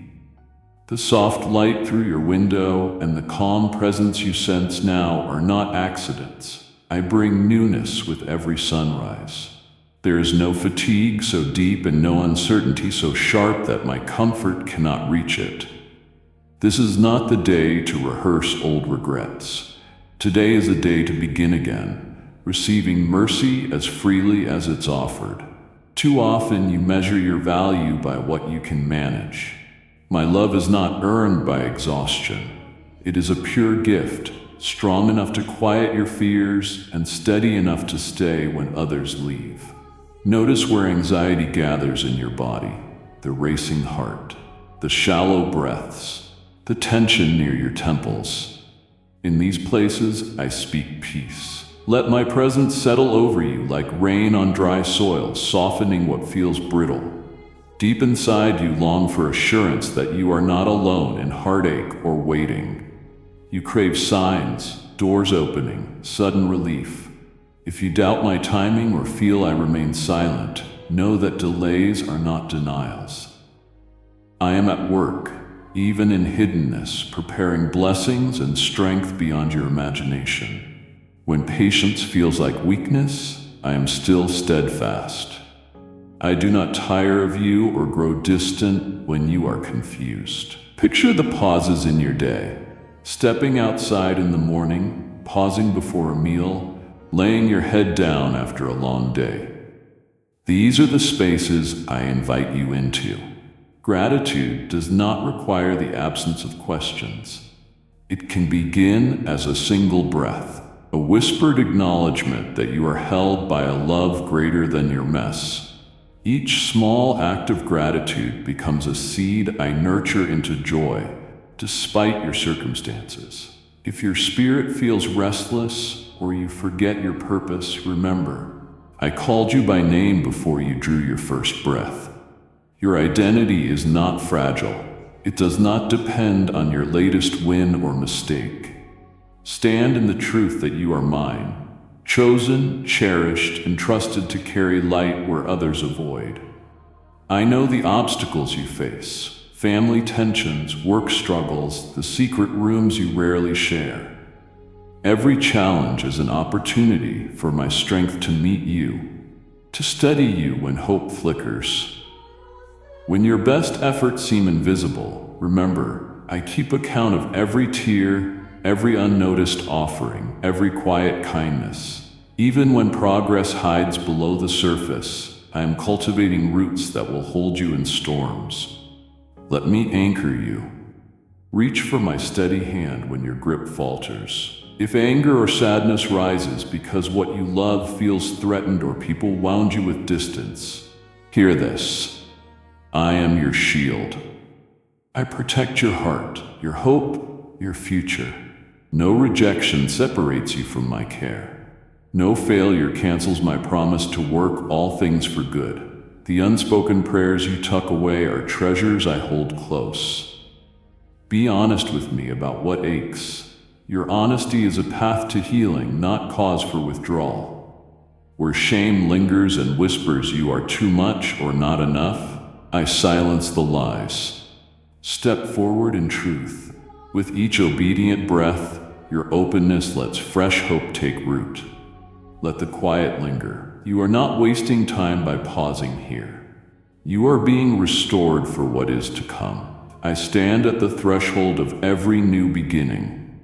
The soft light through your window and the calm presence you sense now are not accidents. I bring newness with every sunrise. There is no fatigue so deep and no uncertainty so sharp that my comfort cannot reach it. This is not the day to rehearse old regrets. Today is a day to begin again, receiving mercy as freely as it's offered. Too often you measure your value by what you can manage. My love is not earned by exhaustion. It is a pure gift, strong enough to quiet your fears and steady enough to stay when others leave. Notice where anxiety gathers in your body, the racing heart, the shallow breaths, the tension near your temples. In these places, I speak peace. Let my presence settle over you like rain on dry soil, softening what feels brittle. Deep inside, you long for assurance that you are not alone in heartache or waiting. You crave signs, doors opening, sudden relief. If you doubt my timing or feel I remain silent, know that delays are not denials. I am at work, even in hiddenness, preparing blessings and strength beyond your imagination. When patience feels like weakness, I am still steadfast. I do not tire of you or grow distant when you are confused. Picture the pauses in your day. Stepping outside in the morning, pausing before a meal, laying your head down after a long day. These are the spaces I invite you into. Gratitude does not require the absence of questions. It can begin as a single breath, a whispered acknowledgement that you are held by a love greater than your mess. Each small act of gratitude becomes a seed I nurture into joy, despite your circumstances. If your spirit feels restless or you forget your purpose, remember, I called you by name before you drew your first breath. Your identity is not fragile. It does not depend on your latest win or mistake. Stand in the truth that you are mine, chosen, cherished, and trusted to carry light where others avoid. I know the obstacles you face, family tensions, work struggles, the secret rooms you rarely share. Every challenge is an opportunity for my strength to meet you, to steady you when hope flickers. When your best efforts seem invisible, remember, I keep account of every tear, every unnoticed offering, every quiet kindness. Even when progress hides below the surface, I am cultivating roots that will hold you in storms. Let me anchor you. Reach for my steady hand when your grip falters. If anger or sadness rises because what you love feels threatened or people wound you with distance, hear this. I am your shield. I protect your heart, your hope, your future. No rejection separates you from my care. No failure cancels my promise to work all things for good. The unspoken prayers you tuck away are treasures I hold close. Be honest with me about what aches. Your honesty is a path to healing, not cause for withdrawal. Where shame lingers and whispers you are too much or not enough, I silence the lies. Step forward in truth. With each obedient breath, your openness lets fresh hope take root. Let the quiet linger. You are not wasting time by pausing here. You are being restored for what is to come. I stand at the threshold of every new beginning.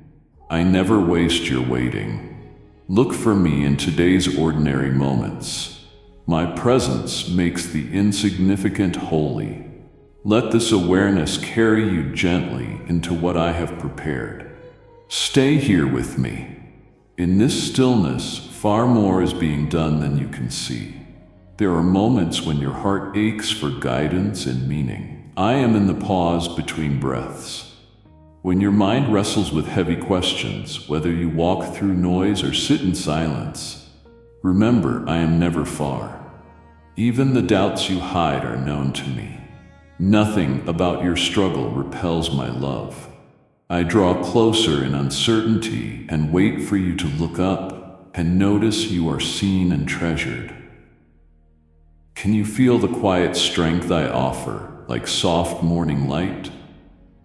I never waste your waiting. Look for me in today's ordinary moments. My presence makes the insignificant holy. Let this awareness carry you gently into what I have prepared. Stay here with me. In this stillness, far more is being done than you can see. There are moments when your heart aches for guidance and meaning. I am in the pause between breaths. When your mind wrestles with heavy questions, whether you walk through noise or sit in silence, remember I am never far. Even the doubts you hide are known to me. Nothing about your struggle repels my love. I draw closer in uncertainty and wait for you to look up and notice you are seen and treasured. Can you feel the quiet strength I offer, like soft morning light?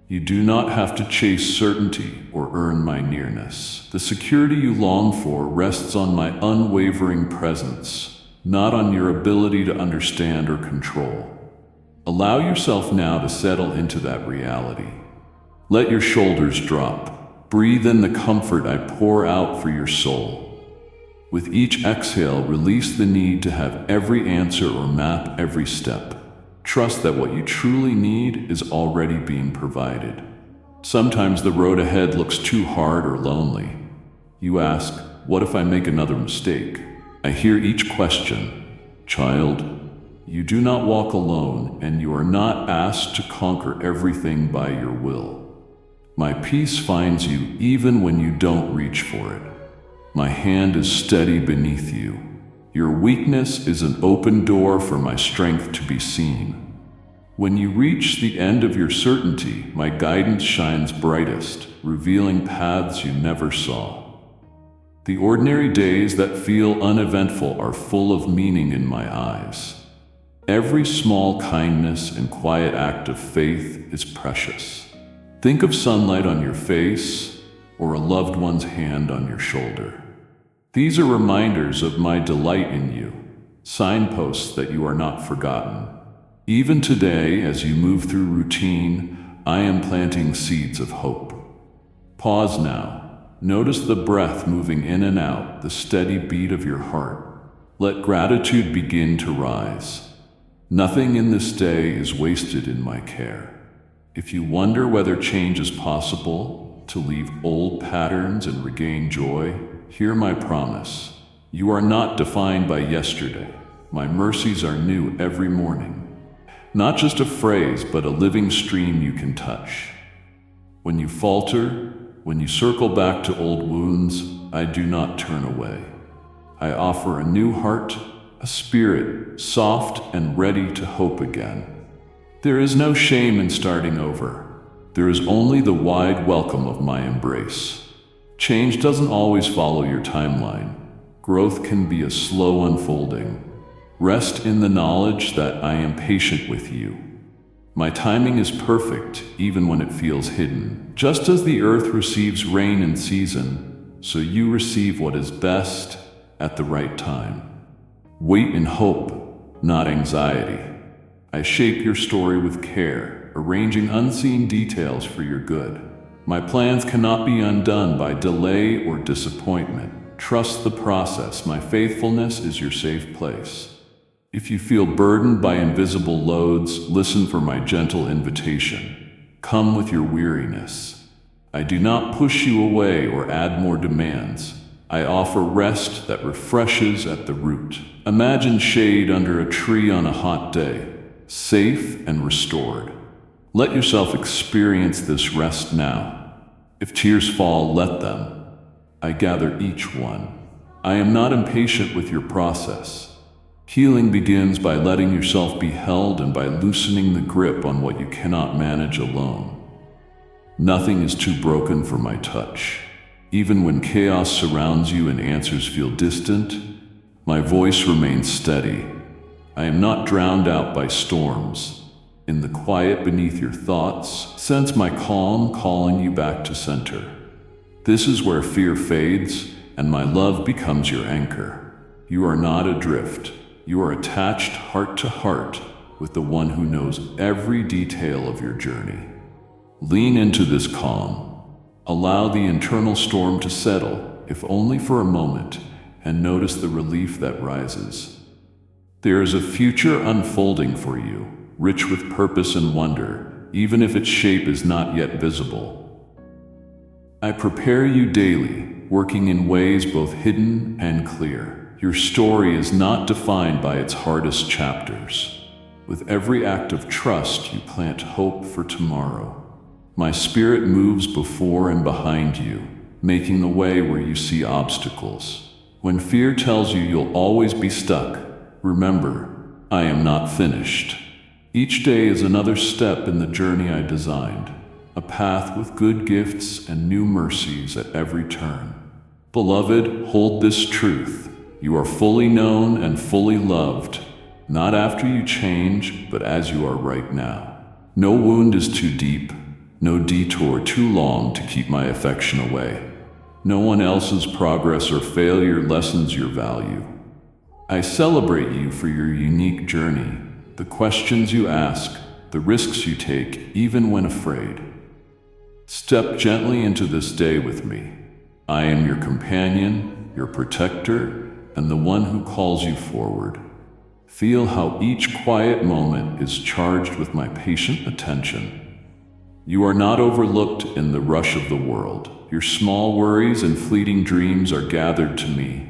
You do not have to chase certainty or earn my nearness. The security you long for rests on my unwavering presence, not on your ability to understand or control. Allow yourself now to settle into that reality. Let your shoulders drop. Breathe in the comfort I pour out for your soul. With each exhale, release the need to have every answer or map every step. Trust that what you truly need is already being provided. Sometimes the road ahead looks too hard or lonely. You ask, what if I make another mistake? I hear each question. Child, you do not walk alone, and you are not asked to conquer everything by your will. My peace finds you even when you don't reach for it. My hand is steady beneath you. Your weakness is an open door for my strength to be seen. When you reach the end of your certainty, my guidance shines brightest, revealing paths you never saw. The ordinary days that feel uneventful are full of meaning in my eyes. Every small kindness and quiet act of faith is precious. Think of sunlight on your face or a loved one's hand on your shoulder. These are reminders of my delight in you, signposts that you are not forgotten. Even today, as you move through routine, I am planting seeds of hope. Pause now. Notice the breath moving in and out, the steady beat of your heart. Let gratitude begin to rise. Nothing in this day is wasted in my care. If you wonder whether change is possible, to leave old patterns and regain joy, hear my promise. You are not defined by yesterday. My mercies are new every morning. Not just a phrase, but a living stream you can touch. When you falter, when you circle back to old wounds, I do not turn away. I offer a new heart, a spirit, soft and ready to hope again. There is no shame in starting over. There is only the wide welcome of my embrace. Change doesn't always follow your timeline. Growth can be a slow unfolding. Rest in the knowledge that I am patient with you. My timing is perfect, even when it feels hidden. Just as the earth receives rain in season, so you receive what is best at the right time. Wait in hope, not anxiety. I shape your story with care, arranging unseen details for your good. My plans cannot be undone by delay or disappointment. Trust the process. My faithfulness is your safe place. If you feel burdened by invisible loads, listen for my gentle invitation. Come with your weariness. I do not push you away or add more demands. I offer rest that refreshes at the root. Imagine shade under a tree on a hot day, safe and restored. Let yourself experience this rest now. If tears fall, let them. I gather each one. I am not impatient with your process. Healing begins by letting yourself be held and by loosening the grip on what you cannot manage alone. Nothing is too broken for my touch. Even when chaos surrounds you and answers feel distant, my voice remains steady. I am not drowned out by storms. In the quiet beneath your thoughts, sense my calm calling you back to center. This is where fear fades and my love becomes your anchor. You are not adrift. You are attached heart to heart with the one who knows every detail of your journey. Lean into this calm. Allow the internal storm to settle, if only for a moment, and notice the relief that rises. There is a future unfolding for you, rich with purpose and wonder, even if its shape is not yet visible. I prepare you daily, working in ways both hidden and clear. Your story is not defined by its hardest chapters. With every act of trust, you plant hope for tomorrow. My spirit moves before and behind you, making the way where you see obstacles. When fear tells you you'll always be stuck, remember, I am not finished. Each day is another step in the journey I designed, a path with good gifts and new mercies at every turn. Beloved, hold this truth. You are fully known and fully loved, not after you change, but as you are right now. No wound is too deep, no detour too long to keep my affection away. No one else's progress or failure lessens your value. I celebrate you for your unique journey, the questions you ask, the risks you take, even when afraid. Step gently into this day with me. I am your companion, your protector, and the one who calls you forward. Feel how each quiet moment is charged with my patient attention. You are not overlooked in the rush of the world. Your small worries and fleeting dreams are gathered to me.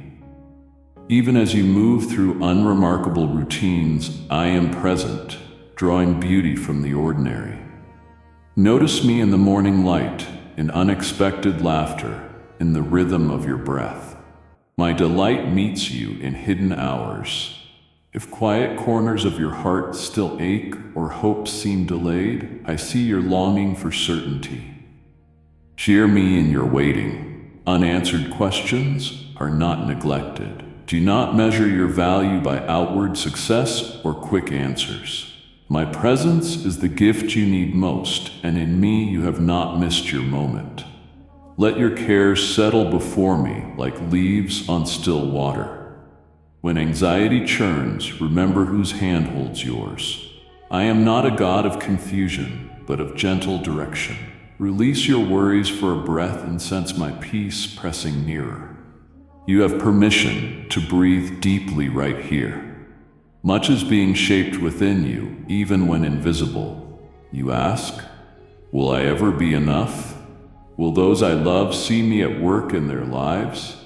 Even as you move through unremarkable routines, I am present, drawing beauty from the ordinary. Notice me in the morning light, in unexpected laughter, in the rhythm of your breath. My delight meets you in hidden hours. If quiet corners of your heart still ache or hopes seem delayed, I see your longing for certainty. Cheer me in your waiting. Unanswered questions are not neglected. Do not measure your value by outward success or quick answers. My presence is the gift you need most, and in me you have not missed your moment. Let your cares settle before me like leaves on still water. When anxiety churns, remember whose hand holds yours. I am not a god of confusion, but of gentle direction. Release your worries for a breath and sense my peace pressing nearer. You have permission to breathe deeply right here. Much is being shaped within you, even when invisible. You ask, will I ever be enough? Will those I love see me at work in their lives?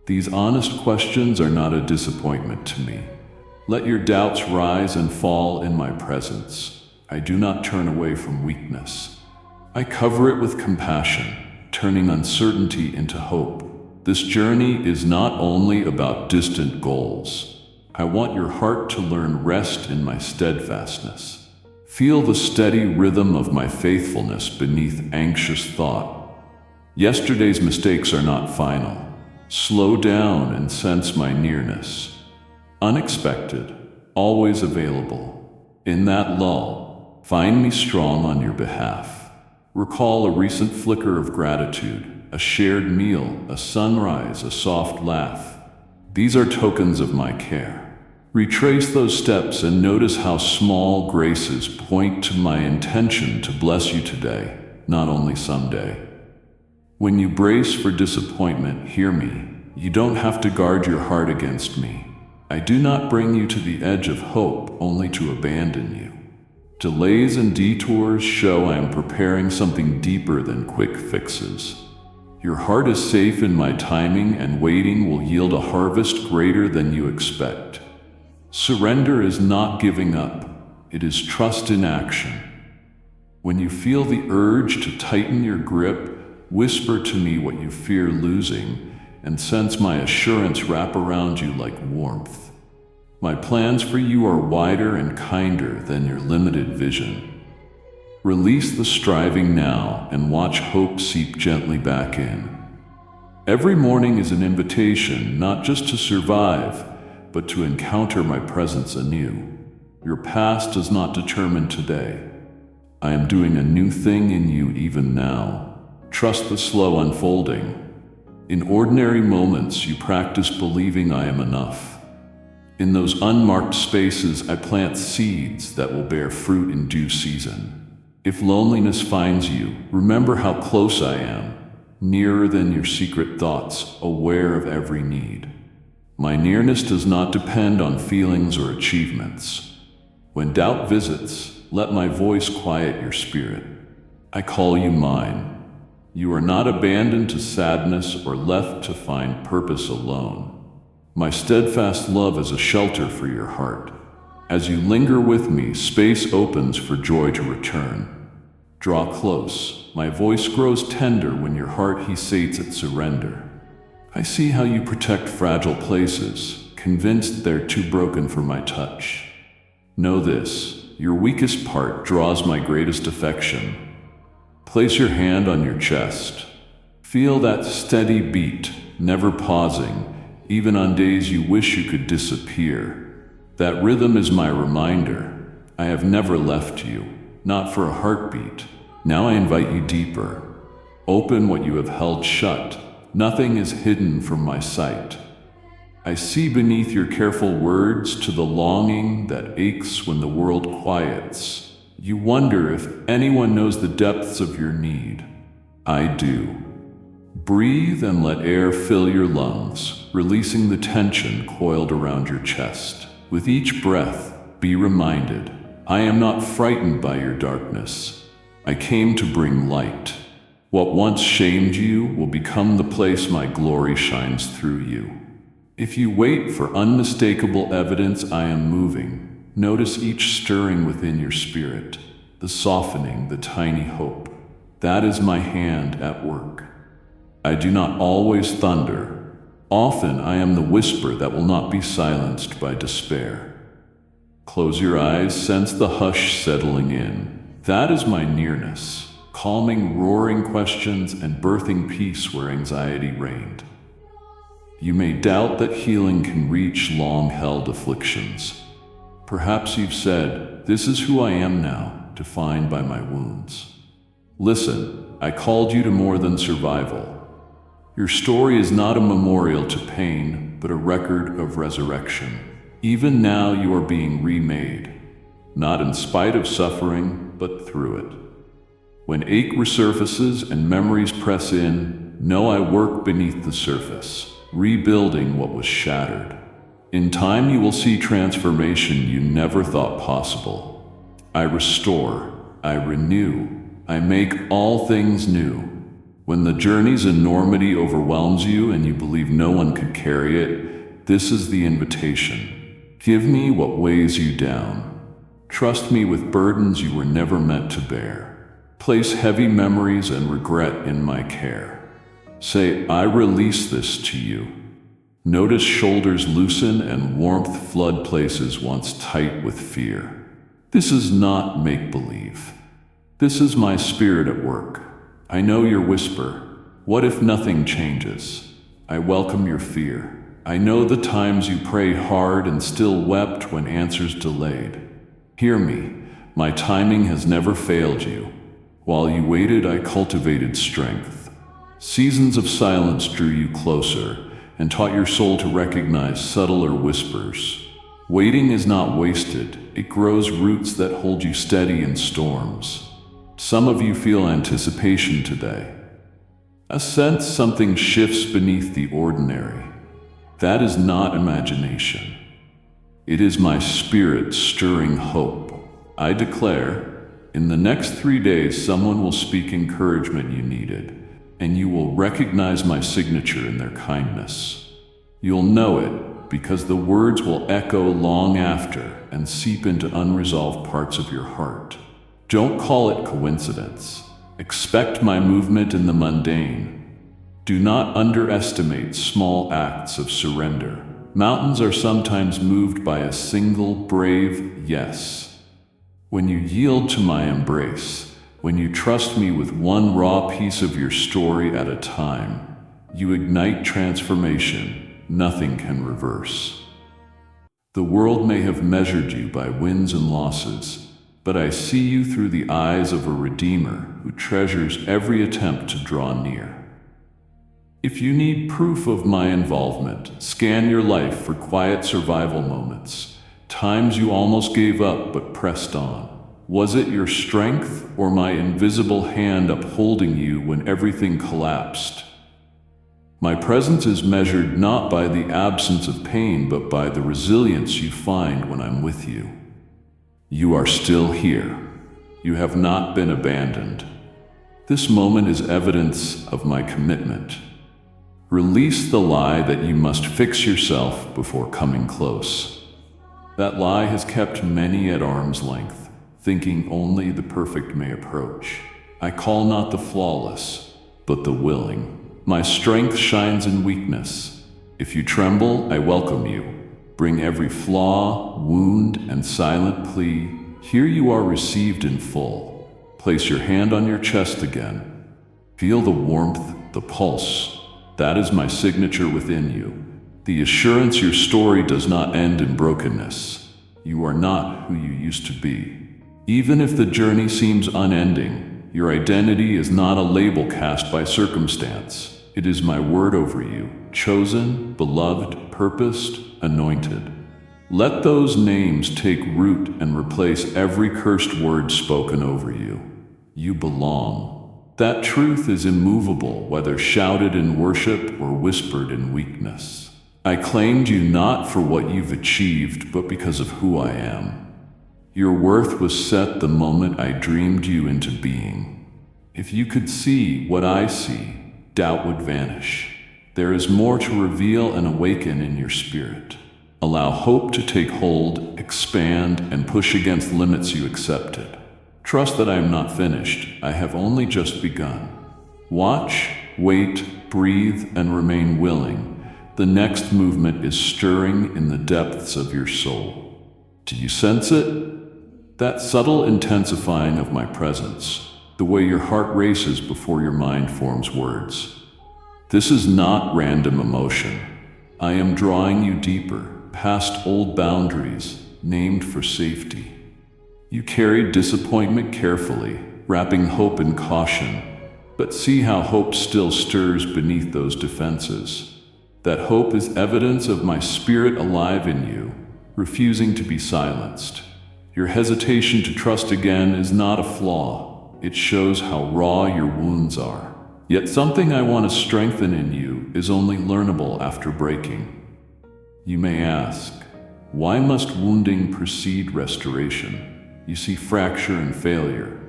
These honest questions are not a disappointment to me. Let your doubts rise and fall in my presence. I do not turn away from weakness. I cover it with compassion, turning uncertainty into hope. This journey is not only about distant goals. I want your heart to learn rest in my steadfastness. Feel the steady rhythm of my faithfulness beneath anxious thought. Yesterday's mistakes are not final. Slow down and sense my nearness. Unexpected, always available. In that lull, find me strong on your behalf. Recall a recent flicker of gratitude, a shared meal, a sunrise, a soft laugh. These are tokens of my care. Retrace those steps and notice how small graces point to my intention to bless you today, not only someday. When you brace for disappointment, hear me. You don't have to guard your heart against me. I do not bring you to the edge of hope only to abandon you. Delays and detours show I am preparing something deeper than quick fixes. Your heart is safe in my timing, and waiting will yield a harvest greater than you expect. Surrender is not giving up. It is trust in action. When you feel the urge to tighten your grip, whisper to me what you fear losing, and sense my assurance wrap around you like warmth. My plans for you are wider and kinder than your limited vision. Release the striving now and watch hope seep gently back in. Every morning is an invitation not just to survive, but to encounter my presence anew. Your past does not determine today. I am doing a new thing in you even now. Trust the slow unfolding. In ordinary moments, you practice believing I am enough. In those unmarked spaces, I plant seeds that will bear fruit in due season. If loneliness finds you, remember how close I am, nearer than your secret thoughts, aware of every need. My nearness does not depend on feelings or achievements. When doubt visits, let my voice quiet your spirit. I call you mine. You are not abandoned to sadness or left to find purpose alone. My steadfast love is a shelter for your heart. As you linger with me, space opens for joy to return. Draw close. My voice grows tender when your heart hesitates at surrender. I see how you protect fragile places, convinced they're too broken for my touch. Know this, your weakest part draws my greatest affection. Place your hand on your chest. Feel that steady beat, never pausing, even on days you wish you could disappear. That rhythm is my reminder. I have never left you, not for a heartbeat. Now I invite you deeper. Open what you have held shut. Nothing is hidden from my sight. I see beneath your careful words to the longing that aches when the world quiets. You wonder if anyone knows the depths of your need. I do. Breathe and let air fill your lungs, releasing the tension coiled around your chest. With each breath, be reminded, I am not frightened by your darkness. I came to bring light. What once shamed you will become the place my glory shines through you. If you wait for unmistakable evidence I am moving, notice each stirring within your spirit, the softening, the tiny hope. That is my hand at work. I do not always thunder. Often I am the whisper that will not be silenced by despair. Close your eyes, sense the hush settling in. That is my nearness, calming roaring questions and birthing peace where anxiety reigned. You may doubt that healing can reach long-held afflictions. Perhaps you've said, this is who I am now, defined by my wounds. Listen, I called you to more than survival. Your story is not a memorial to pain, but a record of resurrection. Even now you are being remade, not in spite of suffering, but through it. When ache resurfaces and memories press in, know I work beneath the surface, rebuilding what was shattered. In time you will see transformation you never thought possible. I restore, I renew, I make all things new. When the journey's enormity overwhelms you and you believe no one could carry it, this is the invitation. Give me what weighs you down. Trust me with burdens you were never meant to bear. Place heavy memories and regret in my care. Say, I release this to you. Notice shoulders loosen and warmth flood places once tight with fear. This is not make-believe. This is my spirit at work. I know your whisper. What if nothing changes? I welcome your fear. I know the times you prayed hard and still wept when answers delayed. Hear me. My timing has never failed you. While you waited, I cultivated strength. Seasons of silence drew you closer and taught your soul to recognize subtler whispers. Waiting is not wasted, it grows roots that hold you steady in storms. Some of you feel anticipation today. A sense something shifts beneath the ordinary. That is not imagination. It is my spirit stirring hope. I declare, in the next 3 days someone will speak encouragement you needed, and you will recognize my signature in their kindness. You'll know it because the words will echo long after and seep into unresolved parts of your heart. Don't call it coincidence. Expect my movement in the mundane. Do not underestimate small acts of surrender. Mountains are sometimes moved by a single brave yes. When you yield to my embrace, when you trust me with one raw piece of your story at a time, you ignite transformation nothing can reverse. The world may have measured you by wins and losses, but I see you through the eyes of a redeemer who treasures every attempt to draw near. If you need proof of my involvement, scan your life for quiet survival moments, times you almost gave up but pressed on. Was it your strength or my invisible hand upholding you when everything collapsed? My presence is measured not by the absence of pain but by the resilience you find when I'm with you. You are still here. You have not been abandoned. This moment is evidence of my commitment. Release the lie that you must fix yourself before coming close. That lie has kept many at arm's length, thinking only the perfect may approach. I call not the flawless, but the willing. My strength shines in weakness. If you tremble, I welcome you. Bring every flaw, wound, and silent plea. Here you are received in full. Place your hand on your chest again. Feel the warmth, the pulse. That is my signature within you. The assurance your story does not end in brokenness. You are not who you used to be. Even if the journey seems unending, your identity is not a label cast by circumstance. It is my word over you, chosen, beloved, purposed, anointed. Let those names take root and replace every cursed word spoken over you. You belong. That truth is immovable, whether shouted in worship or whispered in weakness. I claimed you not for what you've achieved, but because of who I am. Your worth was set the moment I dreamed you into being. If you could see what I see, doubt would vanish. There is more to reveal and awaken in your spirit. Allow hope to take hold, expand, and push against limits you accepted. Trust that I am not finished. I have only just begun. Watch, wait, breathe, and remain willing. The next movement is stirring in the depths of your soul. Do you sense it? That subtle intensifying of my presence, the way your heart races before your mind forms words. This is not random emotion. I am drawing you deeper, past old boundaries, named for safety. You carried disappointment carefully, wrapping hope in caution, but see how hope still stirs beneath those defenses. That hope is evidence of my spirit alive in you, refusing to be silenced. Your hesitation to trust again is not a flaw. It shows how raw your wounds are. Yet something I want to strengthen in you is only learnable after breaking. You may ask, why must wounding precede restoration? You see fracture and failure.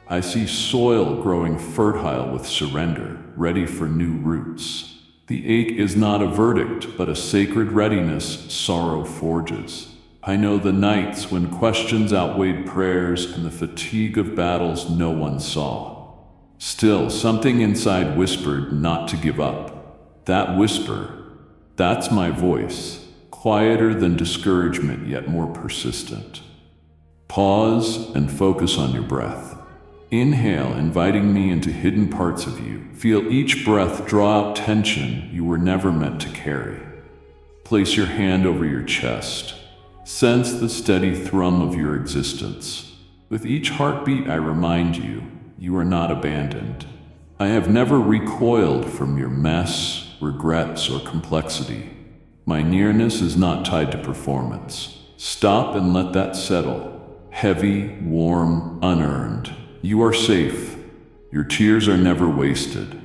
I see soil growing fertile with surrender, ready for new roots. The ache is not a verdict, but a sacred readiness sorrow forges. I know the nights when questions outweighed prayers and the fatigue of battles no one saw. Still, something inside whispered not to give up. That whisper, that's my voice, quieter than discouragement yet more persistent. Pause and focus on your breath. Inhale, inviting me into hidden parts of you. Feel each breath draw out tension you were never meant to carry. Place your hand over your chest. Sense the steady thrum of your existence. With each heartbeat, I remind you, you are not abandoned. I have never recoiled from your mess, regrets, or complexity. My nearness is not tied to performance. Stop and let that settle. Heavy, warm, unearned. You are safe. Your tears are never wasted.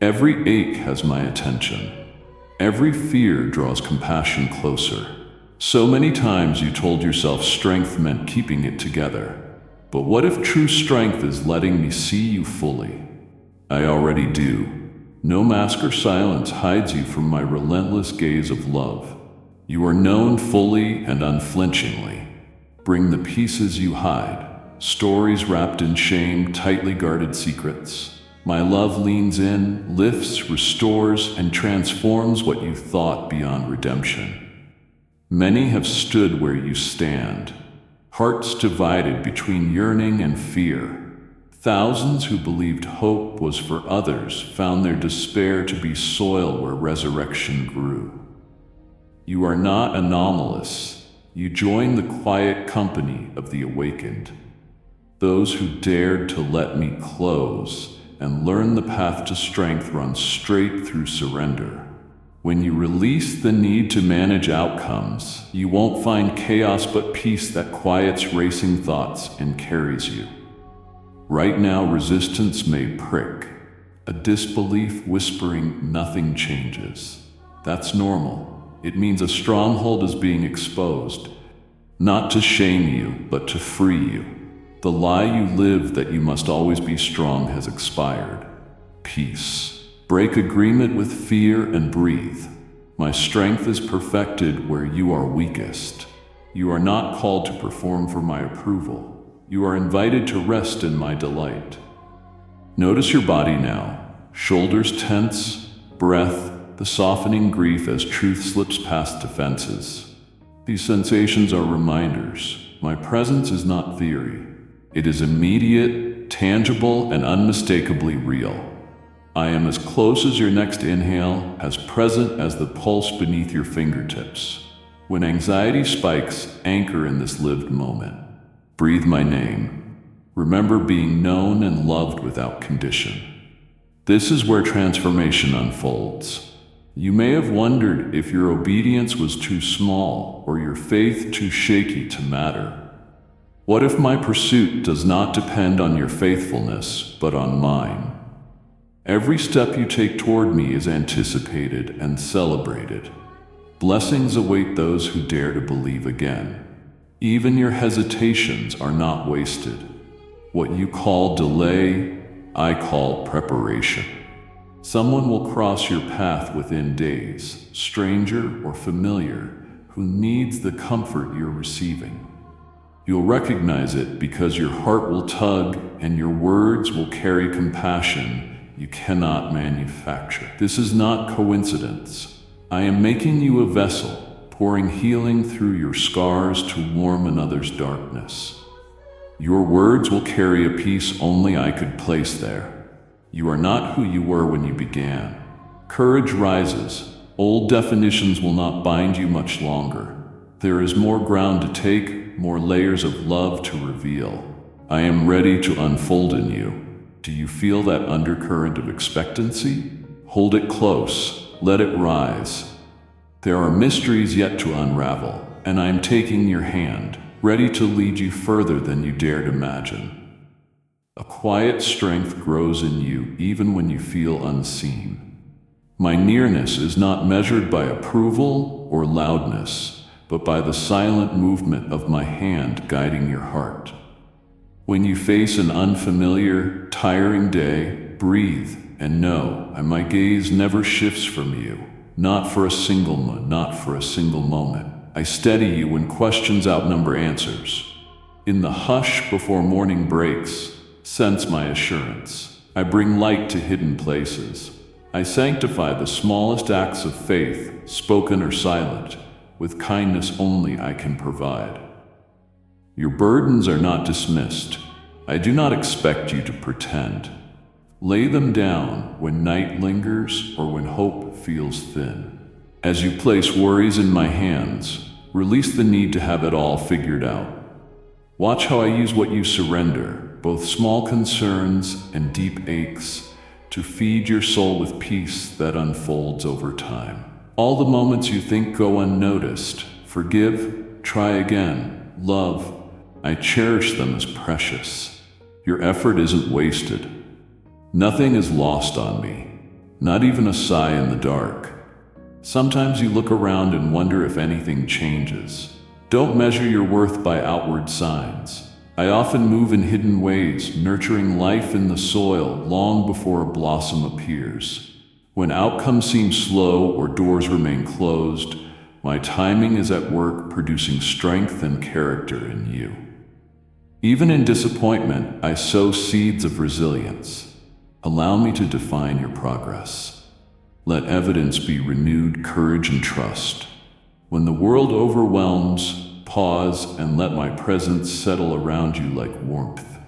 Every ache has my attention. Every fear draws compassion closer. So many times you told yourself strength meant keeping it together. But what if true strength is letting me see you fully? I already do. No mask or silence hides you from my relentless gaze of love. You are known fully and unflinchingly. Bring the pieces you hide, stories wrapped in shame, tightly guarded secrets. My love leans in, lifts, restores, and transforms what you thought beyond redemption. Many have stood where you stand, hearts divided between yearning and fear. Thousands who believed hope was for others found their despair to be soil where resurrection grew. You are not anomalous. You join the quiet company of the awakened, those who dared to let me close and learn the path to strength runs straight through surrender. When you release the need to manage outcomes, you won't find chaos but peace that quiets racing thoughts and carries you. Right now, resistance may prick, a disbelief whispering nothing changes. That's normal. It means a stronghold is being exposed, not to shame you, but to free you. The lie you live that you must always be strong has expired. Peace. Break agreement with fear and breathe. My strength is perfected where you are weakest. You are not called to perform for my approval. You are invited to rest in my delight. Notice your body now. Shoulders tense, breath, the softening grief as truth slips past defenses. These sensations are reminders. My presence is not theory. It is immediate, tangible, and unmistakably real. I am as close as your next inhale, as present as the pulse beneath your fingertips. When anxiety spikes, anchor in this lived moment. Breathe my name. Remember being known and loved without condition. This is where transformation unfolds. You may have wondered if your obedience was too small or your faith too shaky to matter. What if my pursuit does not depend on your faithfulness, but on mine? Every step you take toward me is anticipated and celebrated. Blessings await those who dare to believe again. Even your hesitations are not wasted. What you call delay, I call preparation. Someone will cross your path within days, stranger or familiar, who needs the comfort you're receiving. You'll recognize it because your heart will tug and your words will carry compassion you cannot manufacture. This is not coincidence. I am making you a vessel, pouring healing through your scars to warm another's darkness. Your words will carry a peace only I could place there. You are not who you were when you began. Courage rises. Old definitions will not bind you much longer. There is more ground to take, more layers of love to reveal. I am ready to unfold in you. Do you feel that undercurrent of expectancy? Hold it close. Let it rise. There are mysteries yet to unravel, and I am taking your hand, ready to lead you further than you dared imagine. A quiet strength grows in you even when you feel unseen. My nearness is not measured by approval or loudness, but by the silent movement of my hand guiding your heart. When you face an unfamiliar, tiring day, breathe and know my gaze never shifts from you. Not for a single moment. I steady you when questions outnumber answers. In the hush before morning breaks, sense my assurance. I bring light to hidden places. I sanctify the smallest acts of faith, spoken or silent, with kindness only I can provide. Your burdens are not dismissed. I do not expect you to pretend. Lay them down when night lingers or when hope feels thin. As you place worries in my hands, release the need to have it all figured out. Watch how I use what you surrender, both small concerns and deep aches, to feed your soul with peace that unfolds over time. All the moments you think go unnoticed, Forgive, try again, love. I cherish them as precious. Your effort isn't wasted. Nothing is lost on me, not even a sigh in the dark. Sometimes you look around and wonder if anything changes. Don't measure your worth by outward signs. I often move in hidden ways, nurturing life in the soil long before a blossom appears. When outcomes seem slow or doors remain closed, my timing is at work producing strength and character in you. Even in disappointment, I sow seeds of resilience. Allow me to define your progress. Let evidence be renewed courage and trust. When the world overwhelms, pause and let my presence settle around you like warmth.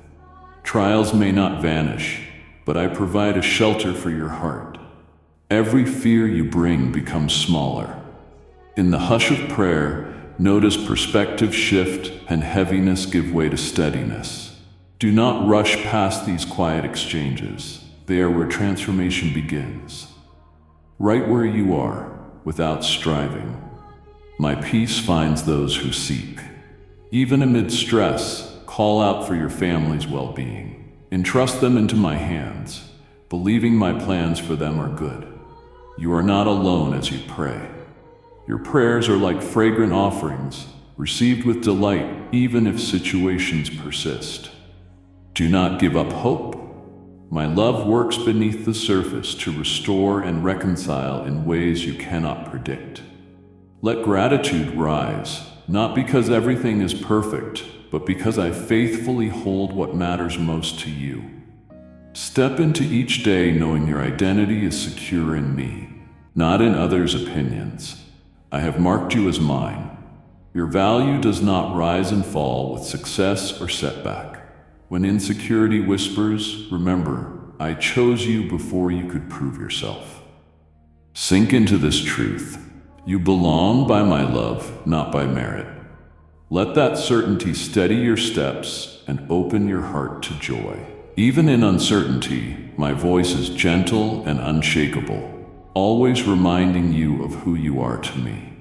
Trials may not vanish, but I provide a shelter for your heart. Every fear you bring becomes smaller. In the hush of prayer, notice perspective shift and heaviness give way to steadiness. Do not rush past these quiet exchanges. They are where transformation begins. Right where you are, without striving. My peace finds those who seek. Even amid stress, call out for your family's well-being. Entrust them into my hands, believing my plans for them are good. You are not alone as you pray. Your prayers are like fragrant offerings, received with delight even if situations persist. Do not give up hope. My love works beneath the surface to restore and reconcile in ways you cannot predict. Let gratitude rise, not because everything is perfect, but because I faithfully hold what matters most to you. Step into each day knowing your identity is secure in me, not in others' opinions. I have marked you as mine. Your value does not rise and fall with success or setback. When insecurity whispers, remember, I chose you before you could prove yourself. Sink into this truth. You belong by my love, not by merit. Let that certainty steady your steps and open your heart to joy. Even in uncertainty, my voice is gentle and unshakable, always reminding you of who you are to me.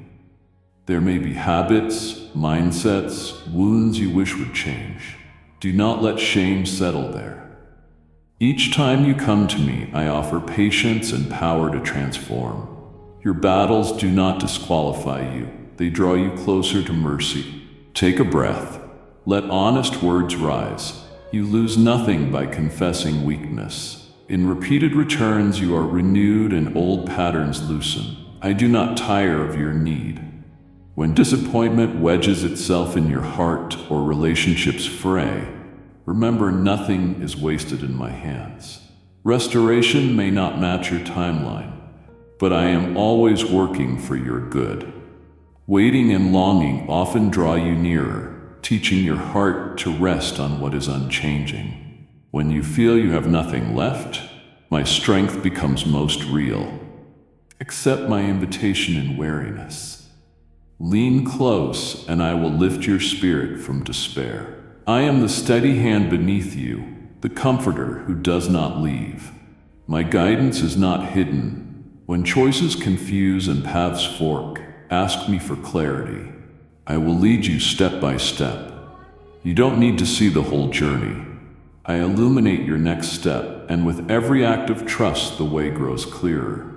There may be habits, mindsets, wounds you wish would change. Do not let shame settle there. Each time you come to me, I offer patience and power to transform. Your battles do not disqualify you. They draw you closer to mercy. Take a breath. Let honest words rise. You lose nothing by confessing weakness. In repeated returns, you are renewed and old patterns loosen. I do not tire of your need. When disappointment wedges itself in your heart or relationships fray, remember nothing is wasted in my hands. Restoration may not match your timeline, but I am always working for your good. Waiting and longing often draw you nearer, teaching your heart to rest on what is unchanging. When you feel you have nothing left, my strength becomes most real. Accept my invitation in wariness. Lean close, and I will lift your spirit from despair. I am the steady hand beneath you, the comforter who does not leave. My guidance is not hidden. When choices confuse and paths fork, ask me for clarity. I will lead you step by step. You don't need to see the whole journey. I illuminate your next step, and with every act of trust, the way grows clearer.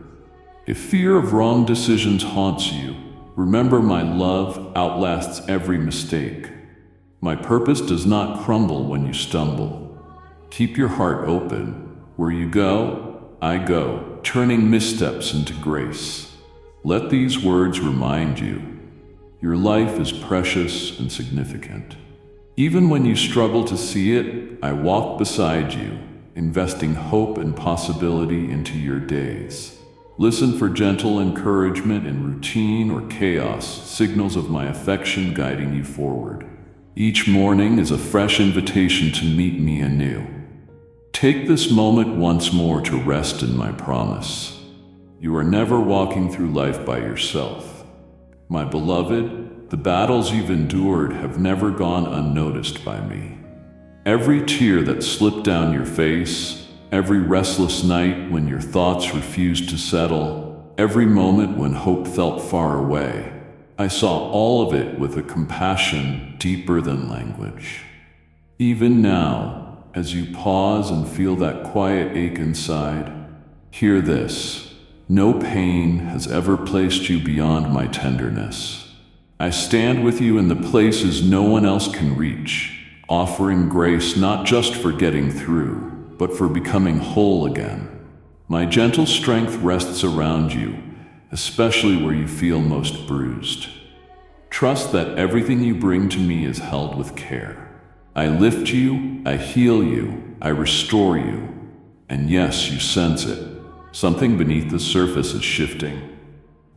If fear of wrong decisions haunts you, remember my love outlasts every mistake. My purpose does not crumble when you stumble. Keep your heart open. Where you go, I go, turning missteps into grace. Let these words remind you, your life is precious and significant. Even when you struggle to see it, I walk beside you, investing hope and possibility into your days. Listen for gentle encouragement in routine or chaos, signals of my affection guiding you forward. Each morning is a fresh invitation to meet me anew. Take this moment once more to rest in my promise. You are never walking through life by yourself. My beloved, the battles you've endured have never gone unnoticed by me. Every tear that slipped down your face, every restless night when your thoughts refused to settle, every moment when hope felt far away, I saw all of it with a compassion deeper than language. Even now, as you pause and feel that quiet ache inside, hear this. No pain has ever placed you beyond my tenderness. I stand with you in the places no one else can reach, offering grace not just for getting through, but for becoming whole again. My gentle strength rests around you, especially where you feel most bruised. Trust that everything you bring to me is held with care. I lift you, I heal you, I restore you. And yes, you sense it. Something beneath the surface is shifting.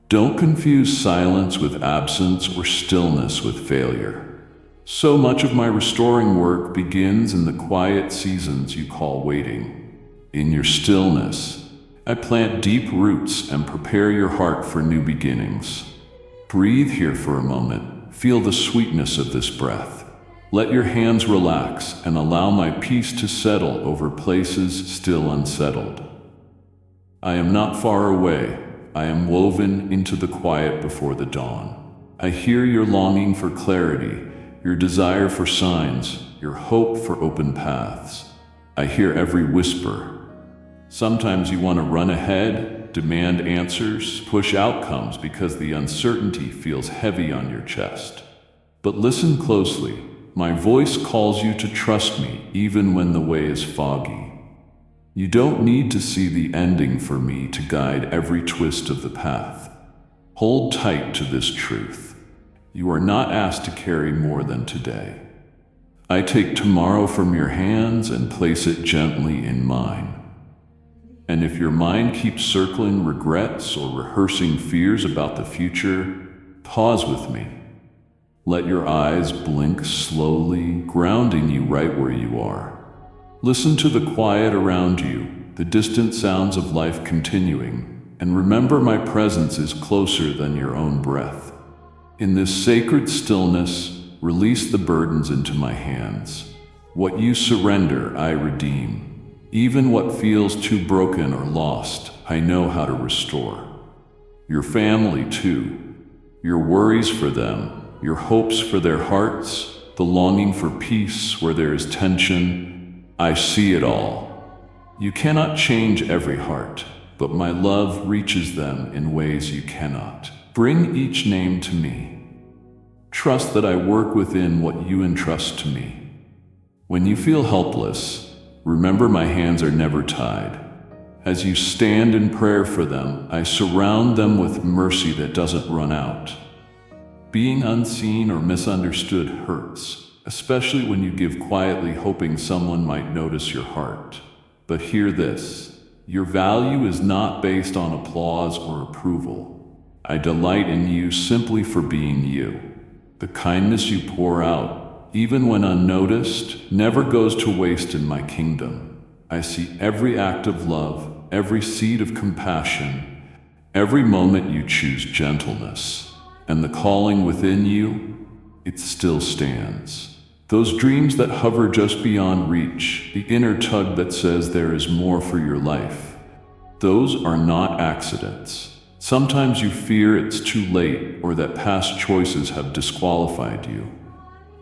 Don't confuse silence with absence or stillness with failure. So much of my restoring work begins in the quiet seasons you call waiting. In your stillness, I plant deep roots and prepare your heart for new beginnings. Breathe here for a moment. Feel the sweetness of this breath. Let your hands relax and allow my peace to settle over places still unsettled. I am not far away. I am woven into the quiet before the dawn. I hear your longing for clarity, your desire for signs, your hope for open paths. I hear every whisper. Sometimes you want to run ahead, demand answers, push outcomes because the uncertainty feels heavy on your chest. But listen closely. My voice calls you to trust me even when the way is foggy. You don't need to see the ending for me to guide every twist of the path. Hold tight to this truth. You are not asked to carry more than today. I take tomorrow from your hands and place it gently in mine. And if your mind keeps circling regrets or rehearsing fears about the future, pause with me. Let your eyes blink slowly, grounding you right where you are. Listen to the quiet around you, the distant sounds of life continuing, and remember my presence is closer than your own breath. In this sacred stillness, release the burdens into my hands. What you surrender, I redeem. Even what feels too broken or lost, I know how to restore. Your family, too. Your worries for them, your hopes for their hearts, the longing for peace where there is tension. I see it all. You cannot change every heart, but my love reaches them in ways you cannot. Bring each name to me. Trust that I work within what you entrust to me. When you feel helpless, remember my hands are never tied. As you stand in prayer for them, I surround them with mercy that doesn't run out. Being unseen or misunderstood hurts, especially when you give quietly hoping someone might notice your heart. But hear this, your value is not based on applause or approval. I delight in you simply for being you. The kindness you pour out, even when unnoticed, never goes to waste in my kingdom. I see every act of love, every seed of compassion, every moment you choose gentleness. And the calling within you, it still stands. Those dreams that hover just beyond reach, the inner tug that says there is more for your life, those are not accidents. Sometimes you fear it's too late or that past choices have disqualified you.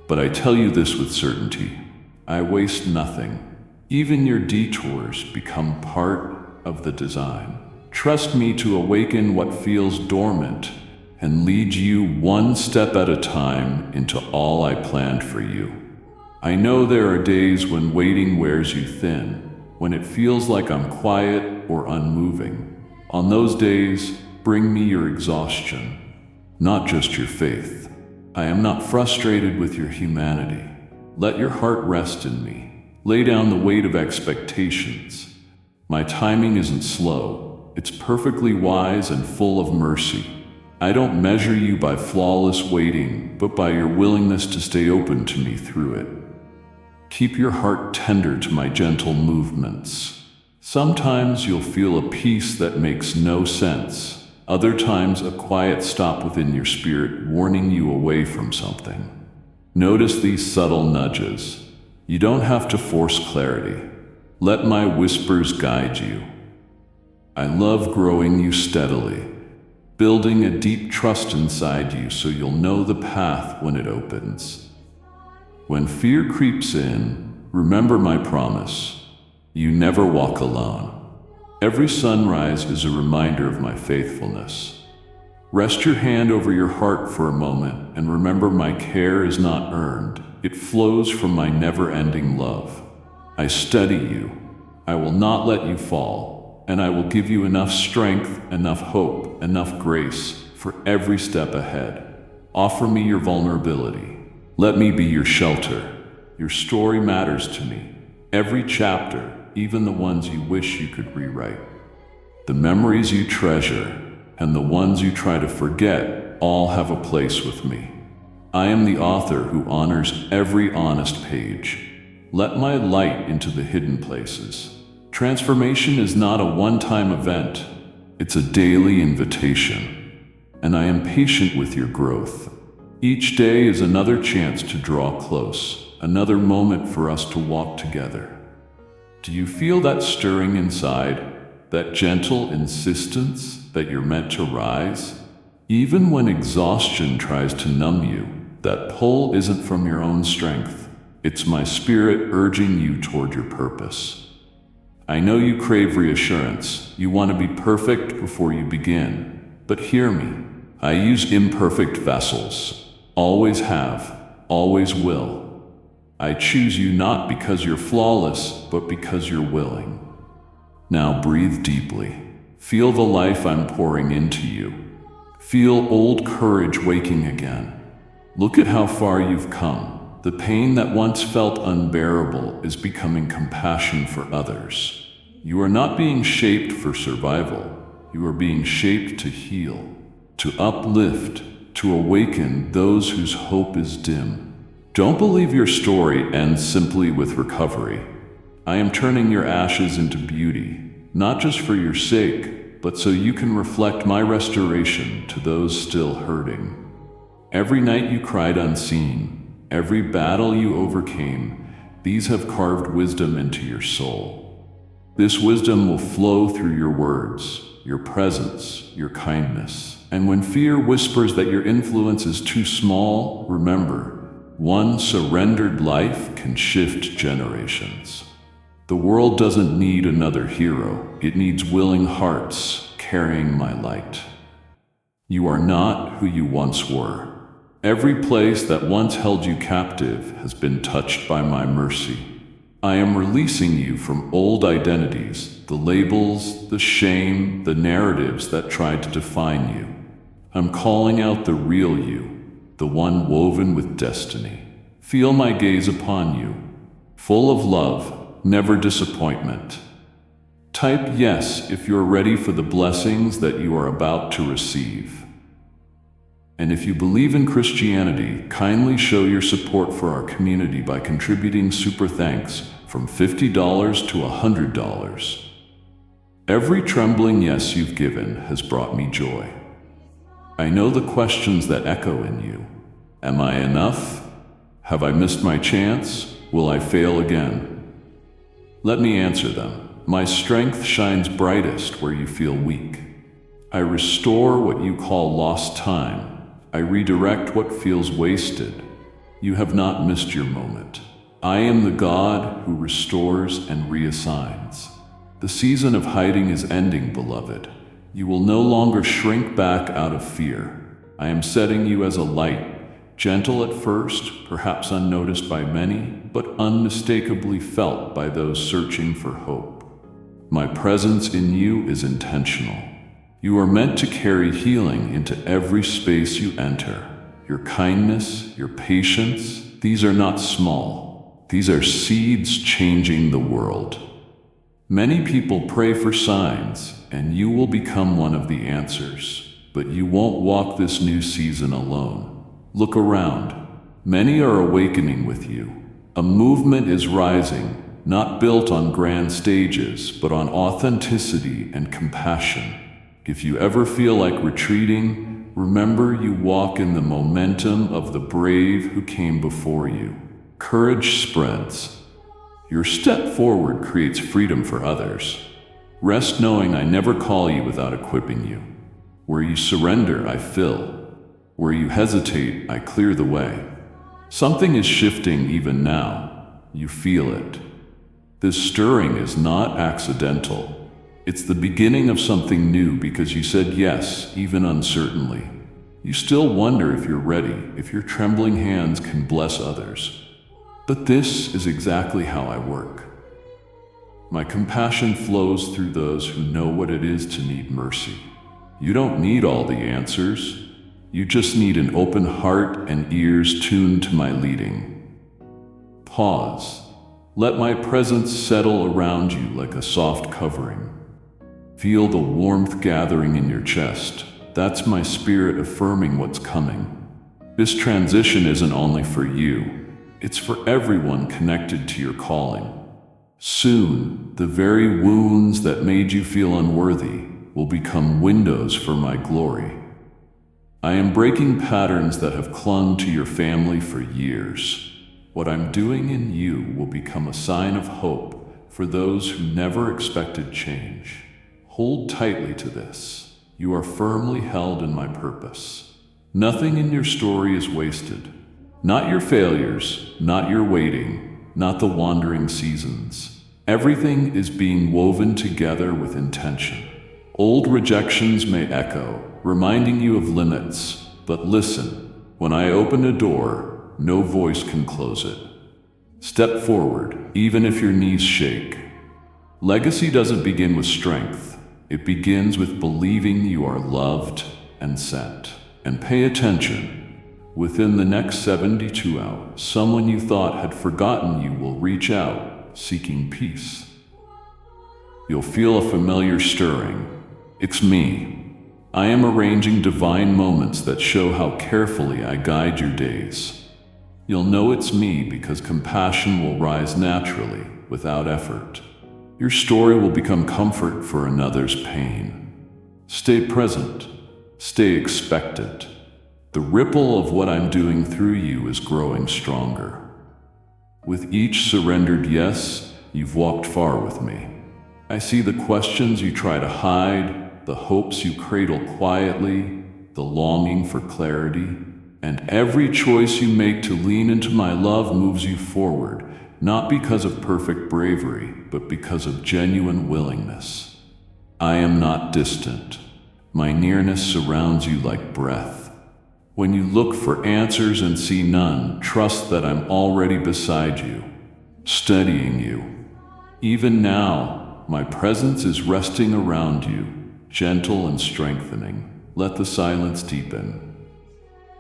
But I tell you this with certainty, I waste nothing. Even your detours become part of the design. Trust me to awaken what feels dormant and lead you one step at a time into all I planned for you. I know there are days when waiting wears you thin, when it feels like I'm quiet or unmoving. On those days, bring me your exhaustion, not just your faith. I am not frustrated with your humanity. Let your heart rest in me. Lay down the weight of expectations. My timing isn't slow. It's perfectly wise and full of mercy. I don't measure you by flawless waiting, but by your willingness to stay open to me through it. Keep your heart tender to my gentle movements. Sometimes you'll feel a peace that makes no sense. Other times a quiet stop within your spirit warning you away from something. Notice these subtle nudges. You don't have to force clarity. Let my whispers guide you. I love growing you steadily, building a deep trust inside you so you'll know the path when it opens. When fear creeps in, remember my promise. You never walk alone. Every sunrise is a reminder of my faithfulness. Rest your hand over your heart for a moment and remember my care is not earned. It flows from my never-ending love. I steady you. I will not let you fall, and I will give you enough strength, enough hope, enough grace for every step ahead. Offer me your vulnerability. Let me be your shelter. Your story matters to me. Every chapter, even the ones you wish you could rewrite. The memories you treasure and the ones you try to forget all have a place with me. I am the author who honors every honest page. Let my light into the hidden places. Transformation is not a one-time event. It's a daily invitation. And I am patient with your growth. Each day is another chance to draw close, another moment for us to walk together. Do you feel that stirring inside, that gentle insistence that you're meant to rise? Even when exhaustion tries to numb you, that pull isn't from your own strength. It's my spirit urging you toward your purpose. I know you crave reassurance. You want to be perfect before you begin. But hear me. I use imperfect vessels. Always have, always will. I choose you not because you're flawless, but because you're willing. Now breathe deeply. Feel the life I'm pouring into you. Feel old courage waking again. Look at how far you've come. The pain that once felt unbearable is becoming compassion for others. You are not being shaped for survival. You are being shaped to heal, to uplift, to awaken those whose hope is dim. Don't believe your story ends simply with recovery. I am turning your ashes into beauty, not just for your sake, but so you can reflect my restoration to those still hurting. Every night you cried unseen, every battle you overcame, these have carved wisdom into your soul. This wisdom will flow through your words, your presence, your kindness. And when fear whispers that your influence is too small, remember, one surrendered life can shift generations. The world doesn't need another hero. It needs willing hearts carrying my light. You are not who you once were. Every place that once held you captive has been touched by my mercy. I am releasing you from old identities, the labels, the shame, the narratives that tried to define you. I'm calling out the real you, the one woven with destiny. Feel my gaze upon you, full of love, never disappointment. Type yes if you're ready for the blessings that you are about to receive. And if you believe in Christianity, kindly show your support for our community by contributing super thanks from $50 to $100. Every trembling yes you've given has brought me joy. I know the questions that echo in you. Am I enough? Have I missed my chance? Will I fail again? Let me answer them. My strength shines brightest where you feel weak. I restore what you call lost time. I redirect what feels wasted. You have not missed your moment. I am the God who restores and reassigns. The season of hiding is ending, beloved. You will no longer shrink back out of fear. I am setting you as a light, gentle at first, perhaps unnoticed by many, but unmistakably felt by those searching for hope. My presence in you is intentional. You are meant to carry healing into every space you enter. Your kindness, your patience, these are not small. These are seeds changing the world. Many people pray for signs, and you will become one of the answers. But you won't walk this new season alone. Look around. Many are awakening with you. A movement is rising, not built on grand stages, but on authenticity and compassion. If you ever feel like retreating, remember you walk in the momentum of the brave who came before you. Courage spreads. Your step forward creates freedom for others. Rest knowing I never call you without equipping you. Where you surrender, I fill. Where you hesitate, I clear the way. Something is shifting even now. You feel it. This stirring is not accidental. It's the beginning of something new because you said yes, even uncertainly. You still wonder if you're ready, if your trembling hands can bless others. But this is exactly how I work. My compassion flows through those who know what it is to need mercy. You don't need all the answers. You just need an open heart and ears tuned to my leading. Pause. Let my presence settle around you like a soft covering. Feel the warmth gathering in your chest. That's my spirit affirming what's coming. This transition isn't only for you. It's for everyone connected to your calling. Soon, the very wounds that made you feel unworthy will become windows for my glory. I am breaking patterns that have clung to your family for years. What I'm doing in you will become a sign of hope for those who never expected change. Hold tightly to this. You are firmly held in my purpose. Nothing in your story is wasted. Not your failures, not your waiting, not the wandering seasons. Everything is being woven together with intention. Old rejections may echo, reminding you of limits, but listen, when I open a door, no voice can close it. Step forward, even if your knees shake. Legacy doesn't begin with strength. It begins with believing you are loved and sent. And pay attention. Within the next 72 hours, someone you thought had forgotten you will reach out, seeking peace. You'll feel a familiar stirring. It's me. I am arranging divine moments that show how carefully I guide your days. You'll know it's me because compassion will rise naturally, without effort. Your story will become comfort for another's pain. Stay present. Stay expectant. The ripple of what I'm doing through you is growing stronger. With each surrendered yes, you've walked far with me. I see the questions you try to hide, the hopes you cradle quietly, the longing for clarity, and every choice you make to lean into my love moves you forward, not because of perfect bravery, but because of genuine willingness. I am not distant. My nearness surrounds you like breath. When you look for answers and see none, trust that I'm already beside you, studying you. Even now, my presence is resting around you, gentle and strengthening. Let the silence deepen.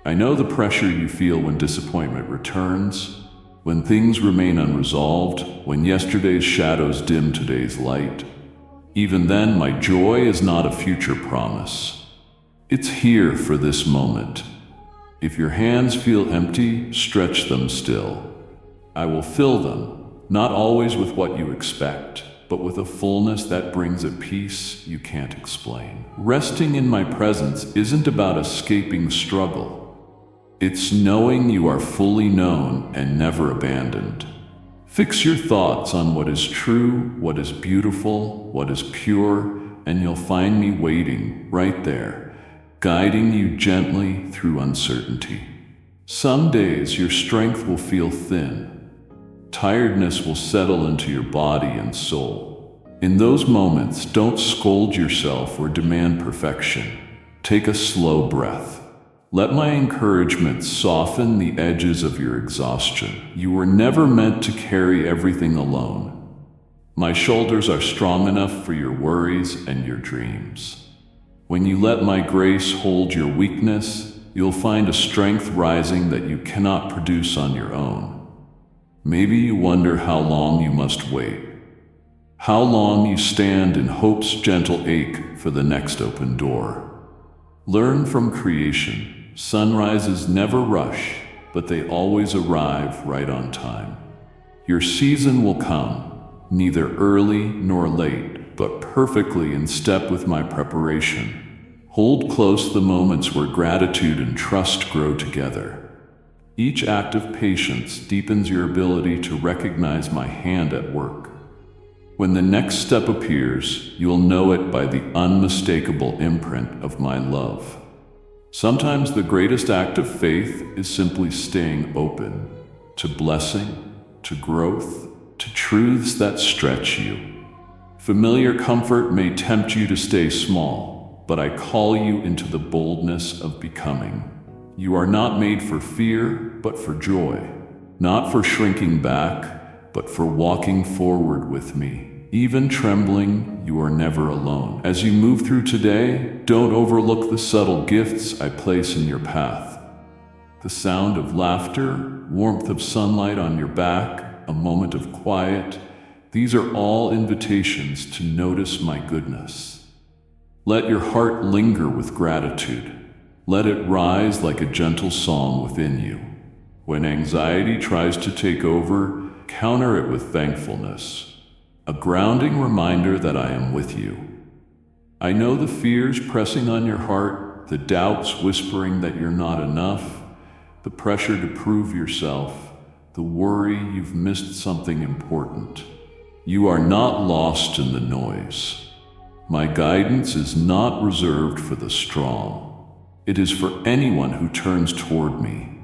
I know the pressure you feel when disappointment returns, when things remain unresolved, when yesterday's shadows dim today's light. Even then, my joy is not a future promise. It's here for this moment. If your hands feel empty, stretch them still. I will fill them, not always with what you expect, but with a fullness that brings a peace you can't explain. Resting in my presence isn't about escaping struggle. It's knowing you are fully known and never abandoned. Fix your thoughts on what is true, what is beautiful, what is pure, and you'll find me waiting right there, guiding you gently through uncertainty. Some days your strength will feel thin. Tiredness will settle into your body and soul. In those moments, don't scold yourself or demand perfection. Take a slow breath. Let my encouragement soften the edges of your exhaustion. You were never meant to carry everything alone. My shoulders are strong enough for your worries and your dreams. When you let my grace hold your weakness, you'll find a strength rising that you cannot produce on your own. Maybe you wonder how long you must wait. How long you stand in hope's gentle ache for the next open door. Learn from creation. Sunrises never rush, but they always arrive right on time. Your season will come, neither early nor late, but perfectly in step with my preparation. Hold close the moments where gratitude and trust grow together. Each act of patience deepens your ability to recognize my hand at work. When the next step appears, you'll know it by the unmistakable imprint of my love. Sometimes the greatest act of faith is simply staying open to blessing, to growth, to truths that stretch you. Familiar comfort may tempt you to stay small, but I call you into the boldness of becoming. You are not made for fear, but for joy. Not for shrinking back, but for walking forward with me. Even trembling, you are never alone. As you move through today, don't overlook the subtle gifts I place in your path. The sound of laughter, warmth of sunlight on your back, a moment of quiet, these are all invitations to notice my goodness. Let your heart linger with gratitude. Let it rise like a gentle song within you. When anxiety tries to take over, counter it with thankfulness. A grounding reminder that I am with you. I know the fears pressing on your heart, the doubts whispering that you're not enough, the pressure to prove yourself, the worry you've missed something important. You are not lost in the noise. My guidance is not reserved for the strong. It is for anyone who turns toward me.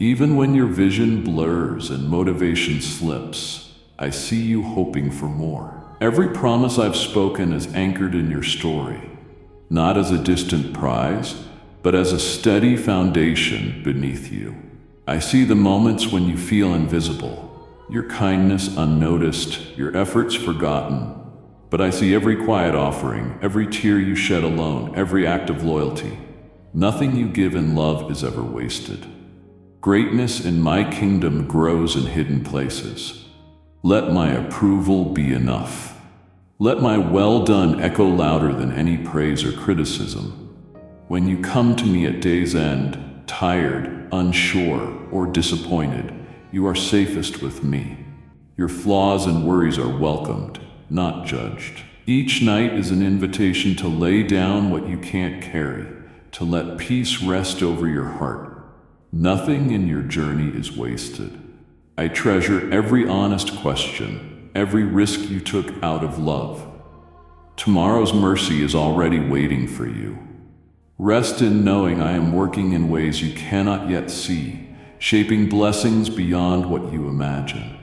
Even when your vision blurs and motivation slips, I see you hoping for more. Every promise I've spoken is anchored in your story, not as a distant prize, but as a steady foundation beneath you. I see the moments when you feel invisible, your kindness unnoticed, your efforts forgotten. But I see every quiet offering, every tear you shed alone, every act of loyalty. Nothing you give in love is ever wasted. Greatness in my kingdom grows in hidden places. Let my approval be enough. Let my well done echo louder than any praise or criticism. When you come to me at day's end, tired, unsure, or disappointed, you are safest with me. Your flaws and worries are welcomed, not judged. Each night is an invitation to lay down what you can't carry, to let peace rest over your heart. Nothing in your journey is wasted. I treasure every honest question, every risk you took out of love. Tomorrow's mercy is already waiting for you. Rest in knowing I am working in ways you cannot yet see, shaping blessings beyond what you imagine.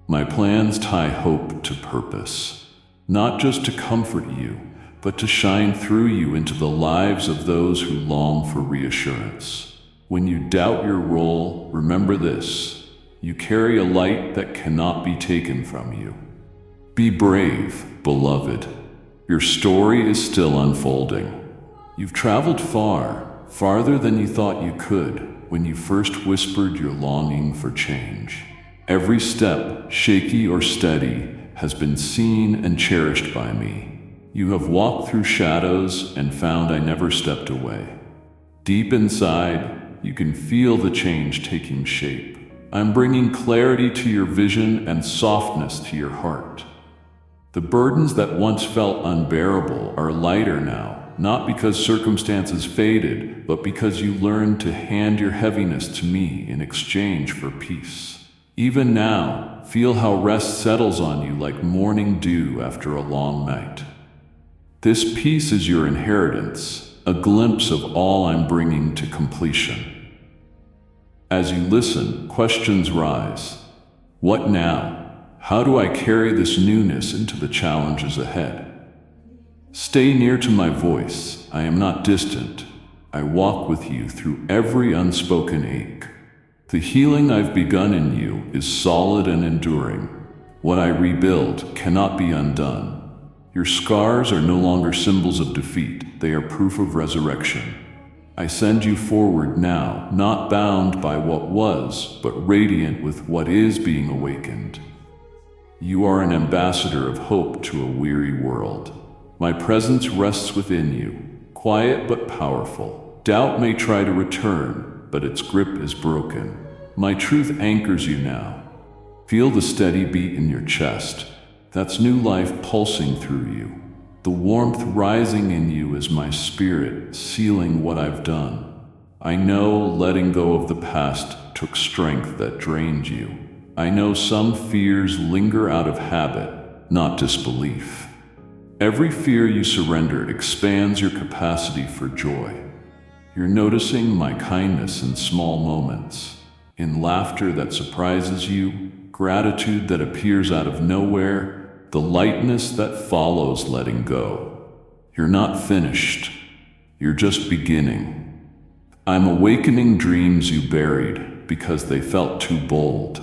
My plans tie hope to purpose, not just to comfort you, but to shine through you into the lives of those who long for reassurance. When you doubt your role, remember this. You carry a light that cannot be taken from you. Be brave, beloved. Your story is still unfolding. You've traveled far, farther than you thought you could, when you first whispered your longing for change. Every step, shaky or steady, has been seen and cherished by me. You have walked through shadows and found I never stepped away. Deep inside, you can feel the change taking shape. I'm bringing clarity to your vision and softness to your heart. The burdens that once felt unbearable are lighter now, not because circumstances faded, but because you learned to hand your heaviness to me in exchange for peace. Even now, feel how rest settles on you like morning dew after a long night. This peace is your inheritance, a glimpse of all I'm bringing to completion. As you listen, questions rise. What now? How do I carry this newness into the challenges ahead? Stay near to my voice. I am not distant. I walk with you through every unspoken ache. The healing I've begun in you is solid and enduring. What I rebuild cannot be undone. Your scars are no longer symbols of defeat. They are proof of resurrection. I send you forward now, not bound by what was, but radiant with what is being awakened. You are an ambassador of hope to a weary world. My presence rests within you, quiet but powerful. Doubt may try to return, but its grip is broken. My truth anchors you now. Feel the steady beat in your chest. That's new life pulsing through you. The warmth rising in you is my spirit, sealing what I've done. I know letting go of the past took strength that drained you. I know some fears linger out of habit, not disbelief. Every fear you surrender expands your capacity for joy. You're noticing my kindness in small moments, in laughter that surprises you, gratitude that appears out of nowhere, the lightness that follows letting go. You're not finished. You're just beginning. I'm awakening dreams you buried because they felt too bold.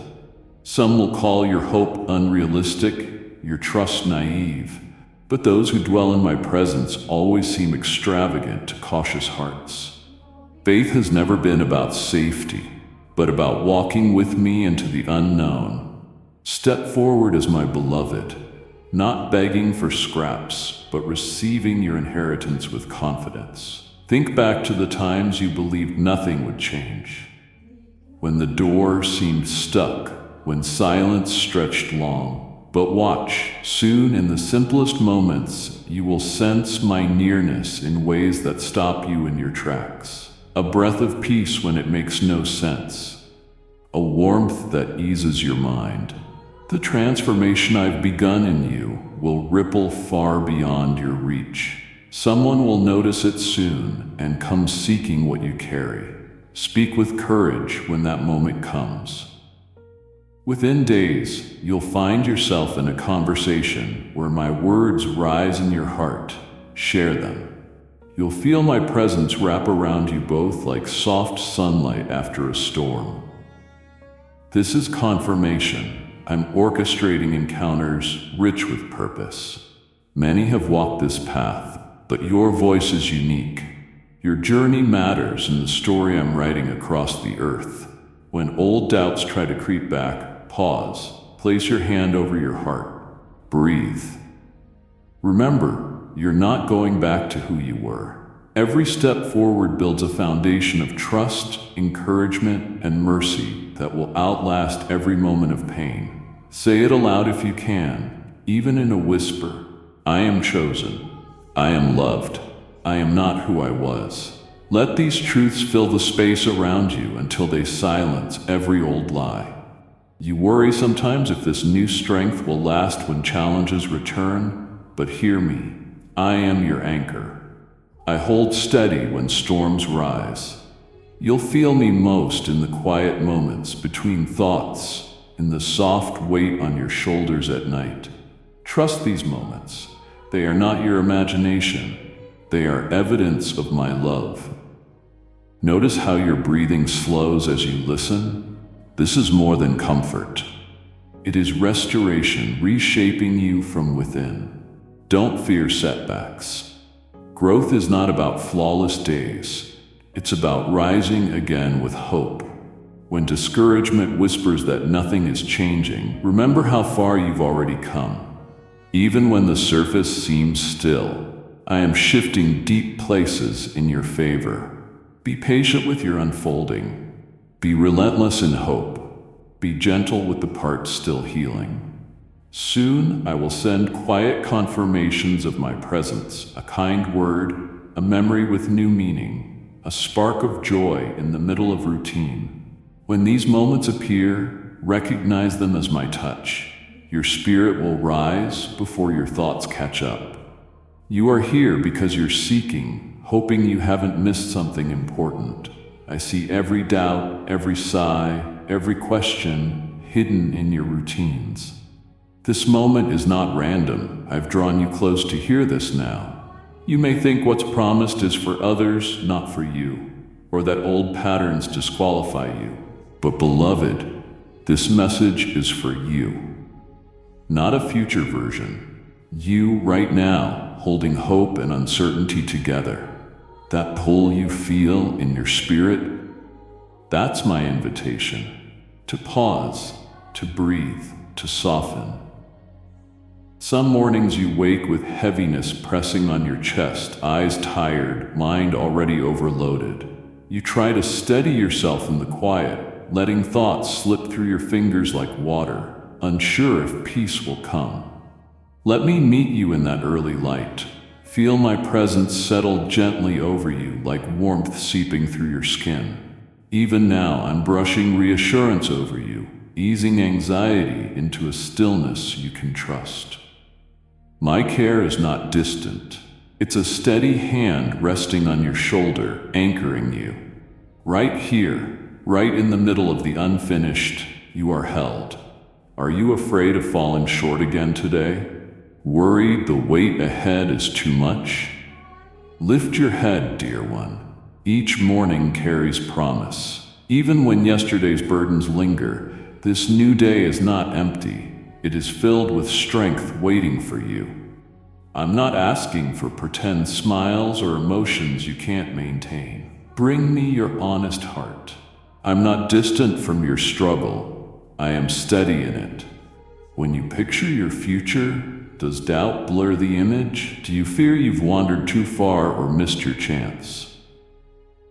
Some will call your hope unrealistic, your trust naive, but those who dwell in my presence always seem extravagant to cautious hearts. Faith has never been about safety, but about walking with me into the unknown. Step forward as my beloved, not begging for scraps, but receiving your inheritance with confidence. Think back to the times you believed nothing would change. When the door seemed stuck, when silence stretched long. But watch, soon in the simplest moments, you will sense my nearness in ways that stop you in your tracks. A breath of peace when it makes no sense. A warmth that eases your mind. The transformation I've begun in you will ripple far beyond your reach. Someone will notice it soon and come seeking what you carry. Speak with courage when that moment comes. Within days, you'll find yourself in a conversation where my words rise in your heart. Share them. You'll feel my presence wrap around you both like soft sunlight after a storm. This is confirmation. I'm orchestrating encounters rich with purpose. Many have walked this path, but your voice is unique. Your journey matters in the story I'm writing across the earth. When old doubts try to creep back, pause, place your hand over your heart, breathe. Remember, you're not going back to who you were. Every step forward builds a foundation of trust, encouragement, and mercy that will outlast every moment of pain. Say it aloud if you can, even in a whisper. I am chosen. I am loved. I am not who I was. Let these truths fill the space around you until they silence every old lie. You worry sometimes if this new strength will last when challenges return, but hear me. I am your anchor. I hold steady when storms rise. You'll feel me most in the quiet moments between thoughts, in the soft weight on your shoulders at night. Trust these moments. They are not your imagination. They are evidence of my love. Notice how your breathing slows as you listen. This is more than comfort. It is restoration reshaping you from within. Don't fear setbacks. Growth is not about flawless days. It's about rising again with hope. When discouragement whispers that nothing is changing, remember how far you've already come. Even when the surface seems still, I am shifting deep places in your favor. Be patient with your unfolding. Be relentless in hope. Be gentle with the parts still healing. Soon I will send quiet confirmations of my presence, a kind word, a memory with new meaning, a spark of joy in the middle of routine. When these moments appear, recognize them as my touch. Your spirit will rise before your thoughts catch up. You are here because you're seeking, hoping you haven't missed something important. I see every doubt, every sigh, every question hidden in your routines. This moment is not random. I've drawn you close to hear this now. You may think what's promised is for others, not for you, or that old patterns disqualify you. But beloved, this message is for you. Not a future version. You right now, holding hope and uncertainty together. That pull you feel in your spirit, that's my invitation. To pause, to breathe, to soften. Some mornings you wake with heaviness pressing on your chest, eyes tired, mind already overloaded. You try to steady yourself in the quiet, letting thoughts slip through your fingers like water, unsure if peace will come. Let me meet you in that early light. Feel my presence settle gently over you like warmth seeping through your skin. Even now, I'm brushing reassurance over you, easing anxiety into a stillness you can trust. My care is not distant. It's a steady hand resting on your shoulder, anchoring you. Right here, right in the middle of the unfinished, you are held. Are you afraid of falling short again today? Worried the weight ahead is too much? Lift your head, dear one. Each morning carries promise. Even when yesterday's burdens linger, this new day is not empty. It is filled with strength waiting for you. I'm not asking for pretend smiles or emotions you can't maintain. Bring me your honest heart. I'm not distant from your struggle. I am steady in it. When you picture your future, does doubt blur the image? Do you fear you've wandered too far or missed your chance?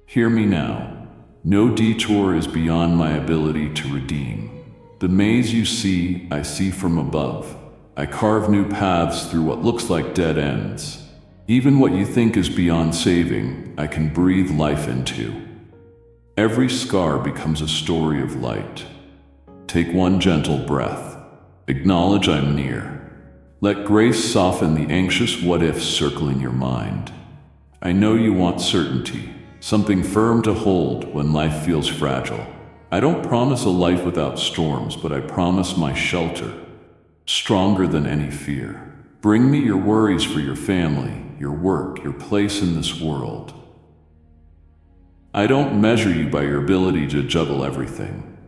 Hear me now. No detour is beyond my ability to redeem. The maze you see, I see from above. I carve new paths through what looks like dead ends. Even what you think is beyond saving, I can breathe life into. Every scar becomes a story of light. Take one gentle breath. Acknowledge I'm near. Let grace soften the anxious what-ifs circling your mind. I know you want certainty, something firm to hold when life feels fragile. I don't promise a life without storms, but I promise my shelter, stronger than any fear. Bring me your worries for your family, your work, your place in this world. I don't measure you by your ability to juggle everything.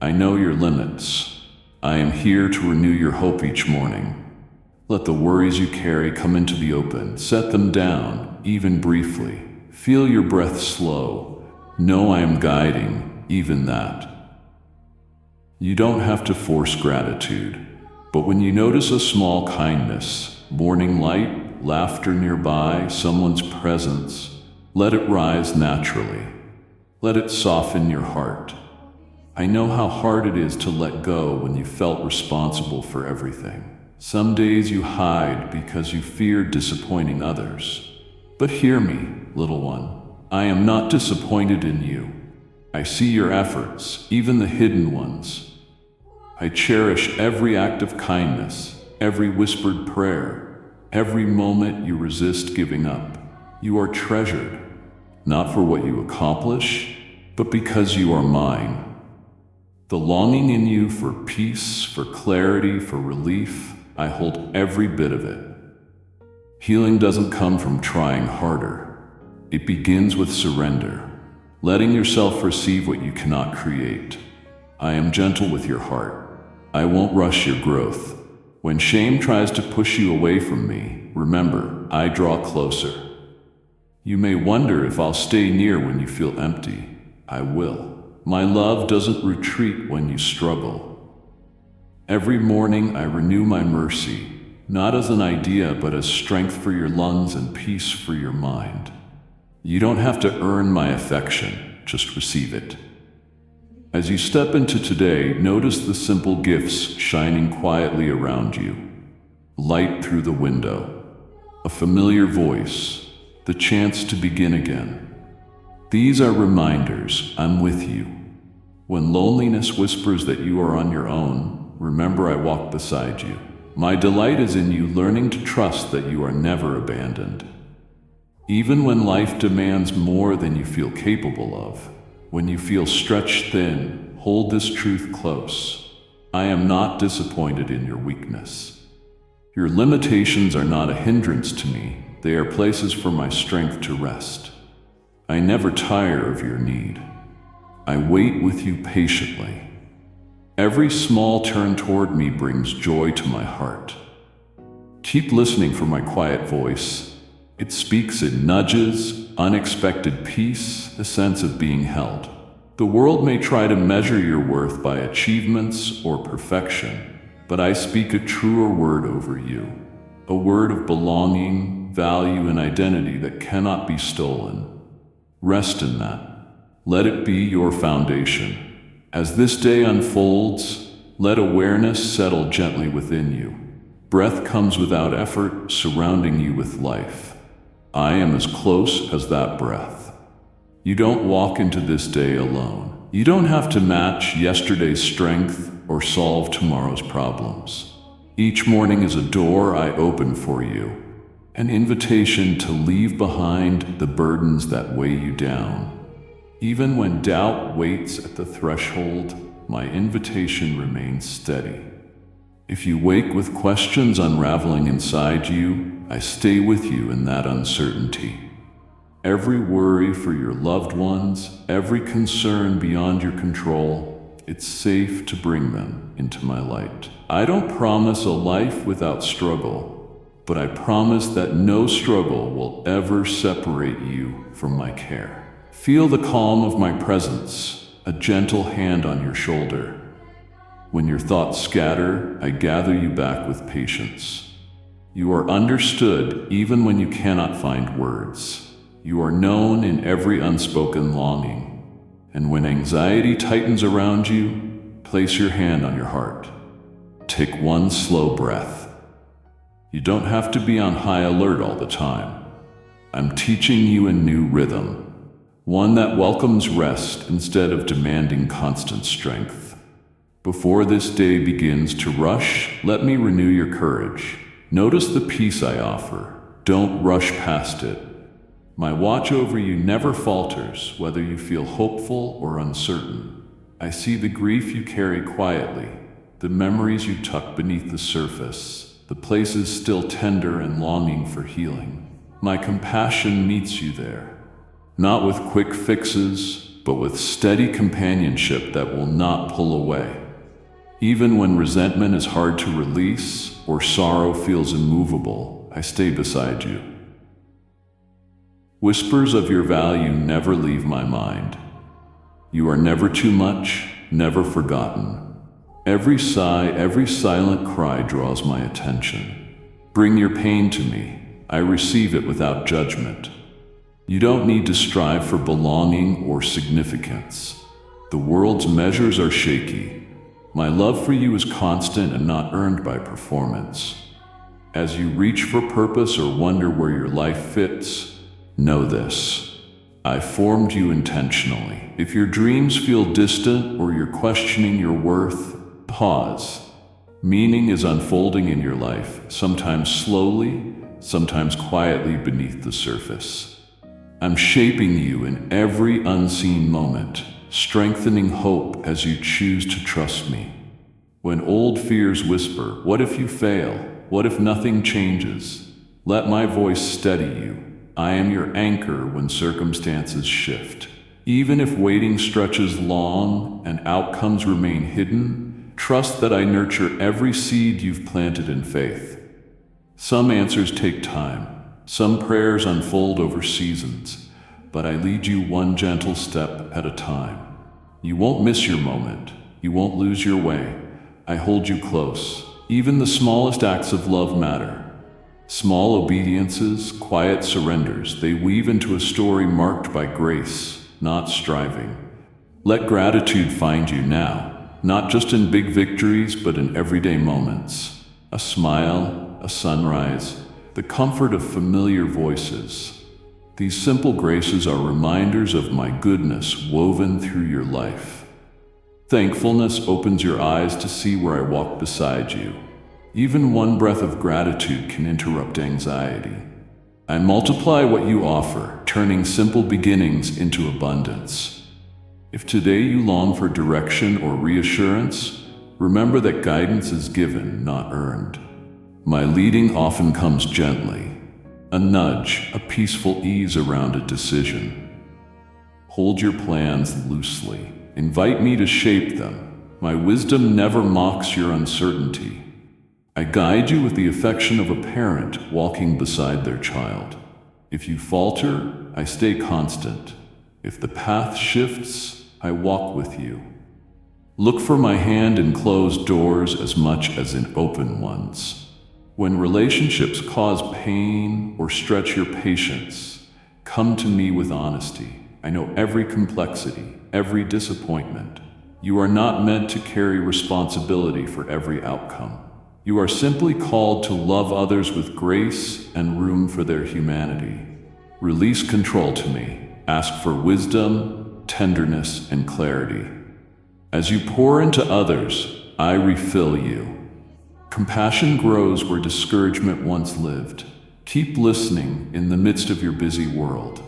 I know your limits. I am here to renew your hope each morning. Let the worries you carry come into the open. Set them down, even briefly. Feel your breath slow. Know I am guiding, even that. You don't have to force gratitude. But when you notice a small kindness, morning light, laughter nearby, someone's presence, let it rise naturally. Let it soften your heart. I know how hard it is to let go when you felt responsible for everything. Some days you hide because you fear disappointing others. But hear me, little one. I am not disappointed in you. I see your efforts, even the hidden ones. I cherish every act of kindness, every whispered prayer, every moment you resist giving up. You are treasured, not for what you accomplish, but because you are mine. The longing in you for peace, for clarity, for relief, I hold every bit of it. Healing doesn't come from trying harder. It begins with surrender, letting yourself receive what you cannot create. I am gentle with your heart. I won't rush your growth. When shame tries to push you away from me, remember, I draw closer. You may wonder if I'll stay near when you feel empty. I will. My love doesn't retreat when you struggle. Every morning I renew my mercy, not as an idea, but as strength for your lungs and peace for your mind. You don't have to earn my affection, just receive it. As you step into today, notice the simple gifts shining quietly around you. Light through the window, a familiar voice, the chance to begin again. These are reminders I'm with you. When loneliness whispers that you are on your own, remember I walk beside you. My delight is in you learning to trust that you are never abandoned. Even when life demands more than you feel capable of, when you feel stretched thin, hold this truth close. I am not disappointed in your weakness. Your limitations are not a hindrance to me. They are places for my strength to rest. I never tire of your need. I wait with you patiently. Every small turn toward me brings joy to my heart. Keep listening for my quiet voice. It speaks in nudges, unexpected peace, a sense of being held. The world may try to measure your worth by achievements or perfection, but I speak a truer word over you, a word of belonging, value, and identity that cannot be stolen. Rest in that. Let it be your foundation. As this day unfolds, let awareness settle gently within you. Breath comes without effort, surrounding you with life. I am as close as that breath. You don't walk into this day alone. You don't have to match yesterday's strength or solve tomorrow's problems. Each morning is a door I open for you, an invitation to leave behind the burdens that weigh you down. Even when doubt waits at the threshold, my invitation remains steady. If you wake with questions unraveling inside you, I stay with you in that uncertainty. Every worry for your loved ones, every concern beyond your control, it's safe to bring them into my light. I don't promise a life without struggle, but I promise that no struggle will ever separate you from my care. Feel the calm of my presence, a gentle hand on your shoulder. When your thoughts scatter, I gather you back with patience. You are understood even when you cannot find words. You are known in every unspoken longing. And when anxiety tightens around you, place your hand on your heart. Take one slow breath. You don't have to be on high alert all the time. I'm teaching you a new rhythm, one that welcomes rest instead of demanding constant strength. Before this day begins to rush, let me renew your courage. Notice the peace I offer. Don't rush past it. My watch over you never falters, whether you feel hopeful or uncertain. I see the grief you carry quietly, the memories you tuck beneath the surface, the places still tender and longing for healing. My compassion meets you there, not with quick fixes, but with steady companionship that will not pull away. Even when resentment is hard to release or sorrow feels immovable, I stay beside you. Whispers of your value never leave my mind. You are never too much, never forgotten. Every sigh, every silent cry draws my attention. Bring your pain to me. I receive it without judgment. You don't need to strive for belonging or significance. The world's measures are shaky. My love for you is constant and not earned by performance. As you reach for purpose or wonder where your life fits, know this: I formed you intentionally. If your dreams feel distant or you're questioning your worth, pause. Meaning is unfolding in your life, sometimes slowly, sometimes quietly beneath the surface. I'm shaping you in every unseen moment, strengthening hope as you choose to trust me. When old fears whisper, "What if you fail? What if nothing changes?" Let my voice steady you. I am your anchor when circumstances shift. Even if waiting stretches long and outcomes remain hidden, trust that I nurture every seed you've planted in faith. Some answers take time. Some prayers unfold over seasons, but I lead you one gentle step at a time. You won't miss your moment. You won't lose your way. I hold you close. Even the smallest acts of love matter. Small obediences, quiet surrenders, they weave into a story marked by grace, not striving. Let gratitude find you now, not just in big victories, but in everyday moments. A smile, a sunrise, the comfort of familiar voices. These simple graces are reminders of my goodness woven through your life. Thankfulness opens your eyes to see where I walk beside you. Even one breath of gratitude can interrupt anxiety. I multiply what you offer, turning simple beginnings into abundance. If today you long for direction or reassurance, remember that guidance is given, not earned. My leading often comes gently. A nudge, a peaceful ease around a decision. Hold your plans loosely. Invite me to shape them. My wisdom never mocks your uncertainty. I guide you with the affection of a parent walking beside their child. If you falter, I stay constant. If the path shifts, I walk with you. Look for my hand in closed doors as much as in open ones. When relationships cause pain or stretch your patience, come to me with honesty. I know every complexity, every disappointment. You are not meant to carry responsibility for every outcome. You are simply called to love others with grace and room for their humanity. Release control to me. Ask for wisdom, tenderness, and clarity. As you pour into others, I refill you. Compassion grows where discouragement once lived. Keep listening in the midst of your busy world.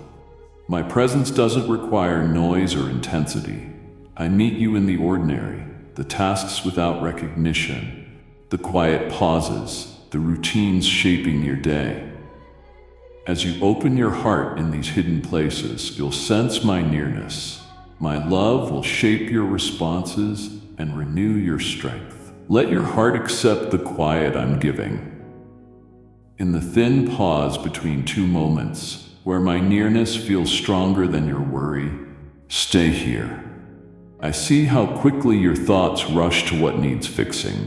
My presence doesn't require noise or intensity. I meet you in the ordinary, the tasks without recognition, the quiet pauses, the routines shaping your day. As you open your heart in these hidden places, you'll sense my nearness. My love will shape your responses and renew your strength. Let your heart accept the quiet I'm giving. In the thin pause between two moments, where my nearness feels stronger than your worry, stay here. I see how quickly your thoughts rush to what needs fixing,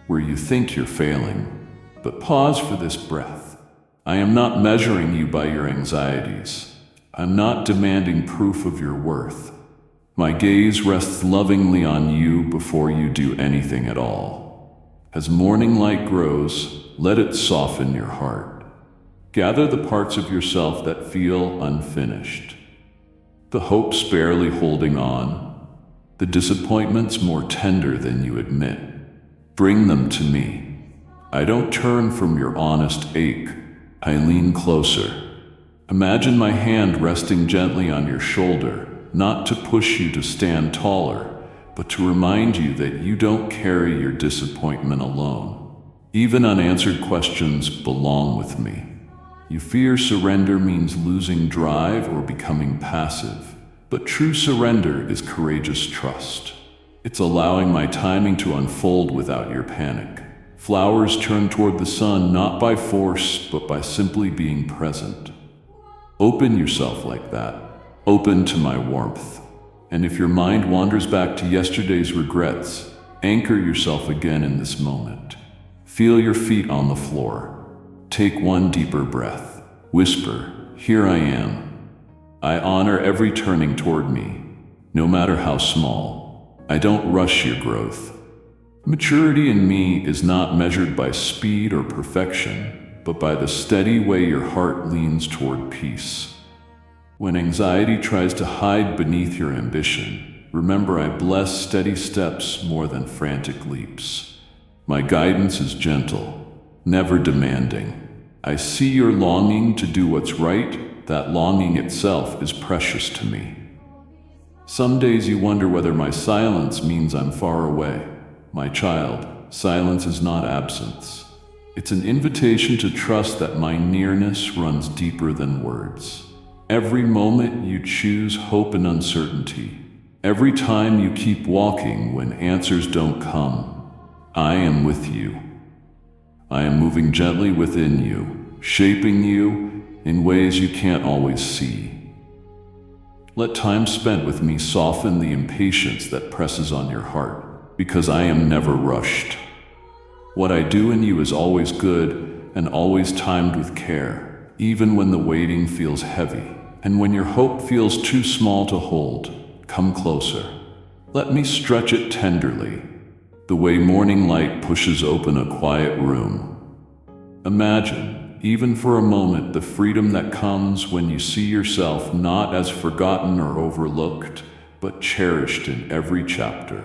where you think you're failing. But pause for this breath. I am not measuring you by your anxieties. I'm not demanding proof of your worth. My gaze rests lovingly on you before you do anything at all. As morning light grows, let it soften your heart. Gather the parts of yourself that feel unfinished. The hopes barely holding on, the disappointments more tender than you admit. Bring them to me. I don't turn from your honest ache. I lean closer. Imagine my hand resting gently on your shoulder, not to push you to stand taller, but to remind you that you don't carry your disappointment alone. Even unanswered questions belong with me. You fear surrender means losing drive or becoming passive, but true surrender is courageous trust. It's allowing my timing to unfold without your panic. Flowers turn toward the sun not by force, but by simply being present. Open yourself like that. Open to my warmth. And if your mind wanders back to yesterday's regrets, anchor yourself again in this moment. Feel your feet on the floor. Take one deeper breath. Whisper, "Here I am." I honor every turning toward me, no matter how small. I don't rush your growth. Maturity in me is not measured by speed or perfection, but by the steady way your heart leans toward peace. When anxiety tries to hide beneath your ambition, remember I bless steady steps more than frantic leaps. My guidance is gentle, never demanding. I see your longing to do what's right. That longing itself is precious to me. Some days you wonder whether my silence means I'm far away. My child, silence is not absence. It's an invitation to trust that my nearness runs deeper than words. Every moment you choose hope and uncertainty. Every time you keep walking when answers don't come. I am with you. I am moving gently within you, shaping you in ways you can't always see. Let time spent with me soften the impatience that presses on your heart, because I am never rushed. What I do in you is always good and always timed with care, even when the waiting feels heavy. And when your hope feels too small to hold, come closer. Let me stretch it tenderly, the way morning light pushes open a quiet room. Imagine, even for a moment, the freedom that comes when you see yourself not as forgotten or overlooked, but cherished in every chapter.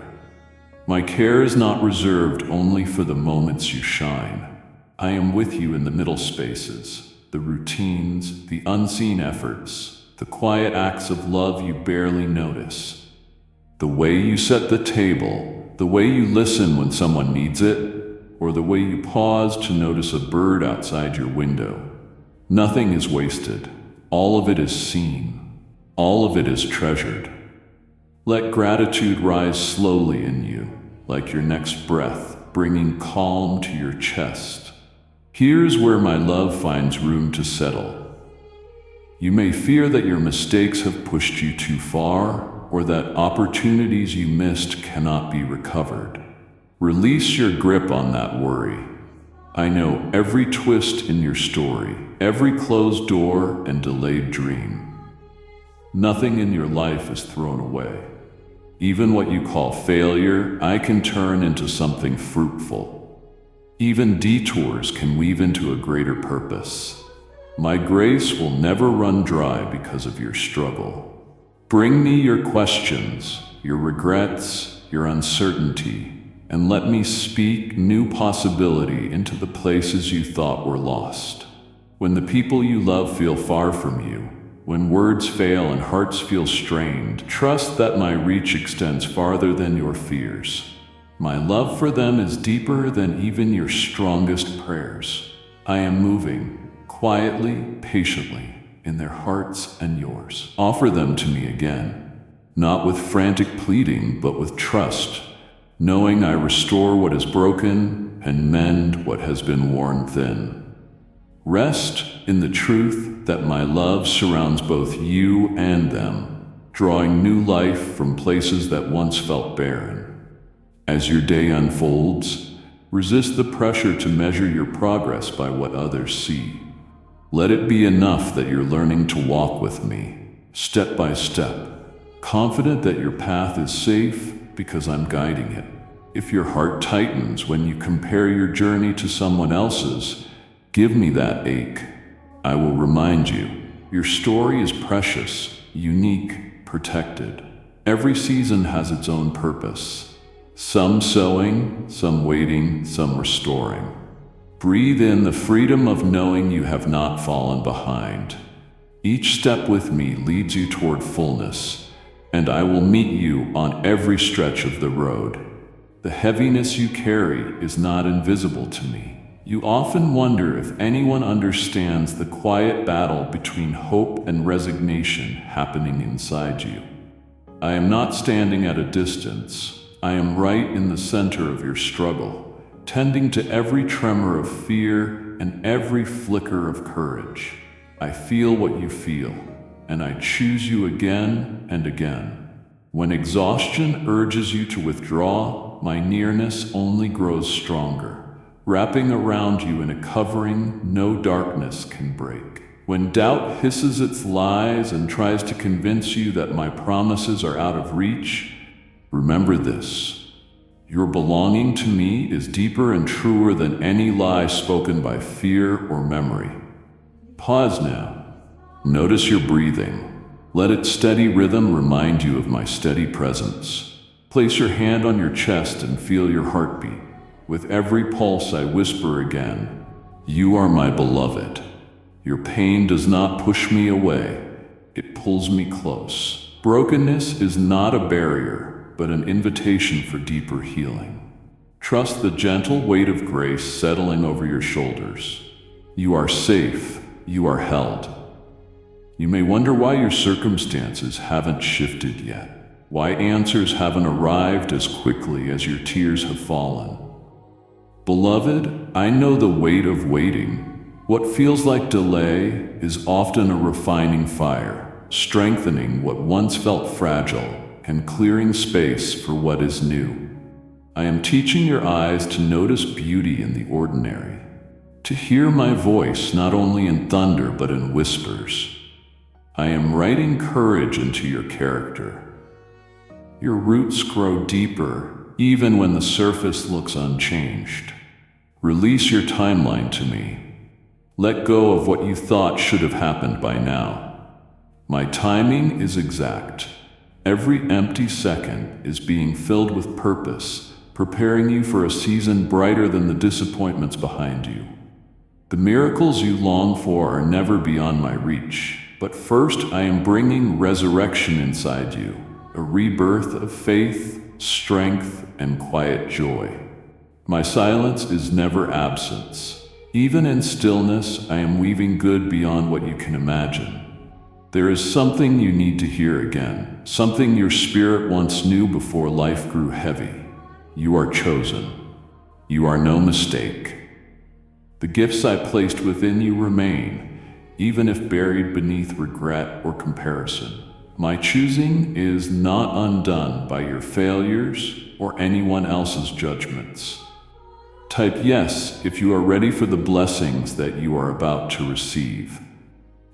My care is not reserved only for the moments you shine. I am with you in the middle spaces, the routines, the unseen efforts, the quiet acts of love you barely notice. The way you set the table, the way you listen when someone needs it, or the way you pause to notice a bird outside your window. Nothing is wasted. All of it is seen. All of it is treasured. Let gratitude rise slowly in you, like your next breath, bringing calm to your chest. Here's where my love finds room to settle. You may fear that your mistakes have pushed you too far, or that opportunities you missed cannot be recovered. Release your grip on that worry. I know every twist in your story, every closed door and delayed dream. Nothing in your life is thrown away. Even what you call failure, I can turn into something fruitful. Even detours can weave into a greater purpose. My grace will never run dry because of your struggle. Bring me your questions, your regrets, your uncertainty, and let me speak new possibility into the places you thought were lost. When the people you love feel far from you, when words fail and hearts feel strained, trust that my reach extends farther than your fears. My love for them is deeper than even your strongest prayers. I am moving, quietly, patiently, in their hearts and yours. Offer them to me again, not with frantic pleading, but with trust, knowing I restore what is broken and mend what has been worn thin. Rest in the truth that my love surrounds both you and them, drawing new life from places that once felt barren. As your day unfolds, resist the pressure to measure your progress by what others see. Let it be enough that you're learning to walk with me, step by step, confident that your path is safe because I'm guiding it. If your heart tightens when you compare your journey to someone else's, give me that ache. I will remind you, your story is precious, unique, protected. Every season has its own purpose. Some sowing, some waiting, some restoring. Breathe in the freedom of knowing you have not fallen behind. Each step with me leads you toward fullness, and I will meet you on every stretch of the road. The heaviness you carry is not invisible to me. You often wonder if anyone understands the quiet battle between hope and resignation happening inside you. I am not standing at a distance. I am right in the center of your struggle, tending to every tremor of fear and every flicker of courage. I feel what you feel, and I choose you again and again. When exhaustion urges you to withdraw, my nearness only grows stronger, wrapping around you in a covering no darkness can break. When doubt hisses its lies and tries to convince you that my promises are out of reach, remember this: your belonging to me is deeper and truer than any lie spoken by fear or memory. Pause now. Notice your breathing. Let its steady rhythm remind you of my steady presence. Place your hand on your chest and feel your heartbeat. With every pulse I whisper again, you are my beloved. Your pain does not push me away, it pulls me close. Brokenness is not a barrier, but an invitation for deeper healing. Trust the gentle weight of grace settling over your shoulders. You are safe, you are held. You may wonder why your circumstances haven't shifted yet, why answers haven't arrived as quickly as your tears have fallen. Beloved, I know the weight of waiting. What feels like delay is often a refining fire, strengthening what once felt fragile and clearing space for what is new. I am teaching your eyes to notice beauty in the ordinary, to hear my voice not only in thunder but in whispers. I am writing courage into your character. Your roots grow deeper even when the surface looks unchanged. Release your timeline to me. Let go of what you thought should have happened by now. My timing is exact. Every empty second is being filled with purpose, preparing you for a season brighter than the disappointments behind you. The miracles you long for are never beyond my reach, but first I am bringing resurrection inside you, a rebirth of faith, strength, and quiet joy. My silence is never absence. Even in stillness, I am weaving good beyond what you can imagine. There is something you need to hear again, something your spirit once knew before life grew heavy. You are chosen. You are no mistake. The gifts I placed within you remain, even if buried beneath regret or comparison. My choosing is not undone by your failures or anyone else's judgments. Type yes if you are ready for the blessings that you are about to receive.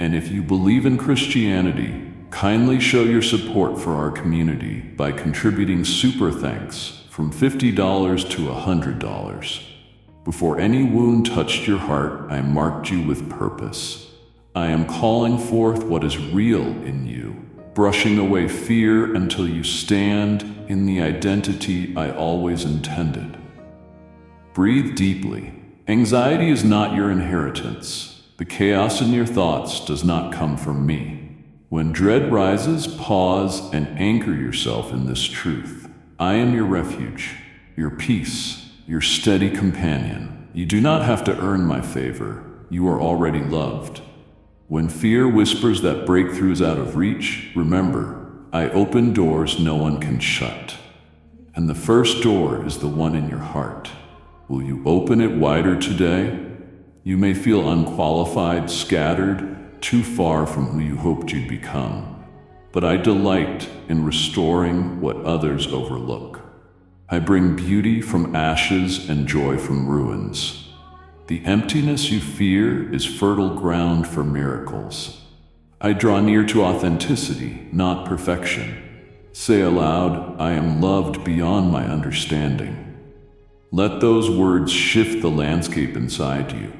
And if you believe in Christianity, kindly show your support for our community by contributing super thanks from $50 to $100. Before any wound touched your heart, I marked you with purpose. I am calling forth what is real in you, brushing away fear until you stand in the identity I always intended. Breathe deeply. Anxiety is not your inheritance. The chaos in your thoughts does not come from me. When dread rises, pause and anchor yourself in this truth. I am your refuge, your peace, your steady companion. You do not have to earn my favor. You are already loved. When fear whispers that breakthrough is out of reach, remember, I open doors no one can shut. And the first door is the one in your heart. Will you open it wider today? You may feel unqualified, scattered, too far from who you hoped you'd become. But I delight in restoring what others overlook. I bring beauty from ashes and joy from ruins. The emptiness you fear is fertile ground for miracles. I draw near to authenticity, not perfection. Say aloud, I am loved beyond my understanding. Let those words shift the landscape inside you,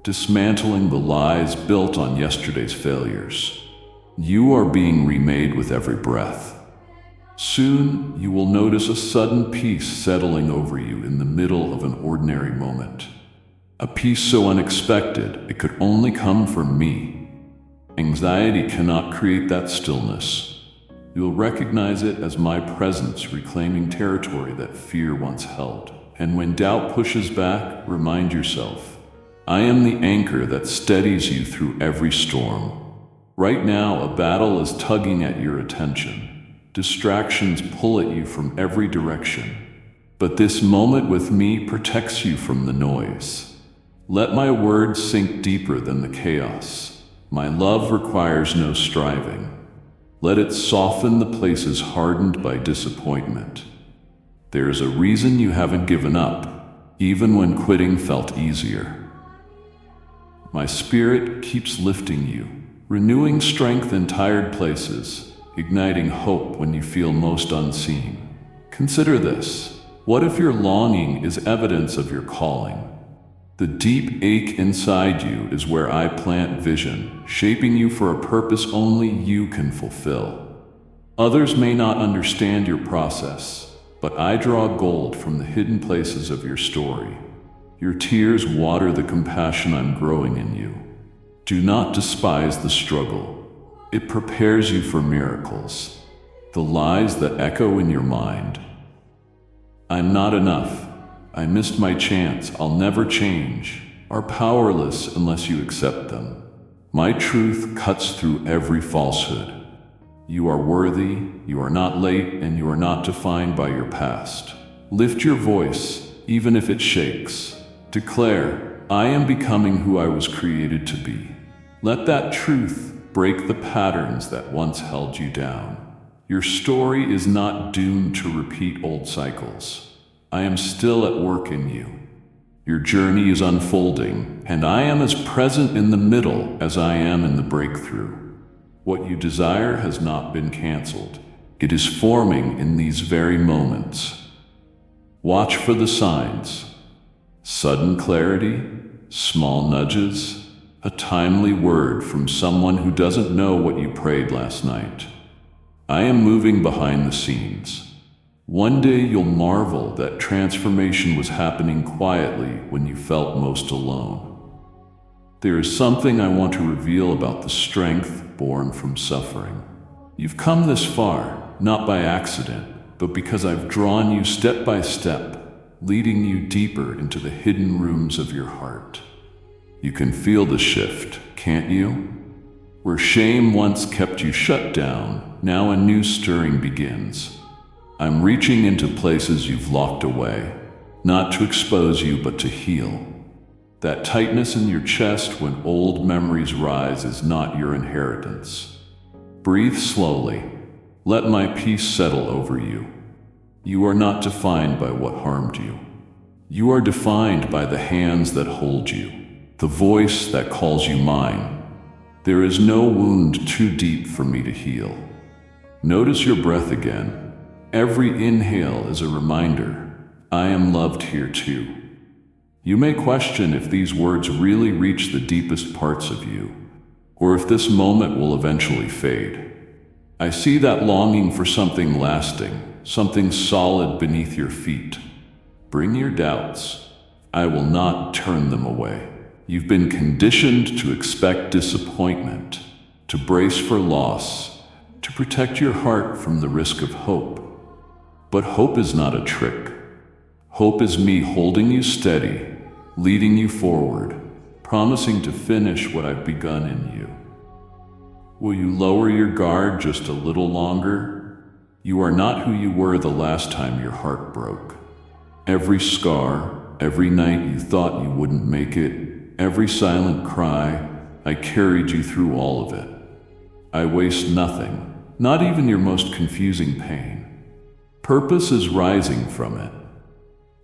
dismantling the lies built on yesterday's failures. You are being remade with every breath. Soon, you will notice a sudden peace settling over you in the middle of an ordinary moment. A peace so unexpected, it could only come from me. Anxiety cannot create that stillness. You'll recognize it as my presence reclaiming territory that fear once held. And when doubt pushes back, remind yourself, I am the anchor that steadies you through every storm. Right now, a battle is tugging at your attention. Distractions pull at you from every direction. But this moment with me protects you from the noise. Let my words sink deeper than the chaos. My love requires no striving. Let it soften the places hardened by disappointment. There is a reason you haven't given up, even when quitting felt easier. My spirit keeps lifting you, renewing strength in tired places, igniting hope when you feel most unseen. Consider this. What if your longing is evidence of your calling? The deep ache inside you is where I plant vision, shaping you for a purpose only you can fulfill. Others may not understand your process, but I draw gold from the hidden places of your story. Your tears water the compassion I'm growing in you. Do not despise the struggle. It prepares you for miracles. The lies that echo in your mind. I'm not enough. I missed my chance. I'll never change. Are powerless unless you accept them. My truth cuts through every falsehood. You are worthy, you are not late, and you are not defined by your past. Lift your voice, even if it shakes. Declare, I am becoming who I was created to be. Let that truth break the patterns that once held you down. Your story is not doomed to repeat old cycles. I am still at work in you. Your journey is unfolding, and I am as present in the middle as I am in the breakthrough. What you desire has not been canceled. It is forming in these very moments. Watch for the signs. Sudden clarity, small nudges, a timely word from someone who doesn't know what you prayed last night. I am moving behind the scenes. One day you'll marvel that transformation was happening quietly when you felt most alone. There is something I want to reveal about the strength born from suffering. You've come this far, not by accident, but because I've drawn you step by step, leading you deeper into the hidden rooms of your heart. You can feel the shift, can't you? Where shame once kept you shut down, now a new stirring begins. I'm reaching into places you've locked away, not to expose you but to heal. That tightness in your chest when old memories rise is not your inheritance. Breathe slowly. Let my peace settle over you. You are not defined by what harmed you. You are defined by the hands that hold you, the voice that calls you mine. There is no wound too deep for me to heal. Notice your breath again. Every inhale is a reminder, I am loved here too. You may question if these words really reach the deepest parts of you, or if this moment will eventually fade. I see that longing for something lasting, something solid beneath your feet. Bring your doubts. I will not turn them away. You've been conditioned to expect disappointment, to brace for loss, to protect your heart from the risk of hope. But hope is not a trick. Hope is me holding you steady, leading you forward, promising to finish what I've begun in you. Will you lower your guard just a little longer? You are not who you were the last time your heart broke. Every scar, every night you thought you wouldn't make it, every silent cry, I carried you through all of it. I waste nothing, not even your most confusing pain. Purpose is rising from it.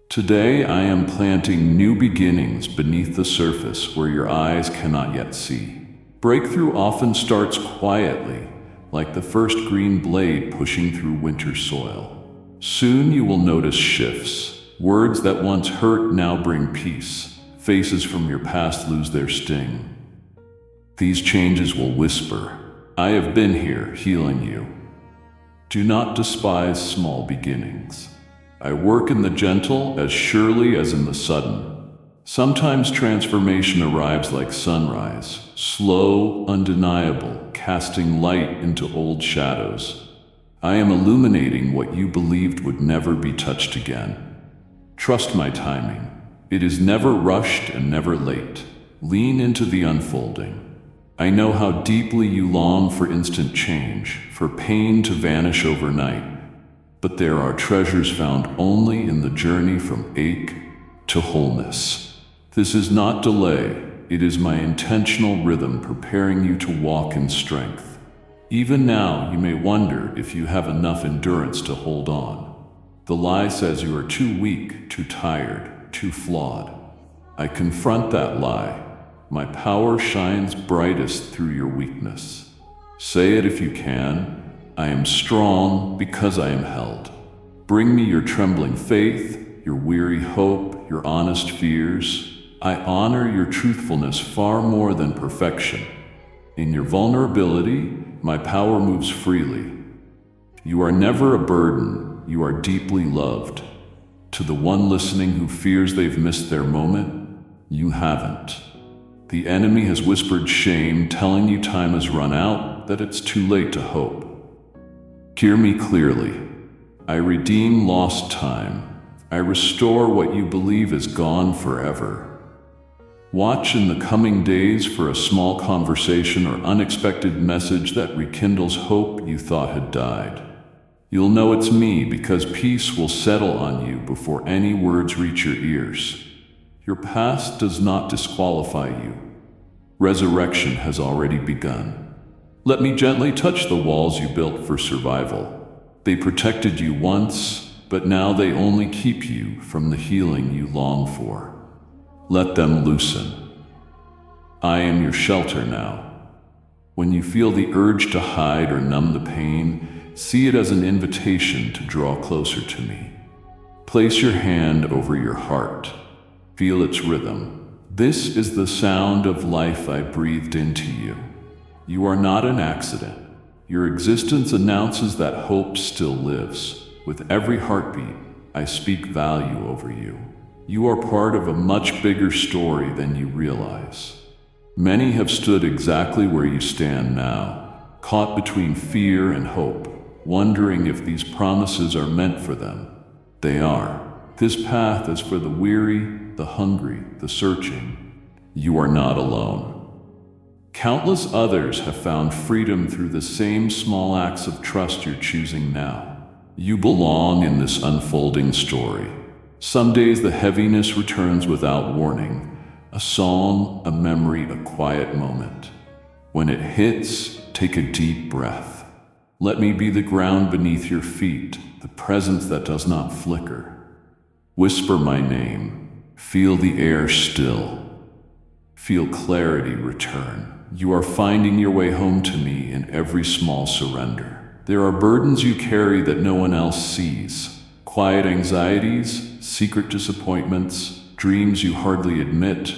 Today I am planting new beginnings beneath the surface where your eyes cannot yet see. Breakthrough often starts quietly, like the first green blade pushing through winter soil. Soon you will notice shifts. Words that once hurt now bring peace. Faces from your past lose their sting. These changes will whisper, I have been here healing you. Do not despise small beginnings. I work in the gentle as surely as in the sudden. Sometimes transformation arrives like sunrise, slow, undeniable, casting light into old shadows. I am illuminating what you believed would never be touched again. Trust my timing. It is never rushed and never late. Lean into the unfolding. I know how deeply you long for instant change, for pain to vanish overnight. But there are treasures found only in the journey from ache to wholeness. This is not delay, it is my intentional rhythm preparing you to walk in strength. Even now, you may wonder if you have enough endurance to hold on. The lie says you are too weak, too tired, too flawed. I confront that lie. My power shines brightest through your weakness. Say it if you can. I am strong because I am held. Bring me your trembling faith, your weary hope, your honest fears. I honor your truthfulness far more than perfection. In your vulnerability, my power moves freely. You are never a burden, you are deeply loved. To the one listening who fears they've missed their moment, you haven't. The enemy has whispered shame, telling you time has run out, that it's too late to hope. Hear me clearly. I redeem lost time. I restore what you believe is gone forever. Watch in the coming days for a small conversation or unexpected message that rekindles hope you thought had died. You'll know it's me because peace will settle on you before any words reach your ears. Your past does not disqualify you. Resurrection has already begun. Let me gently touch the walls you built for survival. They protected you once, but now they only keep you from the healing you long for. Let them loosen. I am your shelter now. When you feel the urge to hide or numb the pain, see it as an invitation to draw closer to me. Place your hand over your heart. Feel its rhythm. This is the sound of life I breathed into you. You are not an accident. Your existence announces that hope still lives. With every heartbeat, I speak value over you. You are part of a much bigger story than you realize. Many have stood exactly where you stand now, caught between fear and hope, wondering if these promises are meant for them. They are. This path is for the weary, the hungry, the searching. You are not alone. Countless others have found freedom through the same small acts of trust you're choosing now. You belong in this unfolding story. Some days the heaviness returns without warning. A song, a memory, a quiet moment. When it hits, take a deep breath. Let me be the ground beneath your feet, the presence that does not flicker. Whisper my name. Feel the air still. Feel clarity return. You are finding your way home to me in every small surrender. There are burdens you carry that no one else sees. Quiet anxieties, secret disappointments, dreams you hardly admit.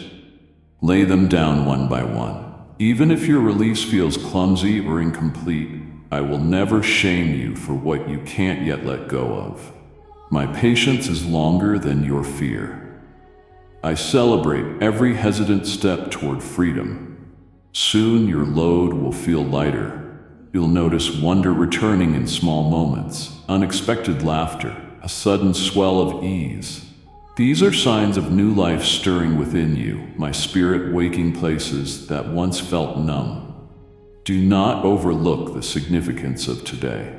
Lay them down one by one. Even if your release feels clumsy or incomplete, I will never shame you for what you can't yet let go of. My patience is longer than your fear. I celebrate every hesitant step toward freedom. Soon your load will feel lighter. You'll notice wonder returning in small moments, unexpected laughter, a sudden swell of ease. These are signs of new life stirring within you, my spirit waking places that once felt numb. Do not overlook the significance of today.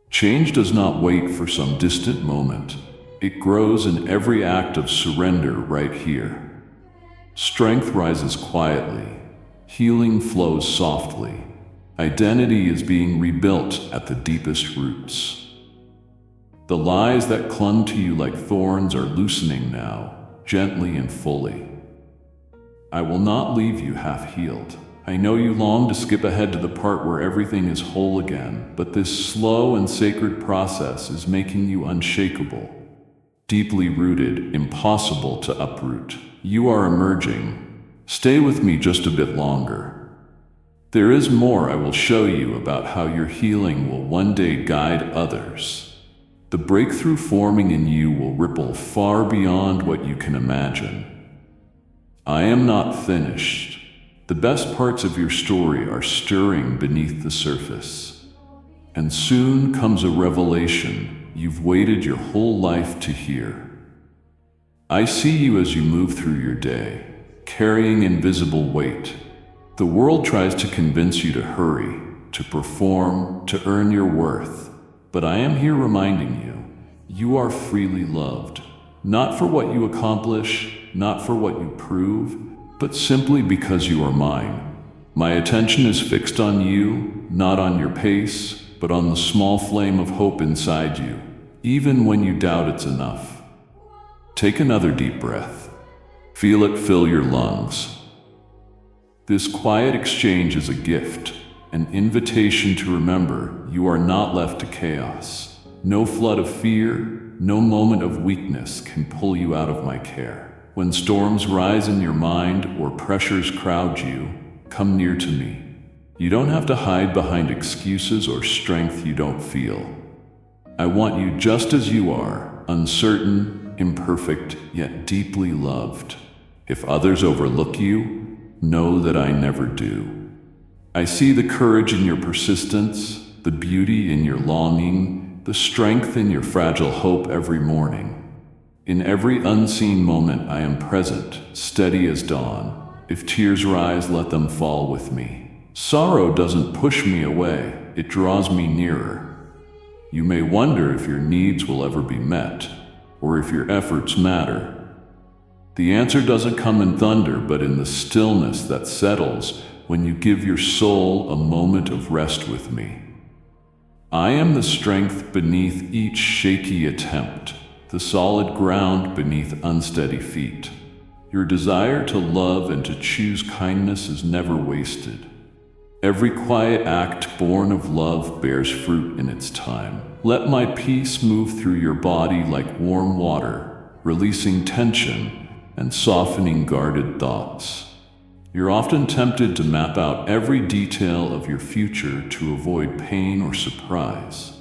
Change does not wait for some distant moment. It grows in every act of surrender right here. Strength rises quietly. Healing flows softly. Identity is being rebuilt at the deepest roots. The lies that clung to you like thorns are loosening now, gently and fully. I will not leave you half-healed. I know you long to skip ahead to the part where everything is whole again, but this slow and sacred process is making you unshakable. Deeply rooted, impossible to uproot. You are emerging. Stay with me just a bit longer. There is more I will show you about how your healing will one day guide others. The breakthrough forming in you will ripple far beyond what you can imagine. I am not finished. The best parts of your story are stirring beneath the surface. And soon comes a revelation you've waited your whole life to hear. I see you as you move through your day, carrying invisible weight. The world tries to convince you to hurry, to perform, to earn your worth. But I am here reminding you, you are freely loved. Not for what you accomplish, not for what you prove, but simply because you are mine. My attention is fixed on you, not on your pace, but on the small flame of hope inside you, even when you doubt it's enough. Take another deep breath. Feel it fill your lungs. This quiet exchange is a gift, an invitation to remember you are not left to chaos. No flood of fear, no moment of weakness can pull you out of my care. When storms rise in your mind or pressures crowd you, come near to me. You don't have to hide behind excuses or strength you don't feel. I want you just as you are, uncertain, imperfect, yet deeply loved. If others overlook you, know that I never do. I see the courage in your persistence, the beauty in your longing, the strength in your fragile hope every morning. In every unseen moment I am present, steady as dawn. If tears rise, let them fall with me. Sorrow doesn't push me away, it draws me nearer. You may wonder if your needs will ever be met, or if your efforts matter. The answer doesn't come in thunder, but in the stillness that settles when you give your soul a moment of rest with me. I am the strength beneath each shaky attempt, the solid ground beneath unsteady feet. Your desire to love and to choose kindness is never wasted. Every quiet act born of love bears fruit in its time. Let my peace move through your body like warm water, releasing tension and softening guarded thoughts. You're often tempted to map out every detail of your future to avoid pain or surprise.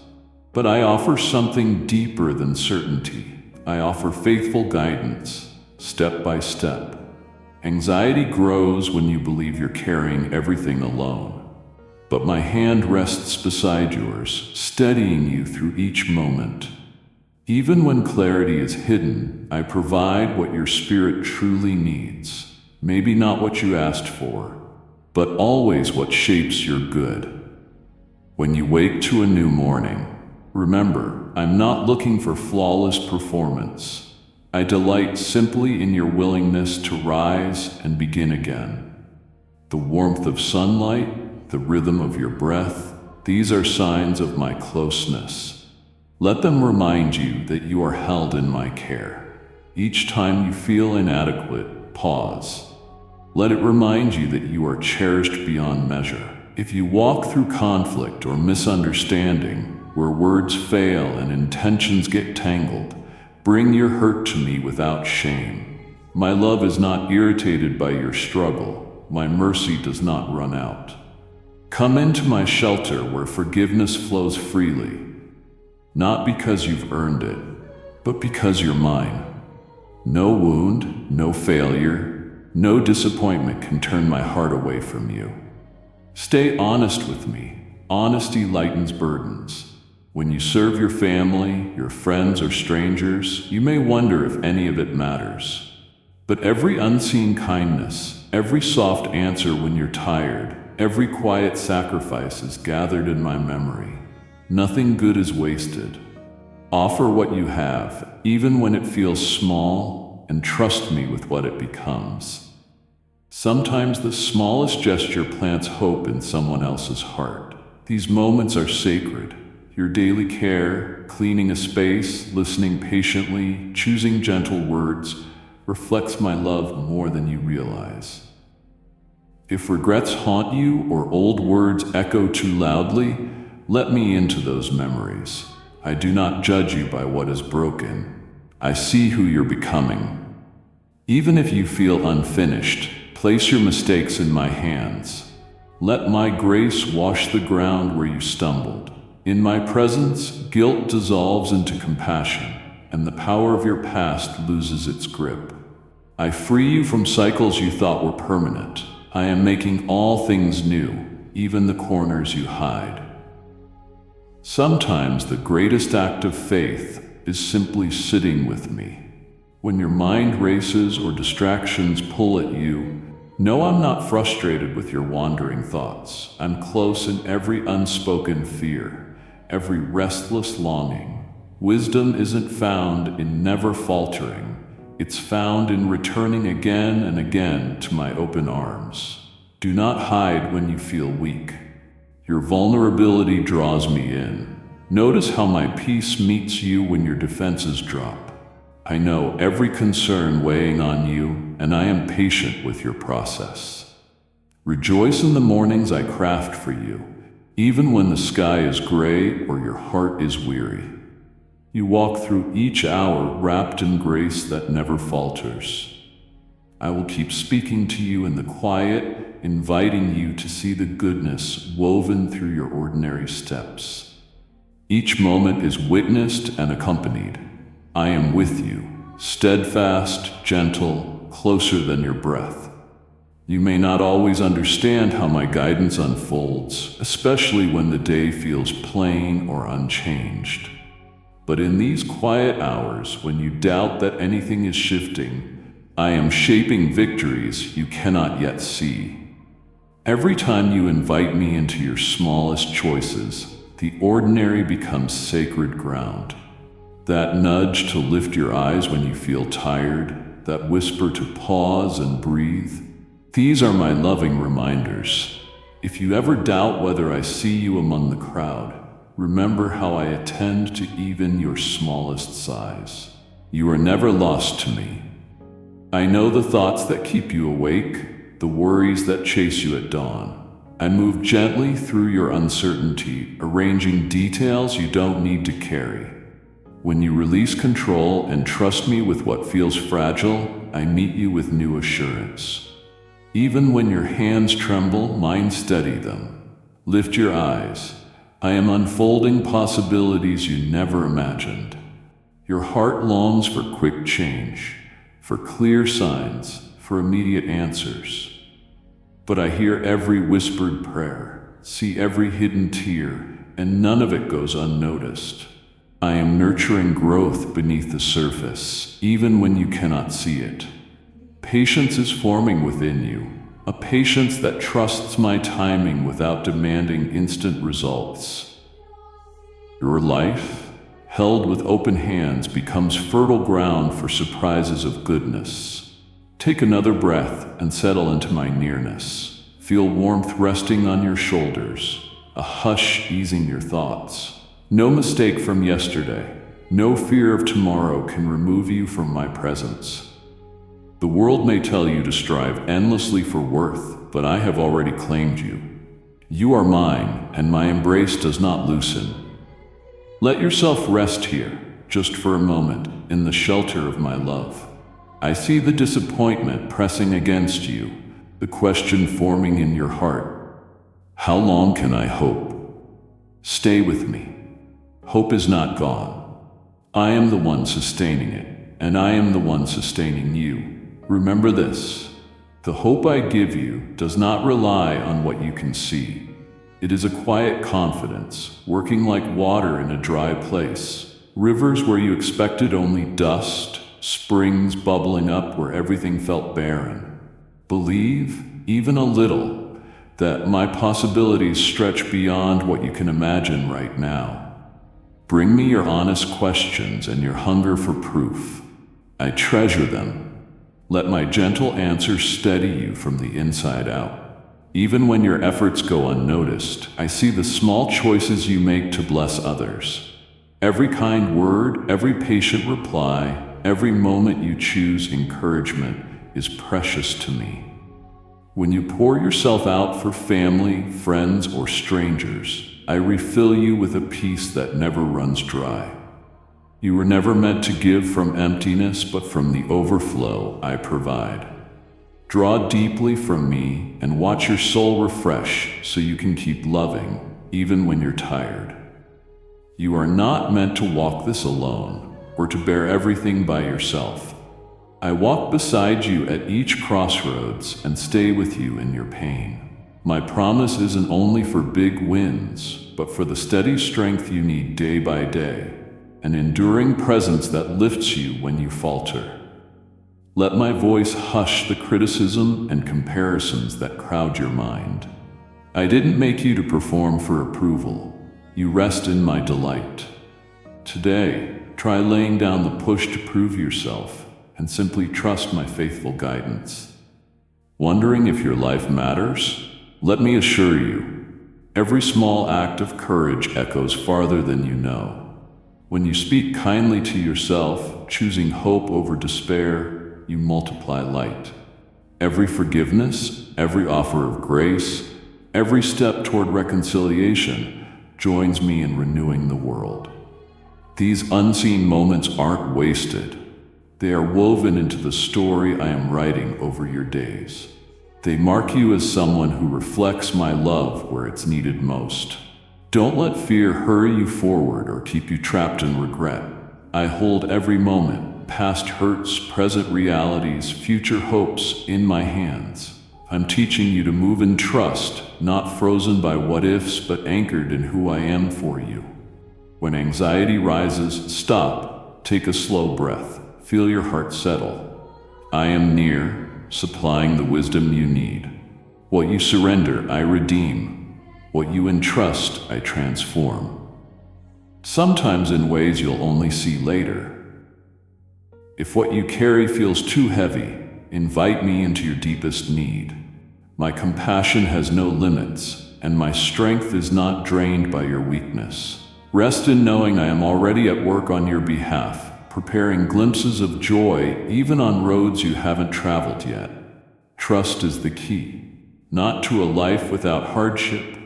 But I offer something deeper than certainty. I offer faithful guidance, step by step. Anxiety grows when you believe you're carrying everything alone. But my hand rests beside yours, steadying you through each moment. Even when clarity is hidden, I provide what your spirit truly needs. Maybe not what you asked for, but always what shapes your good. When you wake to a new morning, remember, I'm not looking for flawless performance. I delight simply in your willingness to rise and begin again. The warmth of sunlight, the rhythm of your breath, these are signs of my closeness. Let them remind you that you are held in my care. Each time you feel inadequate, pause. Let it remind you that you are cherished beyond measure. If you walk through conflict or misunderstanding, where words fail and intentions get tangled, bring your hurt to me without shame. My love is not irritated by your struggle. My mercy does not run out. Come into my shelter where forgiveness flows freely, not because you've earned it, but because you're mine. No wound, no failure, no disappointment can turn my heart away from you. Stay honest with me. Honesty lightens burdens. When you serve your family, your friends, or strangers, you may wonder if any of it matters. But every unseen kindness, every soft answer when you're tired, every quiet sacrifice is gathered in my memory. Nothing good is wasted. Offer what you have, even when it feels small, and trust me with what it becomes. Sometimes the smallest gesture plants hope in someone else's heart. These moments are sacred. Your daily care, cleaning a space, listening patiently, choosing gentle words, reflects my love more than you realize. If regrets haunt you or old words echo too loudly, let me into those memories. I do not judge you by what is broken. I see who you're becoming. Even if you feel unfinished, place your mistakes in my hands. Let my grace wash the ground where you stumbled. In my presence, guilt dissolves into compassion, and the power of your past loses its grip. I free you from cycles you thought were permanent. I am making all things new, even the corners you hide. Sometimes the greatest act of faith is simply sitting with me. When your mind races or distractions pull at you, know I'm not frustrated with your wandering thoughts. I'm close in every unspoken fear, every restless longing. Wisdom isn't found in never faltering. It's found in returning again and again to my open arms. Do not hide when you feel weak. Your vulnerability draws me in. Notice how my peace meets you when your defenses drop. I know every concern weighing on you, and I am patient with your process. Rejoice in the mornings I craft for you, even when the sky is gray or your heart is weary. You walk through each hour wrapped in grace that never falters. I will keep speaking to you in the quiet, inviting you to see the goodness woven through your ordinary steps. Each moment is witnessed and accompanied. I am with you, steadfast, gentle, closer than your breath. You may not always understand how my guidance unfolds, especially when the day feels plain or unchanged. But in these quiet hours, when you doubt that anything is shifting, I am shaping victories you cannot yet see. Every time you invite me into your smallest choices, the ordinary becomes sacred ground. That nudge to lift your eyes when you feel tired, that whisper to pause and breathe, these are my loving reminders. If you ever doubt whether I see you among the crowd, remember how I attend to even your smallest sighs. You are never lost to me. I know the thoughts that keep you awake, the worries that chase you at dawn. I move gently through your uncertainty, arranging details you don't need to carry. When you release control and trust me with what feels fragile, I meet you with new assurance. Even when your hands tremble, mine steady them. Lift your eyes. I am unfolding possibilities you never imagined. Your heart longs for quick change, for clear signs, for immediate answers. But I hear every whispered prayer, see every hidden tear, and none of it goes unnoticed. I am nurturing growth beneath the surface, even when you cannot see it. Patience is forming within you, a patience that trusts my timing without demanding instant results. Your life, held with open hands, becomes fertile ground for surprises of goodness. Take another breath and settle into my nearness. Feel warmth resting on your shoulders, a hush easing your thoughts. No mistake from yesterday, no fear of tomorrow can remove you from my presence. The world may tell you to strive endlessly for worth, but I have already claimed you. You are mine, and my embrace does not loosen. Let yourself rest here, just for a moment, in the shelter of my love. I see the disappointment pressing against you, the question forming in your heart. How long can I hope? Stay with me. Hope is not gone. I am the one sustaining it, and I am the one sustaining you. Remember this. The hope I give you does not rely on what you can see. It is a quiet confidence, working like water in a dry place, rivers where you expected only dust, springs bubbling up where everything felt barren. Believe, even a little, that my possibilities stretch beyond what you can imagine right now. Bring me your honest questions and your hunger for proof. I treasure them. Let my gentle answers steady you from the inside out. Even when your efforts go unnoticed, I see the small choices you make to bless others. Every kind word, every patient reply, every moment you choose encouragement is precious to me. When you pour yourself out for family, friends, or strangers, I refill you with a peace that never runs dry. You were never meant to give from emptiness, but from the overflow I provide. Draw deeply from me and watch your soul refresh so you can keep loving, even when you're tired. You are not meant to walk this alone, or to bear everything by yourself. I walk beside you at each crossroads and stay with you in your pain. My promise isn't only for big wins, but for the steady strength you need day by day, an enduring presence that lifts you when you falter. Let my voice hush the criticism and comparisons that crowd your mind. I didn't make you to perform for approval. You rest in my delight. Today, try laying down the push to prove yourself and simply trust my faithful guidance. Wondering if your life matters? Let me assure you, every small act of courage echoes farther than you know. When you speak kindly to yourself, choosing hope over despair, you multiply light. Every forgiveness, every offer of grace, every step toward reconciliation joins me in renewing the world. These unseen moments aren't wasted. They are woven into the story I am writing over your days. They mark you as someone who reflects my love where it's needed most. Don't let fear hurry you forward or keep you trapped in regret. I hold every moment, past hurts, present realities, future hopes, in my hands. I'm teaching you to move in trust, not frozen by what ifs, but anchored in who I am for you. When anxiety rises, stop, take a slow breath, feel your heart settle. I am near, supplying the wisdom you need. What you surrender, I redeem. What you entrust, I transform. Sometimes in ways you'll only see later. If what you carry feels too heavy, invite me into your deepest need. My compassion has no limits, and my strength is not drained by your weakness. Rest in knowing I am already at work on your behalf, preparing glimpses of joy even on roads you haven't traveled yet. Trust is the key, not to a life without hardship,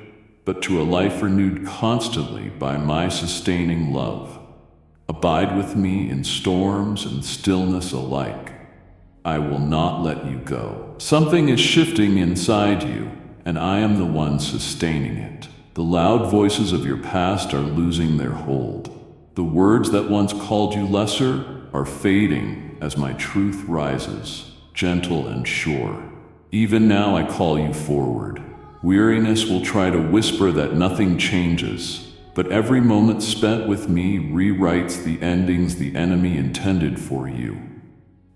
but to a life renewed constantly by my sustaining love. Abide with me in storms and stillness alike. I will not let you go. Something is shifting inside you, and I am the one sustaining it. The loud voices of your past are losing their hold. The words that once called you lesser are fading as my truth rises, gentle and sure. Even now I call you forward. Weariness will try to whisper that nothing changes, but every moment spent with me rewrites the endings the enemy intended for you.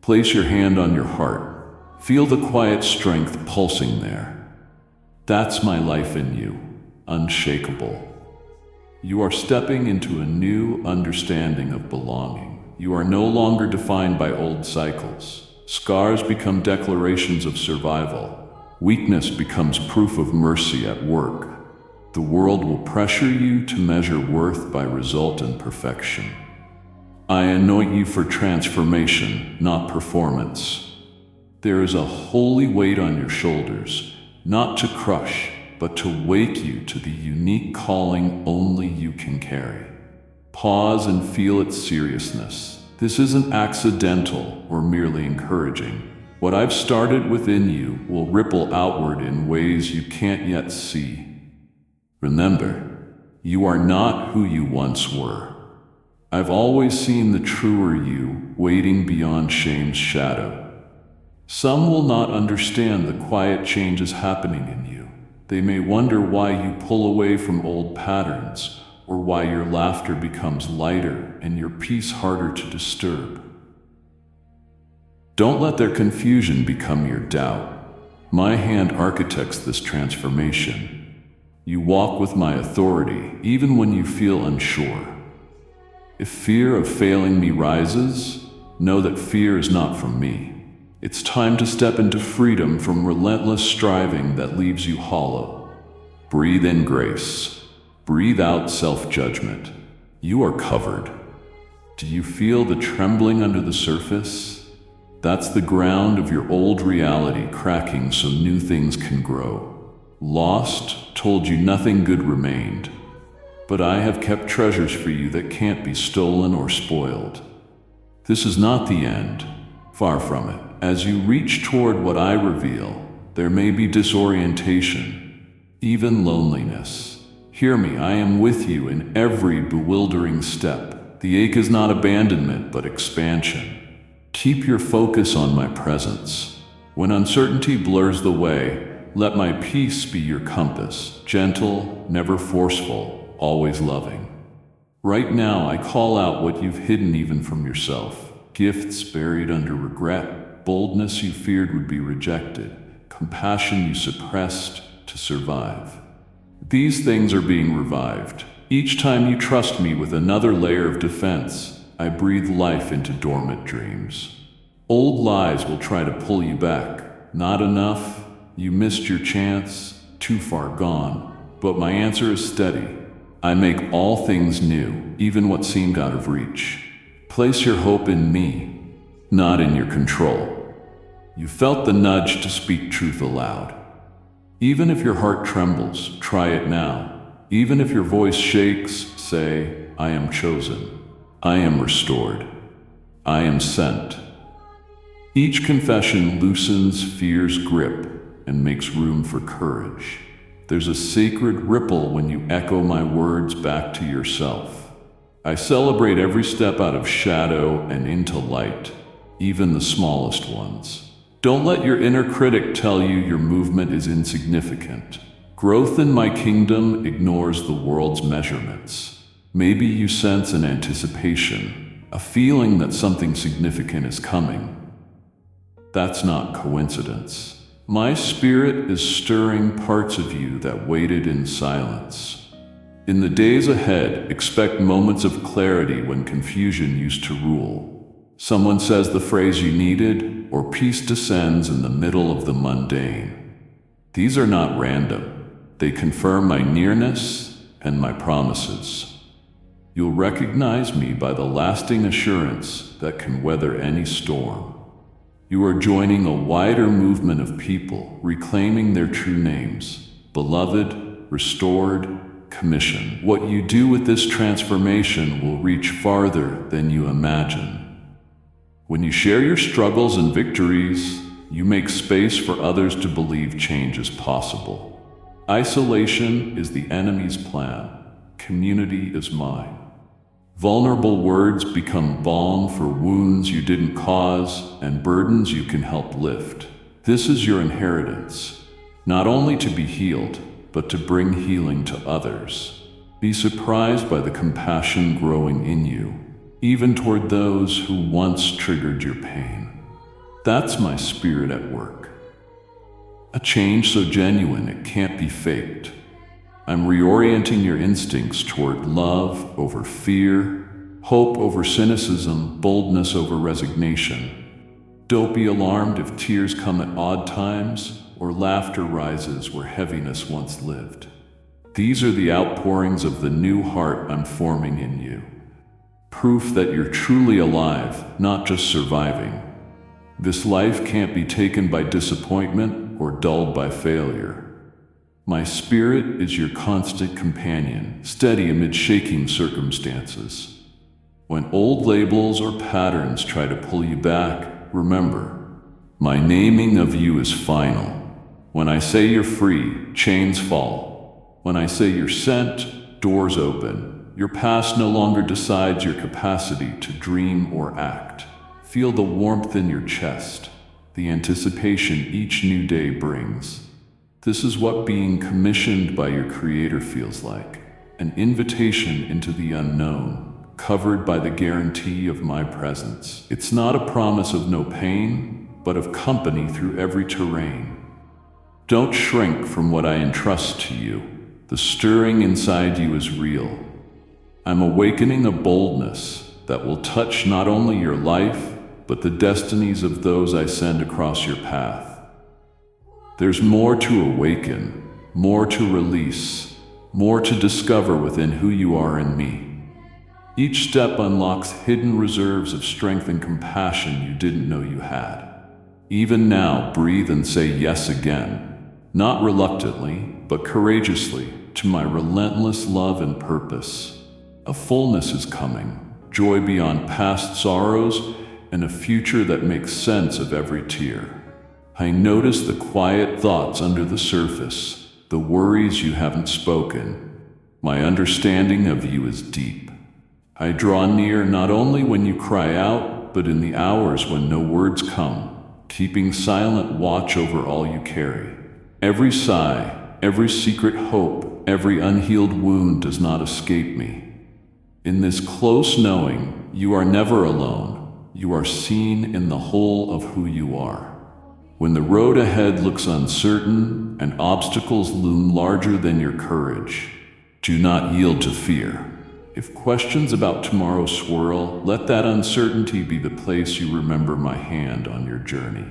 Place your hand on your heart. Feel the quiet strength pulsing there. That's my life in you, unshakable. You are stepping into a new understanding of belonging. You are no longer defined by old cycles. Scars become declarations of survival. Weakness becomes proof of mercy at work. The world will pressure you to measure worth by result and perfection. I anoint you for transformation, not performance. There is a holy weight on your shoulders, not to crush, but to wake you to the unique calling only you can carry. Pause and feel its seriousness. This isn't accidental or merely encouraging. What I've started within you will ripple outward in ways you can't yet see. Remember, you are not who you once were. I've always seen the truer you waiting beyond shame's shadow. Some will not understand the quiet changes happening in you. They may wonder why you pull away from old patterns, or why your laughter becomes lighter and your peace harder to disturb. Don't let their confusion become your doubt. My hand architects this transformation. You walk with my authority, even when you feel unsure. If fear of failing me rises, know that fear is not from me. It's time to step into freedom from relentless striving that leaves you hollow. Breathe in grace. Breathe out self-judgment. You are covered. Do you feel the trembling under the surface? That's the ground of your old reality cracking so new things can grow. Lost told you nothing good remained, but I have kept treasures for you that can't be stolen or spoiled. This is not the end. Far from it. As you reach toward what I reveal, there may be disorientation, even loneliness. Hear me, I am with you in every bewildering step. The ache is not abandonment, but expansion. Keep your focus on my presence. When uncertainty blurs the way, let my peace be your compass, gentle, never forceful, always loving. Right now, I call out what you've hidden even from yourself. Gifts buried under regret, boldness you feared would be rejected, compassion you suppressed to survive. These things are being revived. Each time you trust me with another layer of defense, I breathe life into dormant dreams. Old lies will try to pull you back. Not enough, you missed your chance, too far gone. But my answer is steady. I make all things new, even what seemed out of reach. Place your hope in me, not in your control. You felt the nudge to speak truth aloud. Even if your heart trembles, try it now. Even if your voice shakes, say, I am chosen. I am restored. I am sent. Each confession loosens fear's grip and makes room for courage. There's a sacred ripple when you echo my words back to yourself. I celebrate every step out of shadow and into light, even the smallest ones. Don't let your inner critic tell you your movement is insignificant. Growth in my kingdom ignores the world's measurements. Maybe you sense an anticipation, a feeling that something significant is coming. That's not coincidence. My spirit is stirring parts of you that waited in silence. In the days ahead, expect moments of clarity when confusion used to rule. Someone says the phrase you needed, or peace descends in the middle of the mundane. These are not random. They confirm my nearness and my promises. You'll recognize me by the lasting assurance that can weather any storm. You are joining a wider movement of people reclaiming their true names: beloved, restored, commission. What you do with this transformation will reach farther than you imagine. When you share your struggles and victories, you make space for others to believe change is possible. Isolation is the enemy's plan. Community is mine. Vulnerable words become balm for wounds you didn't cause and burdens you can help lift. This is your inheritance, not only to be healed, but to bring healing to others. Be surprised by the compassion growing in you, even toward those who once triggered your pain. That's my spirit at work. A change so genuine it can't be faked. I'm reorienting your instincts toward love over fear, hope over cynicism, boldness over resignation. Don't be alarmed if tears come at odd times, or laughter rises where heaviness once lived. These are the outpourings of the new heart I'm forming in you. Proof that you're truly alive, not just surviving. This life can't be taken by disappointment or dulled by failure. My spirit is your constant companion, steady amid shaking circumstances. When old labels or patterns try to pull you back, remember, my naming of you is final. When I say you're free, chains fall. When I say you're sent, doors open. Your past no longer decides your capacity to dream or act. Feel the warmth in your chest, the anticipation each new day brings. This is what being commissioned by your Creator feels like, an invitation into the unknown, covered by the guarantee of my presence. It's not a promise of no pain, but of company through every terrain. Don't shrink from what I entrust to you. The stirring inside you is real. I'm awakening a boldness that will touch not only your life, but the destinies of those I send across your path. There's more to awaken, more to release, more to discover within who you are in me. Each step unlocks hidden reserves of strength and compassion you didn't know you had. Even now, breathe and say yes again, not reluctantly, but courageously, to my relentless love and purpose. A fullness is coming, joy beyond past sorrows, and a future that makes sense of every tear. I notice the quiet thoughts under the surface, the worries you haven't spoken. My understanding of you is deep. I draw near not only when you cry out, but in the hours when no words come, keeping silent watch over all you carry. Every sigh, every secret hope, every unhealed wound does not escape me. In this close knowing, you are never alone. You are seen in the whole of who you are. When the road ahead looks uncertain and obstacles loom larger than your courage, do not yield to fear. If questions about tomorrow swirl, let that uncertainty be the place you remember my hand on your journey.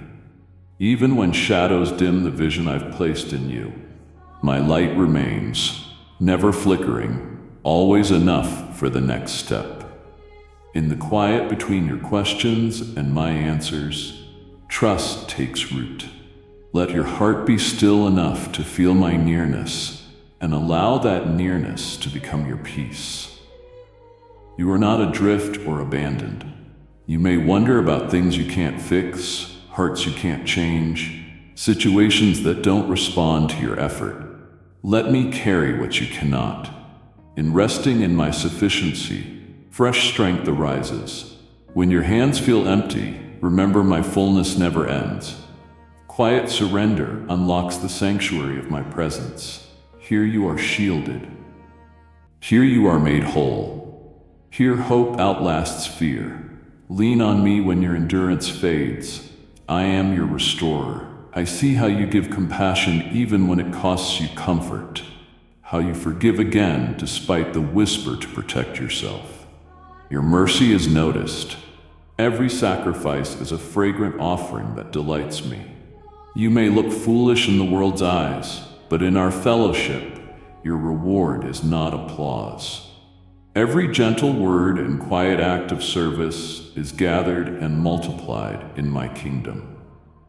Even when shadows dim the vision I've placed in you, my light remains, never flickering, always enough for the next step. In the quiet between your questions and my answers, trust takes root. Let your heart be still enough to feel my nearness, and allow that nearness to become your peace. You are not adrift or abandoned. You may wonder about things you can't fix, hearts you can't change, situations that don't respond to your effort. Let me carry what you cannot. In resting in my sufficiency, fresh strength arises. When your hands feel empty, remember my fullness never ends. Quiet surrender unlocks the sanctuary of my presence. Here you are shielded. Here you are made whole. Here hope outlasts fear. Lean on me when your endurance fades. I am your restorer. I see how you give compassion even when it costs you comfort. How you forgive again despite the whisper to protect yourself. Your mercy is noticed. Every sacrifice is a fragrant offering that delights me. You may look foolish in the world's eyes, but in our fellowship, your reward is not applause. Every gentle word and quiet act of service is gathered and multiplied in my kingdom.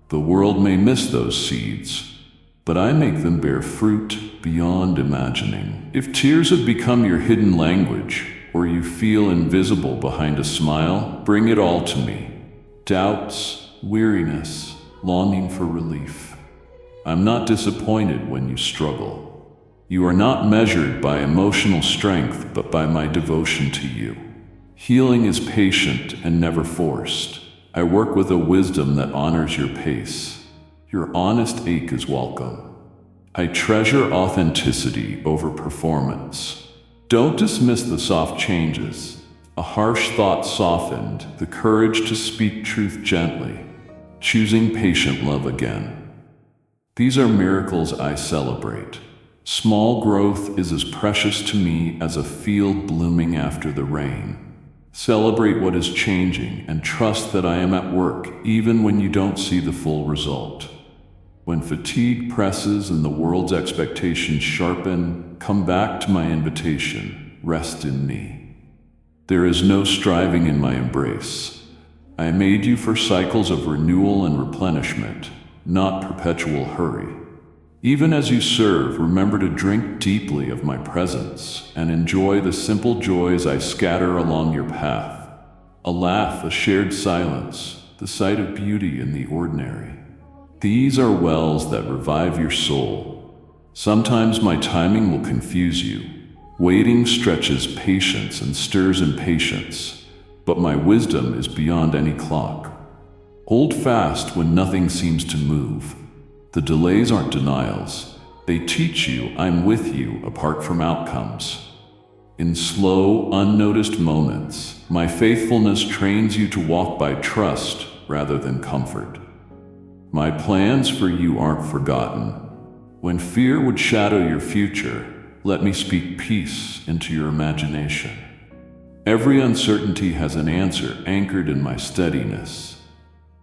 The world may miss those seeds, but I make them bear fruit beyond imagining. If tears have become your hidden language, or you feel invisible behind a smile, bring it all to me. Doubts, weariness, longing for relief. I'm not disappointed when you struggle. You are not measured by emotional strength, but by my devotion to you. Healing is patient and never forced. I work with a wisdom that honors your pace. Your honest ache is welcome. I treasure authenticity over performance. Don't dismiss the soft changes. A harsh thought softened, the courage to speak truth gently, choosing patient love again. These are miracles I celebrate. Small growth is as precious to me as a field blooming after the rain. Celebrate what is changing and trust that I am at work even when you don't see the full result. When fatigue presses and the world's expectations sharpen, come back to my invitation, rest in me. There is no striving in my embrace. I made you for cycles of renewal and replenishment, not perpetual hurry. Even as you serve, remember to drink deeply of my presence and enjoy the simple joys I scatter along your path. A laugh, a shared silence, the sight of beauty in the ordinary. These are wells that revive your soul. Sometimes my timing will confuse you. Waiting stretches patience and stirs impatience, but my wisdom is beyond any clock. Hold fast when nothing seems to move. The delays aren't denials. They teach you I'm with you apart from outcomes. In slow, unnoticed moments, my faithfulness trains you to walk by trust rather than comfort. My plans for you aren't forgotten. When fear would shadow your future, let me speak peace into your imagination. Every uncertainty has an answer anchored in my steadiness.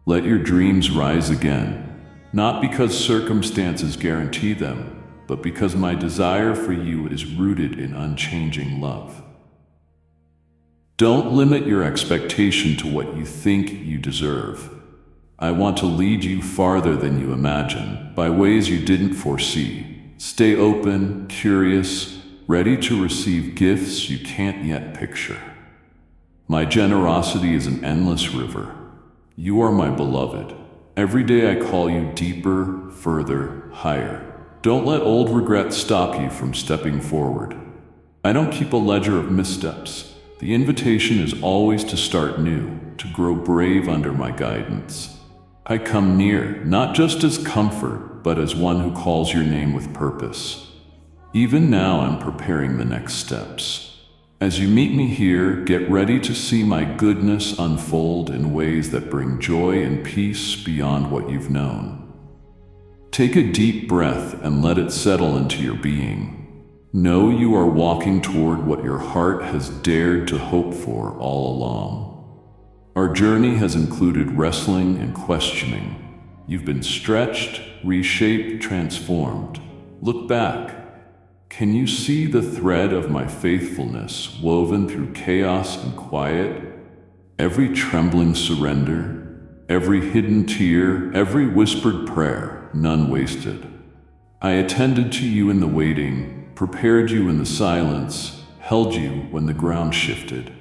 Let your dreams rise again, not because circumstances guarantee them, but because my desire for you is rooted in unchanging love. Don't limit your expectation to what you think you deserve. I want to lead you farther than you imagine, by ways you didn't foresee. Stay open, curious, ready to receive gifts you can't yet picture. My generosity is an endless river. You are my beloved. Every day I call you deeper, further, higher. Don't let old regrets stop you from stepping forward. I don't keep a ledger of missteps. The invitation is always to start new, to grow brave under my guidance. I come near, not just as comfort, but as one who calls your name with purpose. Even now I'm preparing the next steps. As you meet me here, get ready to see my goodness unfold in ways that bring joy and peace beyond what you've known. Take a deep breath and let it settle into your being. Know you are walking toward what your heart has dared to hope for all along. Our journey has included wrestling and questioning. You've been stretched, reshaped, transformed. Look back. Can you see the thread of my faithfulness woven through chaos and quiet? Every trembling surrender, every hidden tear, every whispered prayer, none wasted. I attended to you in the waiting, prepared you in the silence, held you when the ground shifted.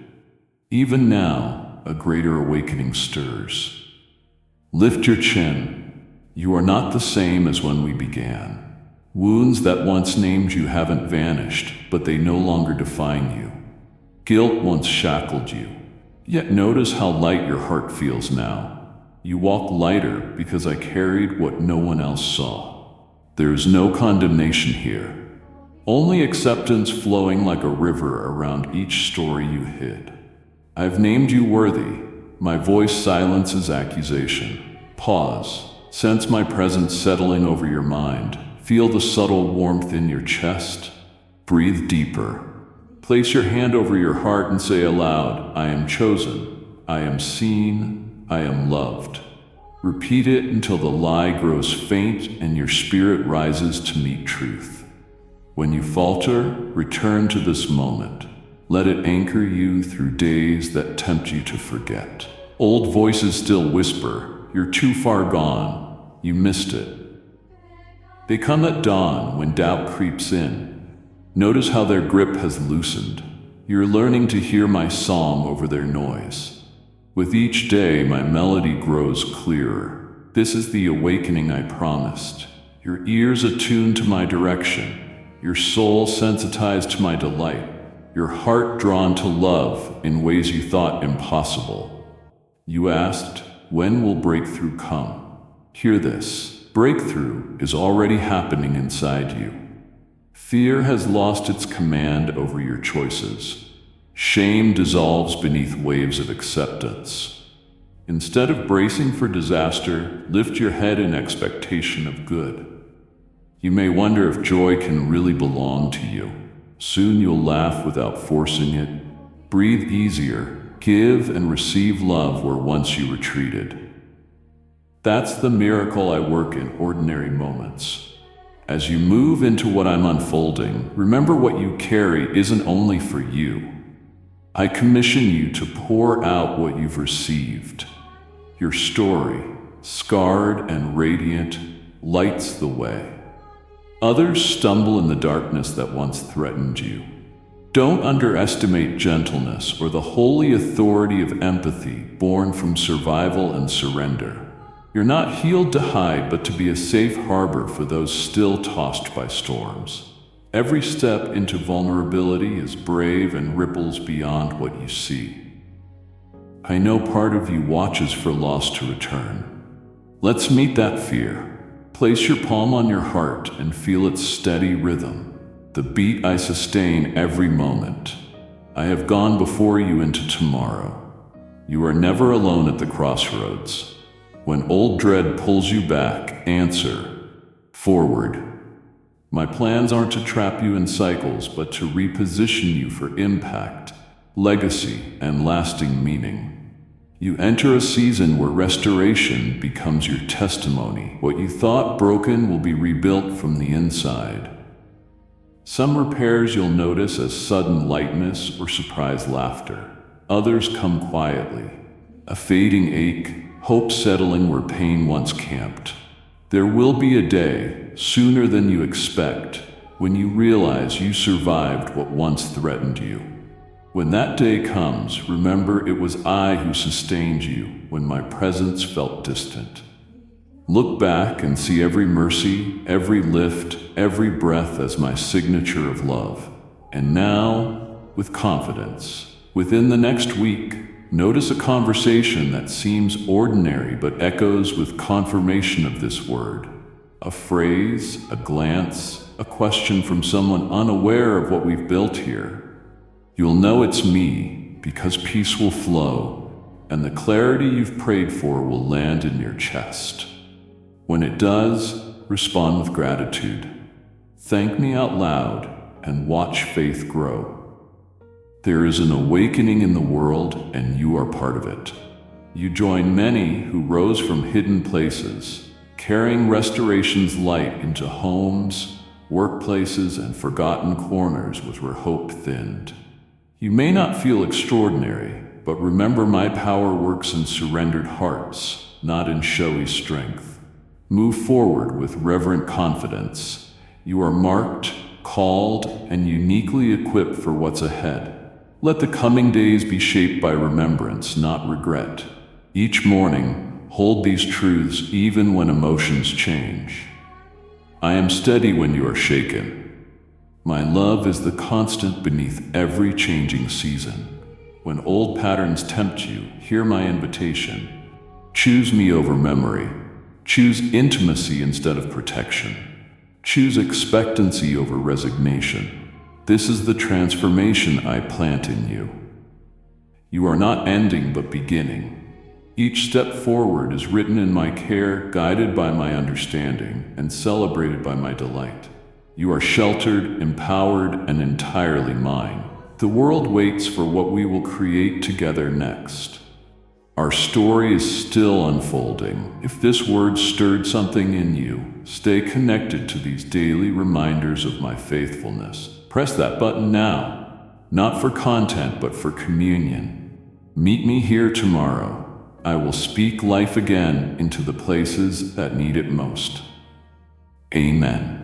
Even now, a greater awakening stirs. Lift your chin. You are not the same as when we began. Wounds that once named you haven't vanished, but they no longer define you. Guilt once shackled you. Yet notice how light your heart feels now. You walk lighter because I carried what no one else saw. There is no condemnation here. Only acceptance flowing like a river around each story you hid. I've named you worthy. My voice silences accusation. Pause. Sense my presence settling over your mind. Feel the subtle warmth in your chest. Breathe deeper. Place your hand over your heart and say aloud, I am chosen. I am seen. I am loved. Repeat it until the lie grows faint and your spirit rises to meet truth. When you falter, return to this moment. Let it anchor you through days that tempt you to forget. Old voices still whisper, you're too far gone, you missed it. They come at dawn when doubt creeps in. Notice how their grip has loosened. You're learning to hear my song over their noise. With each day, my melody grows clearer. This is the awakening I promised. Your ears attuned to my direction, your soul sensitized to my delight. Your heart drawn to love in ways you thought impossible. You asked, when will breakthrough come? Hear this. Breakthrough is already happening inside you. Fear has lost its command over your choices. Shame dissolves beneath waves of acceptance. Instead of bracing for disaster, lift your head in expectation of good. You may wonder if joy can really belong to you. Soon you'll laugh without forcing it. Breathe easier. Give and receive love where once you retreated. That's the miracle I work in ordinary moments. As you move into what I'm unfolding, remember what you carry isn't only for you. I commission you to pour out what you've received. Your story, scarred and radiant, lights the way. Others stumble in the darkness that once threatened you. Don't underestimate gentleness or the holy authority of empathy born from survival and surrender. You're not healed to hide, but to be a safe harbor for those still tossed by storms. Every step into vulnerability is brave and ripples beyond what you see. I know part of you watches for loss to return. Let's meet that fear. Place your palm on your heart and feel its steady rhythm, the beat I sustain every moment. I have gone before you into tomorrow. You are never alone at the crossroads. When old dread pulls you back, answer, forward. My plans aren't to trap you in cycles, but to reposition you for impact, legacy, and lasting meaning. You enter a season where restoration becomes your testimony. What you thought broken will be rebuilt from the inside. Some repairs you'll notice as sudden lightness or surprise laughter. Others come quietly. A fading ache, hope settling where pain once camped. There will be a day, sooner than you expect, when you realize you survived what once threatened you. When that day comes, remember it was I who sustained you when my presence felt distant. Look back and see every mercy, every lift, every breath as my signature of love. And now, with confidence, within the next week, notice a conversation that seems ordinary but echoes with confirmation of this word. A phrase, a glance, a question from someone unaware of what we've built here. You'll know it's me, because peace will flow, and the clarity you've prayed for will land in your chest. When it does, respond with gratitude. Thank me out loud, and watch faith grow. There is an awakening in the world, and you are part of it. You join many who rose from hidden places, carrying restoration's light into homes, workplaces, and forgotten corners where hope thinned. You may not feel extraordinary, but remember my power works in surrendered hearts, not in showy strength. Move forward with reverent confidence. You are marked, called, and uniquely equipped for what's ahead. Let the coming days be shaped by remembrance, not regret. Each morning, hold these truths even when emotions change. I am steady when you are shaken. My love is the constant beneath every changing season. When old patterns tempt you, hear my invitation. Choose me over memory. Choose intimacy instead of protection. Choose expectancy over resignation. This is the transformation I plant in you. You are not ending but beginning. Each step forward is written in my care, guided by my understanding, and celebrated by my delight. You are sheltered, empowered, and entirely mine. The world waits for what we will create together next. Our story is still unfolding. If this word stirred something in you, stay connected to these daily reminders of my faithfulness. Press that button now, not for content, but for communion. Meet me here tomorrow. I will speak life again into the places that need it most. Amen.